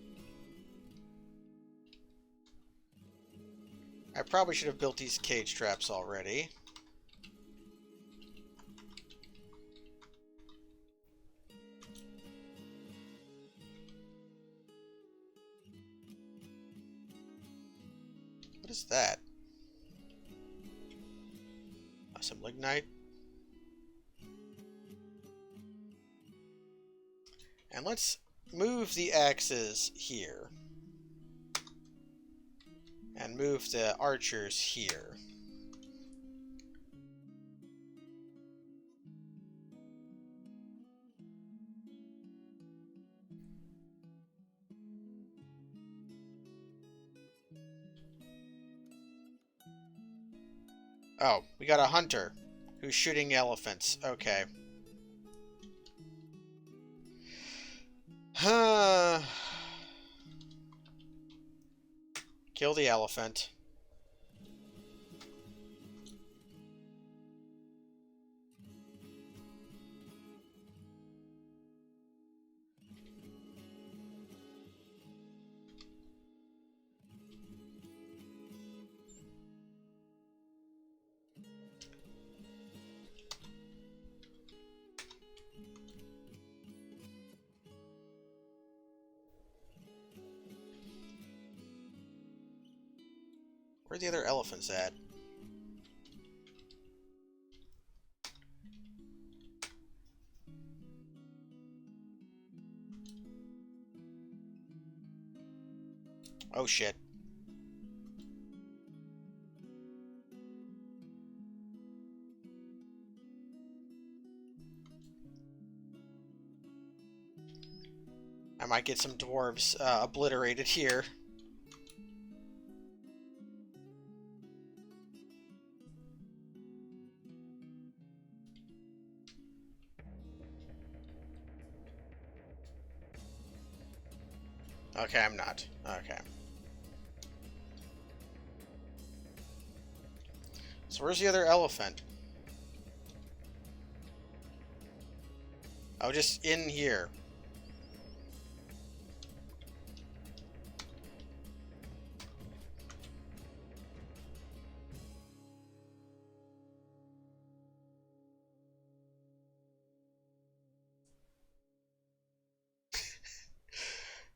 I probably should have built these cage traps already. What is that? Oh, some lignite. And let's move the axes here. And move the archers here. Oh, we got a hunter who's shooting elephants. Okay. Kill the elephant. Where are the other elephants at? Oh shit. I might get some dwarves obliterated here. Okay, I'm not. Okay. So where's the other elephant? Oh, just in here.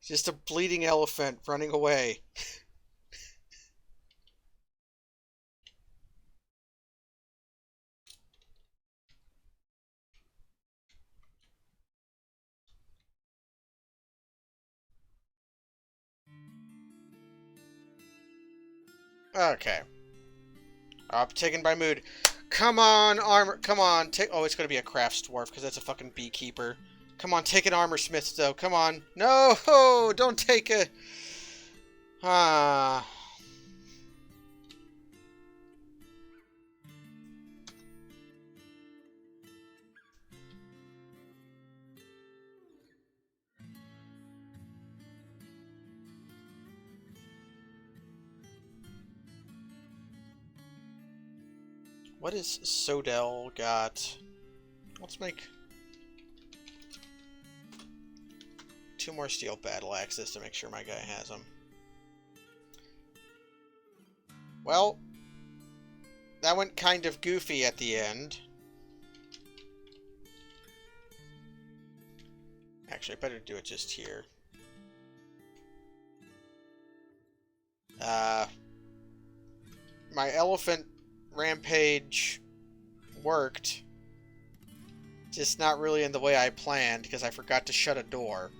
Just a bleeding elephant running away. Okay. Taken by mood. Come on, armor. Come on. Take. Oh, it's gonna be a crafts dwarf because that's a fucking beekeeper. Come on, take an armor smith though. Come on. No, don't take a. Ah. What is Sodell got? Let's make 2 more steel battle axes to make sure my guy has them. Well, that went kind of goofy at the end. Actually, I better do it just here. My elephant rampage worked. Just not really in the way I planned, because I forgot to shut a door.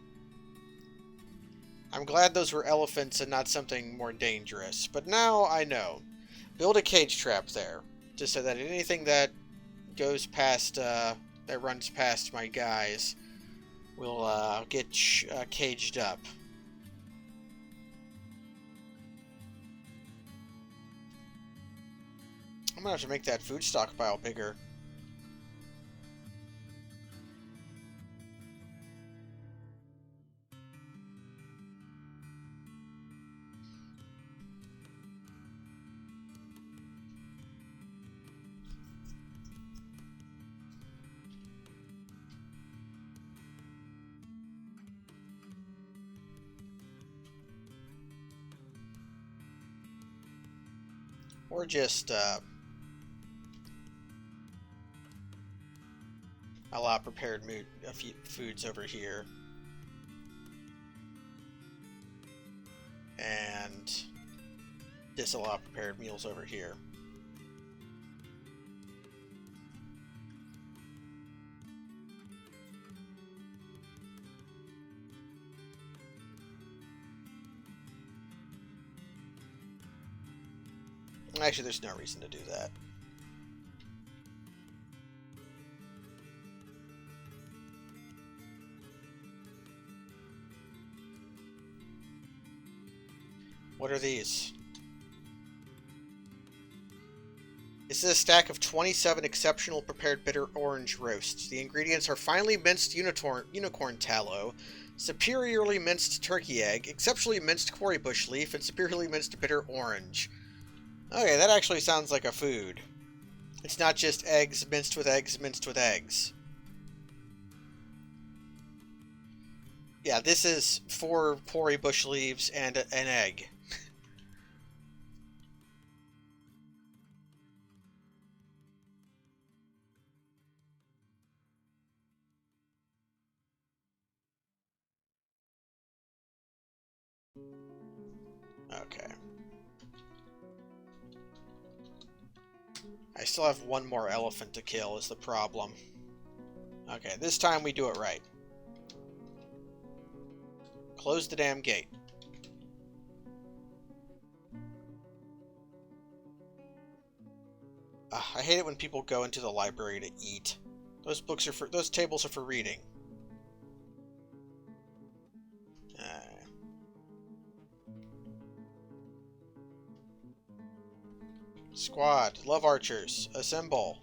I'm glad those were elephants and not something more dangerous, but now I know. Build a cage trap there, just so that anything that goes past, that runs past my guys will get caged up. I'm gonna have to make that food stockpile bigger. Or just, allow prepared foods over here. And disallow prepared meals over here. Actually, there's no reason to do that. What are these? This is a stack of 27 exceptional prepared bitter orange roasts. The ingredients are finely minced unicorn tallow, superiorly minced turkey egg, exceptionally minced quarry bush leaf, and superiorly minced bitter orange. Okay, that actually sounds like a food. It's not just eggs minced with eggs minced with eggs. Yeah, this is 4 quarry bush leaves and an egg. Okay. I still have 1 more elephant to kill is the problem. Okay, this time we do it right. Close the damn gate. I hate it when people go into the library to eat. Those tables are for reading. Squad, love archers, assemble.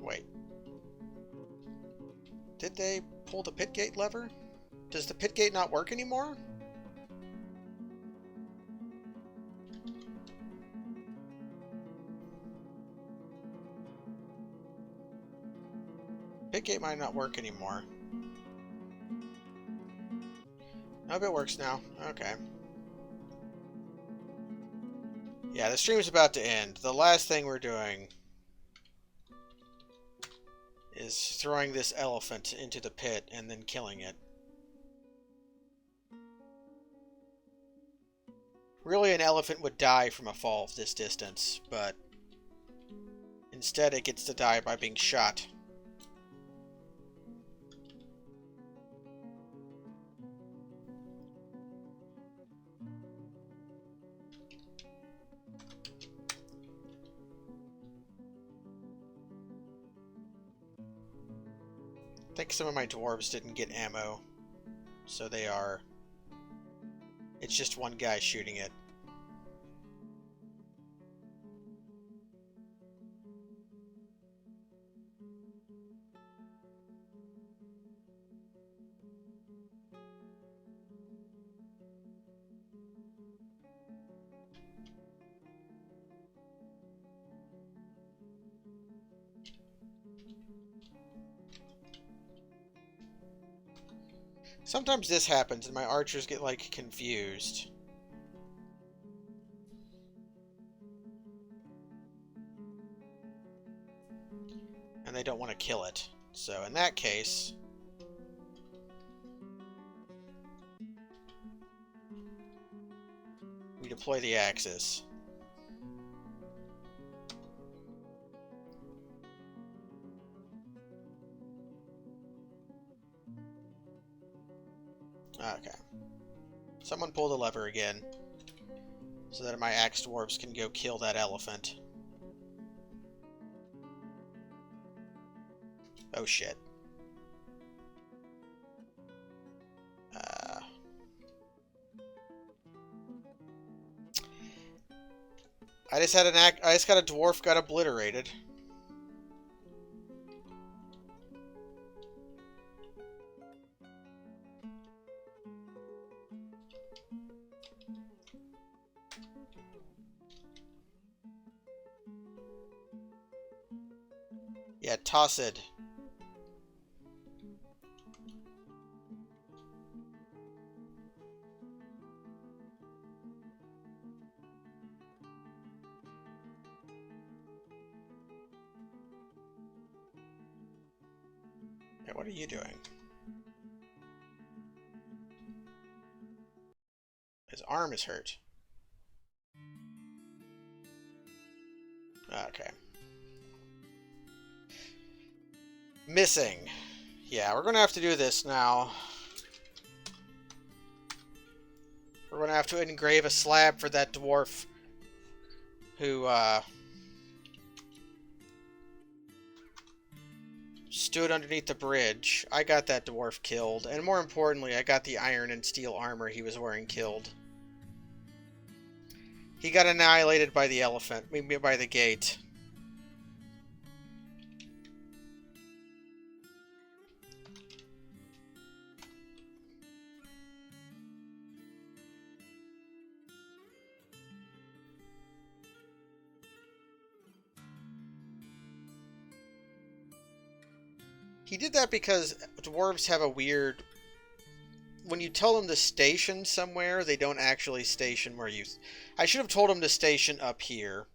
Wait. Did they pull the pit gate lever? Does the pit gate not work anymore? Pit gate might not work anymore. Nope, it works now. Okay. Yeah, the stream's about to end. The last thing we're doing is throwing this elephant into the pit and then killing it. Really, an elephant would die from a fall of this distance, but instead it gets to die by being shot. I think some of my dwarves didn't get ammo, so they are... It's just one guy shooting it. Sometimes this happens and my archers get, like, confused. And they don't want to kill it. So in that case... we deploy the axes. Okay. Someone pull the lever again, so that my axe dwarves can go kill that elephant. Oh shit. I just got a dwarf got obliterated. Yeah, toss it. Yeah, what are you doing? His arm is hurt. Okay. Missing. Yeah, we're gonna have to do this now. We're gonna have to engrave a slab for that dwarf who, stood underneath the bridge. I got that dwarf killed, and more importantly, I got the iron and steel armor he was wearing killed. He got annihilated by the elephant, maybe by the gate. He did that because dwarves have a weird... When you tell them to station somewhere, they don't actually station where you... I should have told him to station up here.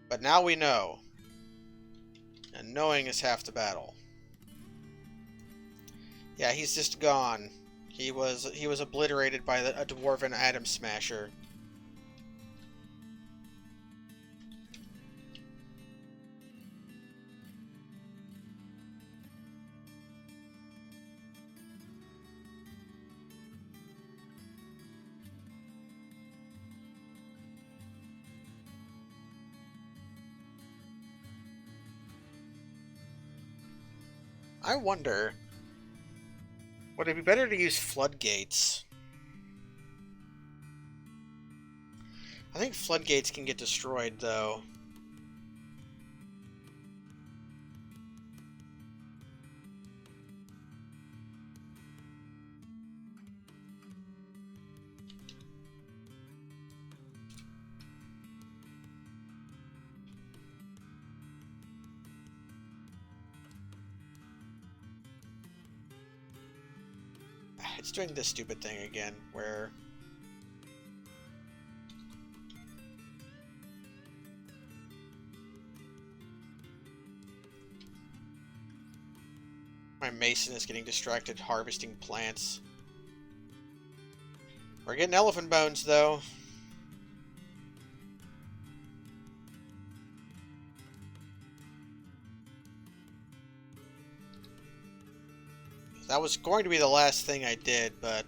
But now we know. And knowing is half the battle. Yeah, he's just gone. He was obliterated by a dwarven atom smasher. I wonder Would it be better to use floodgates? I think floodgates can get destroyed, though. It's doing this stupid thing again, where... my mason is getting distracted harvesting plants. We're getting elephant bones, though. That was going to be the last thing I did, but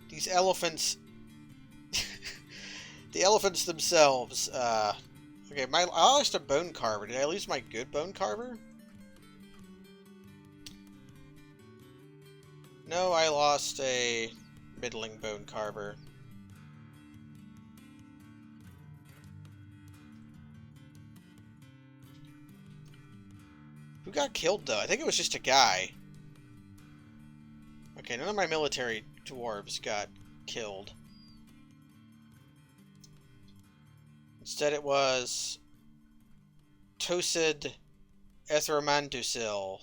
these elephants... the elephants themselves, okay, I lost a bone carver. Did I lose my good bone carver? No, I lost a middling bone carver. Who got killed, though? I think it was just a guy. Okay, none of my military dwarves got killed. Instead it was... Tosid Ethromandusil.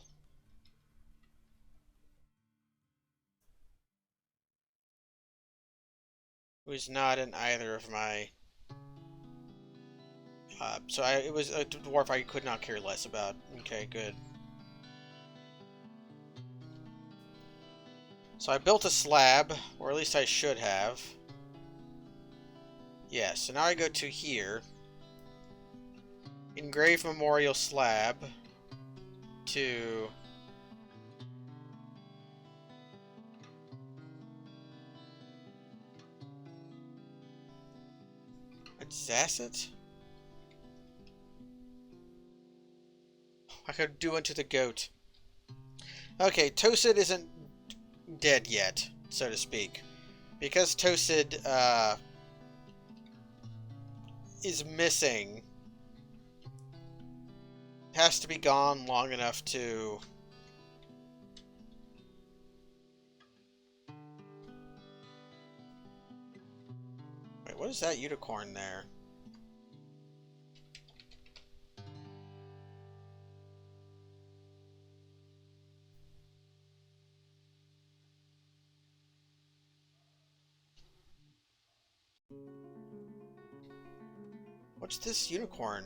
Who's not in either of my... it was a dwarf I could not care less about. Okay, good. So I built a slab, or at least I should have. Yes, so now I go to here. Engrave memorial slab to... Zacet? I could do unto the goat. Okay, Tosid isn't dead yet, so to speak. Because Tosid, is missing, has to be gone long enough to... Wait, what is that unicorn there? What's this unicorn?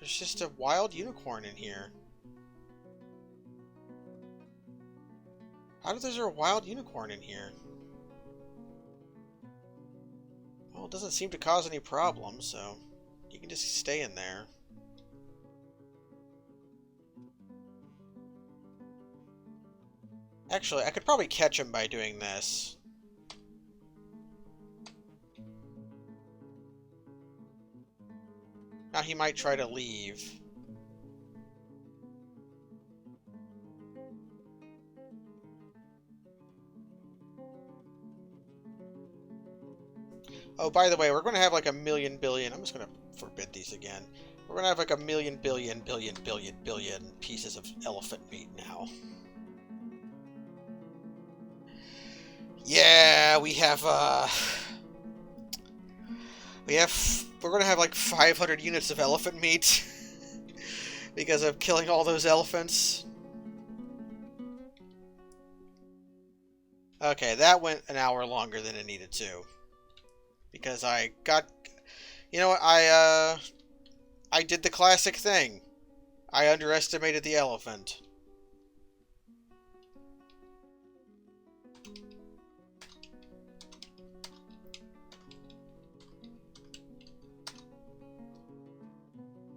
There's just a wild unicorn in here. How is there a wild unicorn in here? Well, it doesn't seem to cause any problems, so you can just stay in there. Actually, I could probably catch him by doing this. Now he might try to leave. Oh, by the way, we're going to have like a million billion... I'm just going to forbid these again. We're going to have like a million billion pieces of elephant meat now. Yeah, we're going to have like 500 units of elephant meat because of killing all those elephants. Okay, that went an hour longer than it needed to. Because I got... You know what, I did the classic thing. I underestimated the elephant.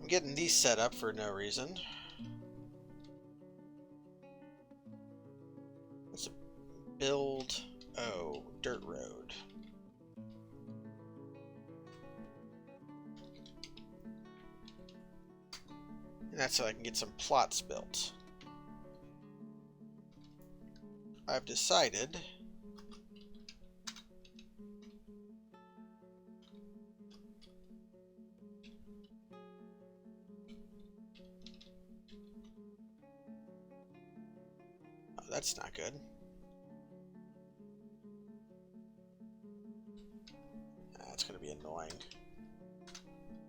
I'm getting these set up for no reason. Let's build... Oh, dirt road. And that's so I can get some plots built. I've decided that's not good. That's going to be annoying.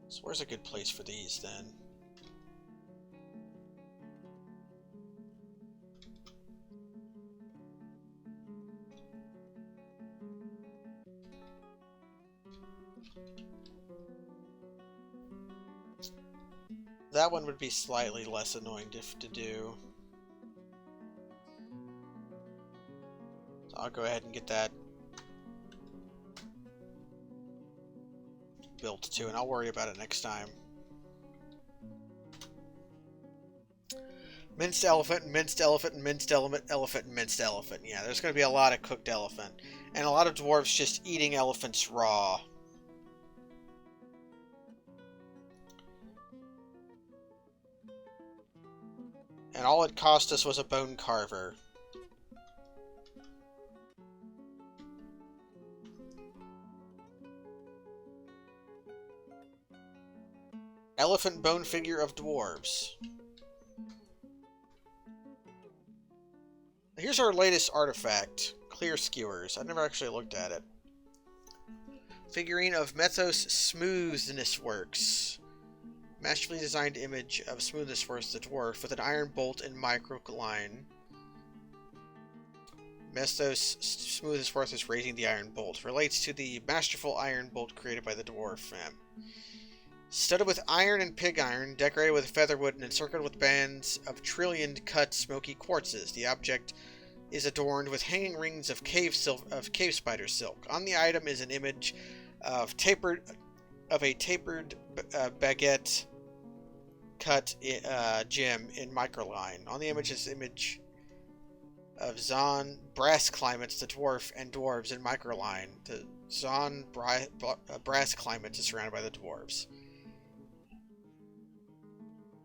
So where's a good place for these then? That one would be slightly less annoying to do. So I'll go ahead and get that built too, and I'll worry about it next time. Minced elephant, and minced elephant, and minced elephant, and minced elephant. Yeah, there's going to be a lot of cooked elephant. And a lot of dwarves just eating elephants raw. And all it cost us was a bone carver. Elephant bone figure of dwarves. Here's our latest artifact. Clear skewers. I've never actually looked at it. Figurine of Mythos Smoothness Works. Masterfully designed image of Smoothness Works the dwarf with an iron bolt and microline. Mythos Smoothness Works is raising the iron bolt. Relates to the masterful iron bolt created by the dwarf. Studded with iron and pig iron, decorated with featherwood and encircled with bands of trillioned cut smoky quartzes. The object is adorned with hanging rings of cave spider silk. On the item is an image of a tapered baguette cut gem in microline. On the image is an image of Zon brass climates, the dwarf, and dwarves in microline. The Zon brass climates is surrounded by the dwarves.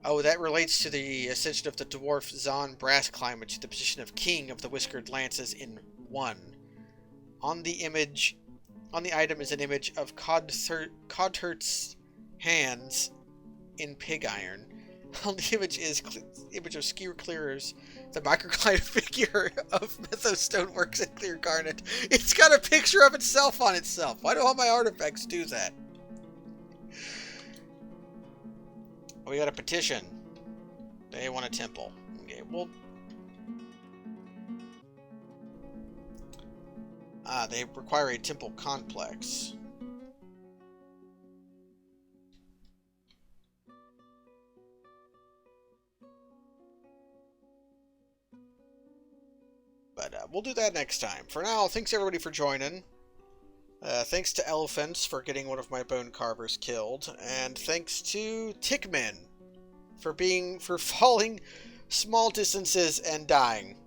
Oh, that relates to the ascension of the dwarf Zon brass climate to the position of king of the whiskered lances in 1. On the item is an image of Codhurt's hands in pig iron. On the image is image of skewer clearers, the microclimate figure of Mythos Stoneworks in clear garnet. It's got a picture of itself on itself. Why do all my artifacts do that? We got a petition. They want a temple. Okay, well... they require a temple complex. But we'll do that next time. For now, thanks everybody for joining. Thanks to Elephants for getting one of my bone carvers killed, and thanks to Tickmen for falling small distances and dying.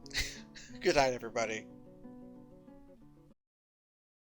Good night, everybody.